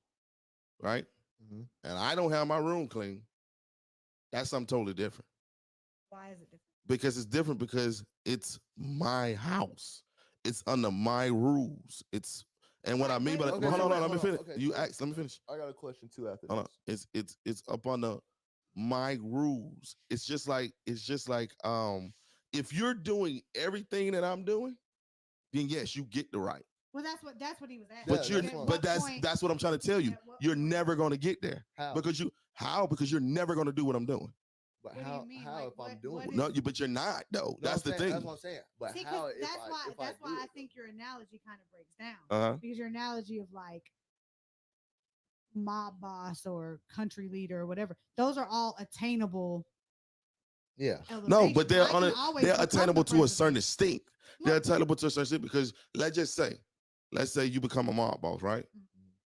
right? Mhm. And I don't have my room clean, that's something totally different. Why is it different? Because it's different because it's my house. It's under my rules. And what I mean by that, Okay, hold so on, wait, let me hold on. finish. Okay, You so- asked, let me finish. I got a question too after Hold on. this. It's up under my rules. It's just like if you're doing everything that I'm doing, then yes, you get the right. Well, that's what he was asking. But Yeah, you're that's what- but that's what I'm trying to tell you. At what You're point? never going to get there How? because you're never going to do what I'm doing. But What do you how mean? how Like, if I'm what- doing what it? is- No, but you're not though. No, That's I'm the saying- thing. That's what I'm saying. But See, 'cause how if that's I why if I that's do why I it, think your analogy kind of breaks down. Uh-huh. Because your analogy of like mob boss or country leader or whatever, those are all attainable yeah. No, but elevations. they're I can always they're become attainable the to a certain president. extent. They're Look, attainable to a certain extent because let's say you become a mob boss, right?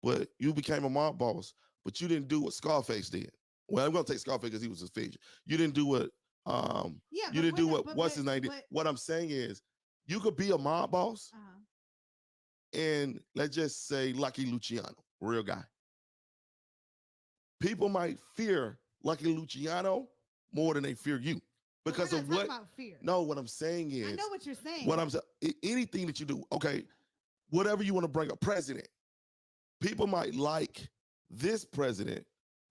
But you became a mob boss, but you didn't do what Scarface did. Well, I'm gonna take Scarface because he was his figure. You didn't do what yeah, you but didn't do when- what but- what's but- his name did. but- What I'm saying is you could be a mob boss uh-huh. and let's just say Lucky Luciano, real guy. People might fear Lucky Luciano more than they fear you But because we're of not what. talking about fear. No, what I'm saying is I know what you're saying. what I'm saying. Anything that you do, okay, whatever you want to bring a president, people might like this president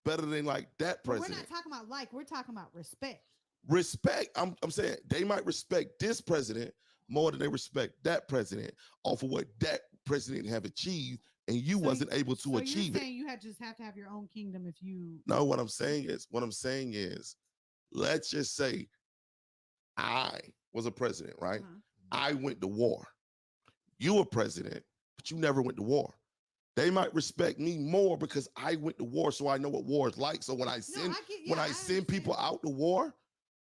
better than like that But we're president. not talking about like, we're talking about respect. Respect. I'm saying they might respect this president more than they respect that president off of what that president have achieved, and you wasn't able to achieve you're it. saying you just have to have your own kingdom if you. No, what I'm saying is, let's just say I was a president, right? Uh-huh. I went to war. You were president, but you never went to war. They might respect me more because I went to war, so I know what war is like. So when I send people out to war,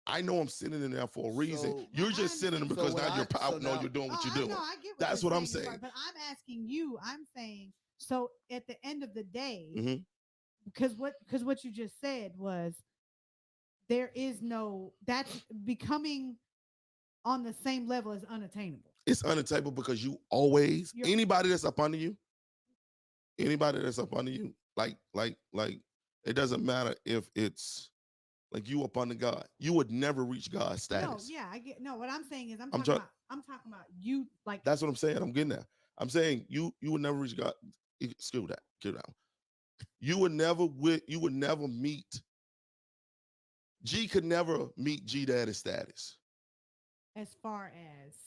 I know I'm sending them there for a reason. So- You're just sending them because now you're out, know you're doing what you're doing. I get what That's you're what I'm saying, saying. But I'm asking you. I'm saying so. At the end of the day, Mhm. because what you just said was there is no that's becoming on the same level is unattainable. It's unattainable because you always You're- anybody that's up under you, like it doesn't matter if it's like you up under God, you would never reach God's status. No, yeah, I get. No, what I'm saying is I'm I'm talking about you. Like That's what I'm saying. I'm getting there. I'm saying you would never reach God. Excuse that. Get it out. You would never meet. G could never meet G Daddy's status. as far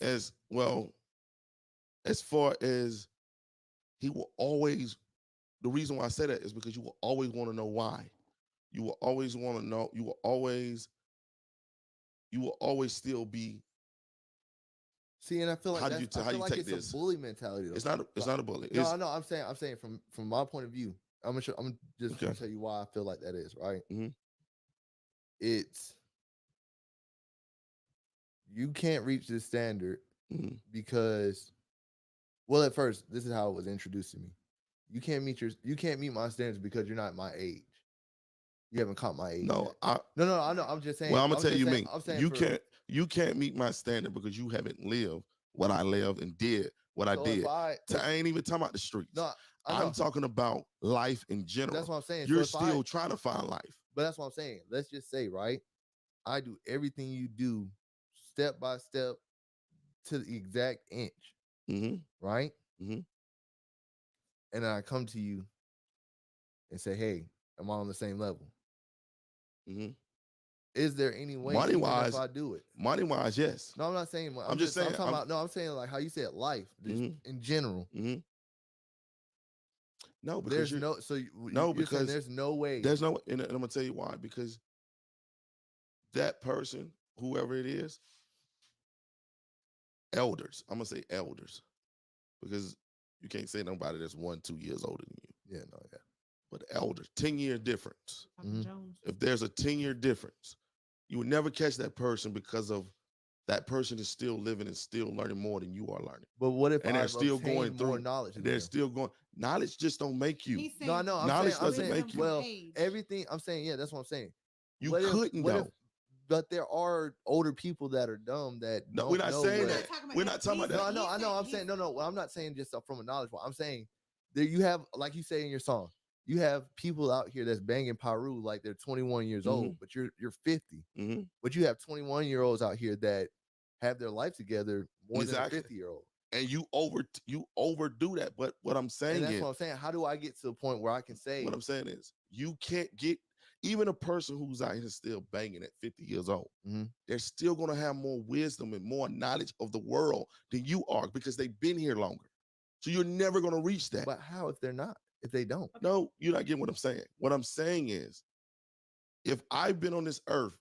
As well, as far as he will always. The reason why I say that is because you will always want to know why. You will always want to know. You will always still be. See, and I feel like How that's, do you I how feel you like take it's this? a bully mentality. Though. It's not a bully. No, It's, I know. I'm saying from my point of view. I'm just Okay. gonna tell you why I feel like that is right. Mhm. It's you can't reach this standard Mhm. because, well, at first, this is how it was introduced to me. You can't meet my standards because you're not my age. You haven't caught my age. No, yet. No. I know. I'm just saying. Well, I'm gonna tell you, I'm saying you can't meet my standard because you haven't lived what I lived and did what I So did. I ain't even talking about the streets. no, I know. I'm talking about life in general. That's what I'm saying. You're So still trying to find life. But that's what I'm saying. Let's just say, right? I do everything you do, step by step, to the exact inch, Mm-hmm. right? Mhm. And then I come to you and say, "Hey, am I on the same level? Mm-hmm. Is there any way, Money even wise, if I do it?" Money wise, yes. No, I'm not saying. I'm just saying, I'm talking about. No, I'm saying like how you said life, just Mhm. in general. Mm-hmm. No, because There's no. So no, you're saying because there's no way. there's no, and I'm gonna tell you why. Because that person, whoever it is, elders. I'm gonna say elders, because you can't say nobody that's 1-2 years older than you. Yeah, no, yeah. But elders, 10-year difference. Papa Mhm. Jones. If there's a 10-year difference, you would never catch that person because of that person is still living and still learning more than you are learning. But what if And they're I've still obtained going more through. knowledge? than They're them? still going. Knowledge just don't make you. He's saying, No, I know. Knowledge I'm doesn't saying, make you. well, age. everything. I'm saying, yeah, that's what I'm saying. You What if- couldn't what though. if- But there are older people that are dumb that No, don't we're not know saying what- that. We're not talking about No, that. I know. I'm saying no. Well, I'm not saying just from a knowledge point. I'm saying that you have, like you say in your song, you have people out here that's banging Paru like they're 21 years old, but you're 50. Mhm. But you have 21-year-olds out here that have their life together more Exactly. than a 50-year-old. And you overdo that. But what I'm saying And that's is, what I'm saying. How do I get to a point where I can say, what I'm saying is, you can't get even a person who's out here still banging at 50 years old. Mhm. They're still gonna have more wisdom and more knowledge of the world than you are because they've been here longer. So you're never gonna reach that. but how if they're not? If they don't? No, you're not getting what I'm saying. What I'm saying is, if I've been on this earth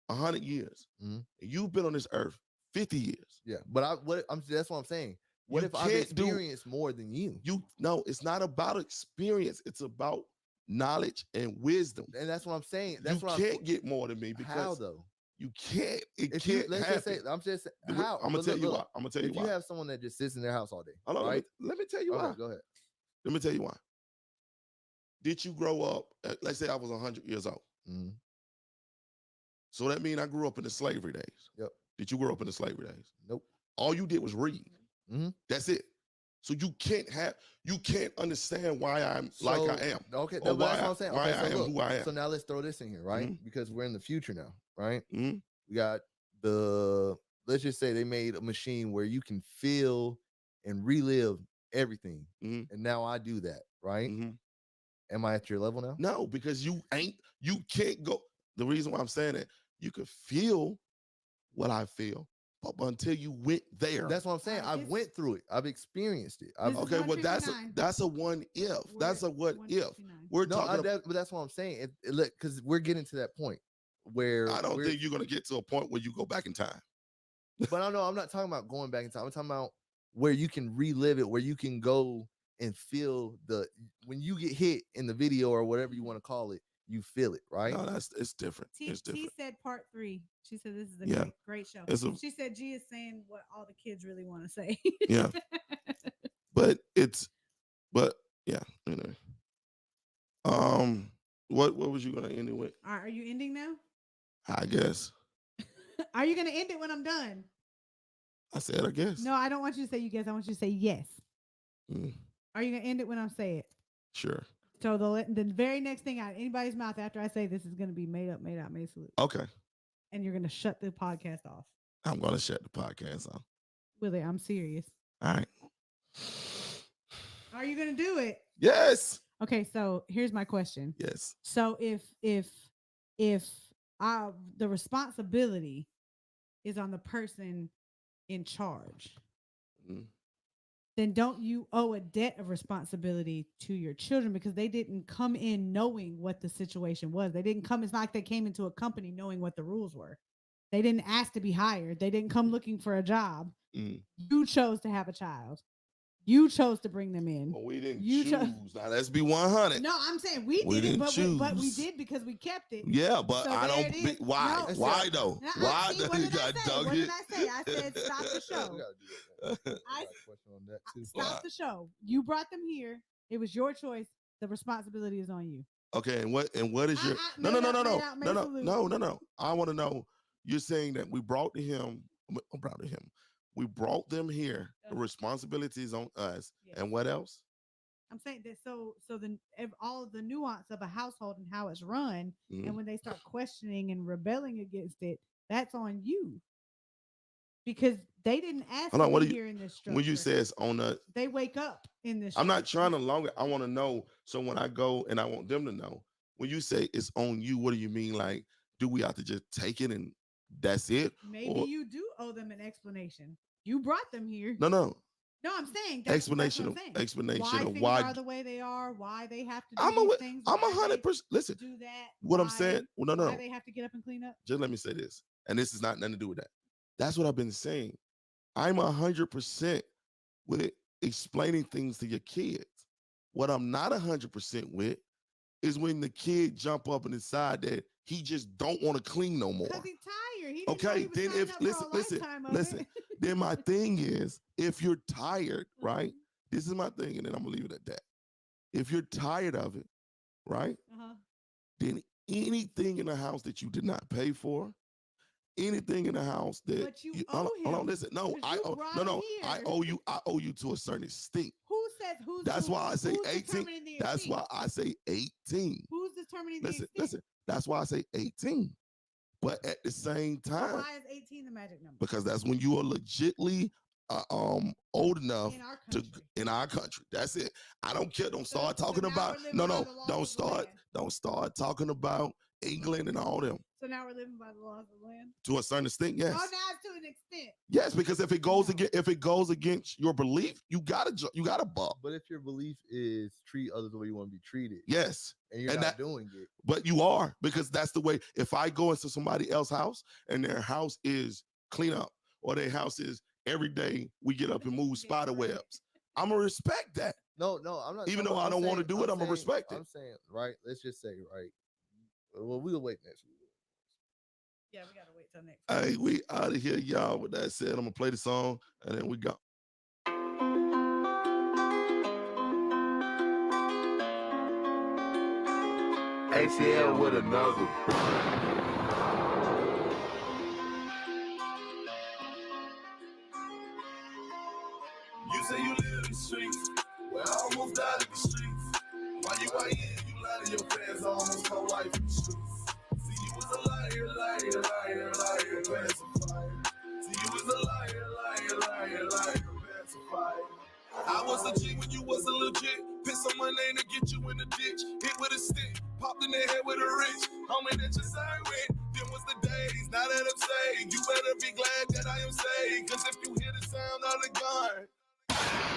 100 years, Mhm. and you've been on this earth 50 years, Yeah. But that's what I'm saying. What You if I've can't do- experienced more than you? it's not about experience. It's about knowledge and wisdom. And that's what I'm saying. That's You what can't get more than me how because though? you can't. It If you can't let's happen. just say, I'm just I'm how gonna but tell look, you look, why. I'm gonna tell you if why. you have someone that just sits in their house all day, Hold on, right? let me tell you why. Okay, go ahead. Let me tell you why. Did you grow up? Let's say I was 100 years old. Mhm. So that means I grew up in the slavery days. Yep. Did you grow up in the slavery days? Nope. All you did was read. Mhm. That's it. So you can't understand why I'm like I am. Okay, or but that's why what I'm saying. why Okay, I so am look, who I am. so now let's throw this in here, right? Mhm. Because we're in the future now, right? Mhm. We got let's just say they made a machine where you can feel and relive everything. Mhm. And now I do that, right? Mhm. Am I at your level now? No, because you can't go. The reason why I'm saying that, you could feel what I feel, but until you went there. That's what I'm saying. Alright, I've went through it. I've experienced it. I've, This is Okay, well that's 159. a what if. We're That's a at what if. 159. We're no, talking. but that's what I'm saying. Look, because we're getting to that point where I don't think you're gonna get to a point where you go back in time. But I know I'm not talking about going back in time. I'm talking about where you can relive it, where you can go and feel when you get hit in the video or whatever you want to call it, you feel it, right? No, it's different. It's T different. said part 3. She said this is a Yeah. great show. She said G is saying what all the kids really want to say. Yeah. But yeah, anyway. What was you gonna end it with? All right, are you ending now? I guess. Are you gonna end it when I'm done? I said I guess. No, I don't want you to say you guess. I want you to say yes. Mm, Are you gonna end it when I say it? sure. So the very next thing out of anybody's mouth after I say this is gonna be made up, made out, made salute. Okay. And you're gonna shut the podcast off. I'm gonna shut the podcast off. Willie, I'm serious. All right. Are you gonna do it? Yes. Okay, so here's my question. Yes. So if the responsibility is on the person in charge, Mm. then don't you owe a debt of responsibility to your children because they didn't come in knowing what the situation was. They didn't come. It's not like they came into a company knowing what the rules were. They didn't ask to be hired. They didn't come looking for a job. Mm. You chose to have a child. You chose to bring them in. Well, we didn't You choose. Now let's be 100. No, I'm saying we did didn't it, but we choose. did because we kept it. Yeah, but So I there don't. it is. Why? No. Why though? Why? See, what did I say? dug What it? did I say? I said stop the show. We gotta do that. I- I got a question on that too. Stop the show. You brought them here. It was your choice. The responsibility is on you. Okay, and what is your I- no made no up, no no made no out, no made no salute. no. I want to know. You're saying that we brought him. We brought them here. The responsibility is on us. Yes. And what else? I'm saying that so all of the nuance of a household and how it's run, Mhm. and when they start questioning and rebelling against it, that's on you. Because they didn't ask Hold on, to what be do you- here in this structure. When you say it's on us, they wake up in this. I'm not structure. trying to long it. I want to know. So when I go and I want them to know, when you say it's on you, what do you mean? Like, do we have to just take it and that's it? Maybe Or- you do owe them an explanation. You brought them here. No. No, I'm saying that's Explanation what of I'm saying. explanation Why of things why. are the way they are. Why they have to do I'm these things. I'm why they 100%. Listen, do that. what I'm why- saying. Well, no. Why they have to get up and clean up. Just let me say this, and this is not nothing to do with that. That's what I've been saying. I'm 100% with explaining things to your kids. What I'm not 100% with is when the kid jump up and decide that he just don't want to clean no more. Because he's tired. He Okay, then if listen, then my thing is, if you're tired, right? This is my thing, and then I'm gonna leave it at that. If you're tired of it, right? Uh-huh. Then anything in the house that you did not pay for, anything in the house that But you hold owe on, him, listen, no, 'cause I you owe, brought no, him I here. owe you to a certain extent. Who says who's? That's why I say who's 18. determining the That's extent? why I say 18. Who's determining the Listen, extent? listen. That's why I say 18. But at the same So time, why is 18 the magic number? because that's when you are legitly old enough In our to country. in our country. That's it. I don't care. Don't So- start so talking now about we're living no by no. the laws Don't of the start land. don't start talking about England and all them. So now we're living by the laws of the land. To a certain extent, yes. Oh, now it's to an extent. Yes, because if it goes No. against your belief, you gotta buck. But if your belief is treat others the way you want to be treated, Yes. and you're And not that- doing it, But you are, because that's the way. If I go into somebody else's house and their house is clean up, or their house is every day we get up and move Yeah, spider right. webs, I'm gonna respect that. no, I'm not. Even no, though I I'm don't wanna saying- do it, I'ma saying- respect it. I'm saying, right? Let's just say, right? Well, we'll wait next week. Yeah, we gotta wait till next. Hey, we out of here, y'all. With that said, I'm gonna play the song and then we go. ACL with another. You say you live in the streets. Well, I almost died in the streets. Why you out here? You lie to your fans. I almost caught life in the streets. See, you was a liar, pacifier. See, you was a liar, pacifier. I I was a G when you wasn't legit. Put some money in to get you in the ditch. Hit with a stick, popped in the head with a rich. Homie that you sang with, them was the days. Now that I'm saved, you better be glad that I am saved. Cause if you hear the sound of the gun,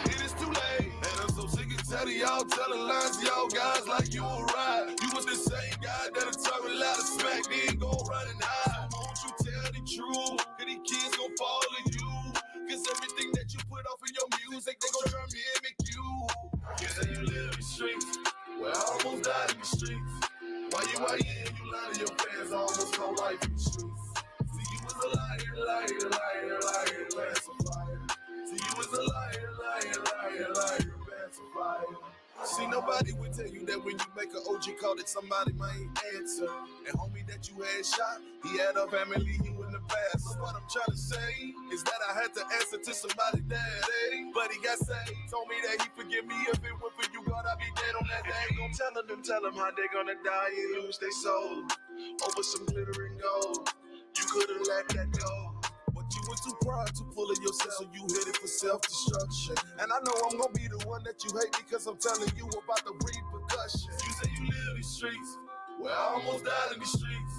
it is too late. And I'm so sick and tired of y'all telling lies to y'all guys like you were right. You was the same guy that'll talk a lot of smack, then go running high. So won't you tell the truth? Cause these kids gon' follow you. Cause everything that you put off in your music, they gon' try to mimic you. You say you live in the streets, well, I almost died in the streets. Why you lie to your fans, I almost whole life in the streets. See, you was a liar, pacifier. See, you was a liar, pacifier. See, nobody would tell you that when you make an OG call that somebody might answer. And homie that you had shot, he had a family, he in the past. So what I'm trying to say is that I had to answer to somebody daddy. But he got saved, told me that he forgive me if it were for you, God, I'd be dead on that day. Don't tell them how they gonna die and lose their soul over some glitter and gold. You could've let that go. But you were too proud to pull it yourself, so you headed for self-destruction. And I know I'm gonna be the one that you hate because I'm telling you about the repercussions. You say you live in the streets, well, I almost died in the streets.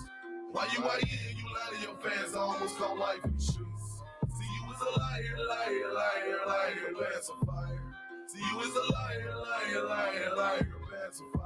Why you lie to your fans, I almost call life in the streets. See, you was a liar, pacifier. See, you was a liar, pacifier.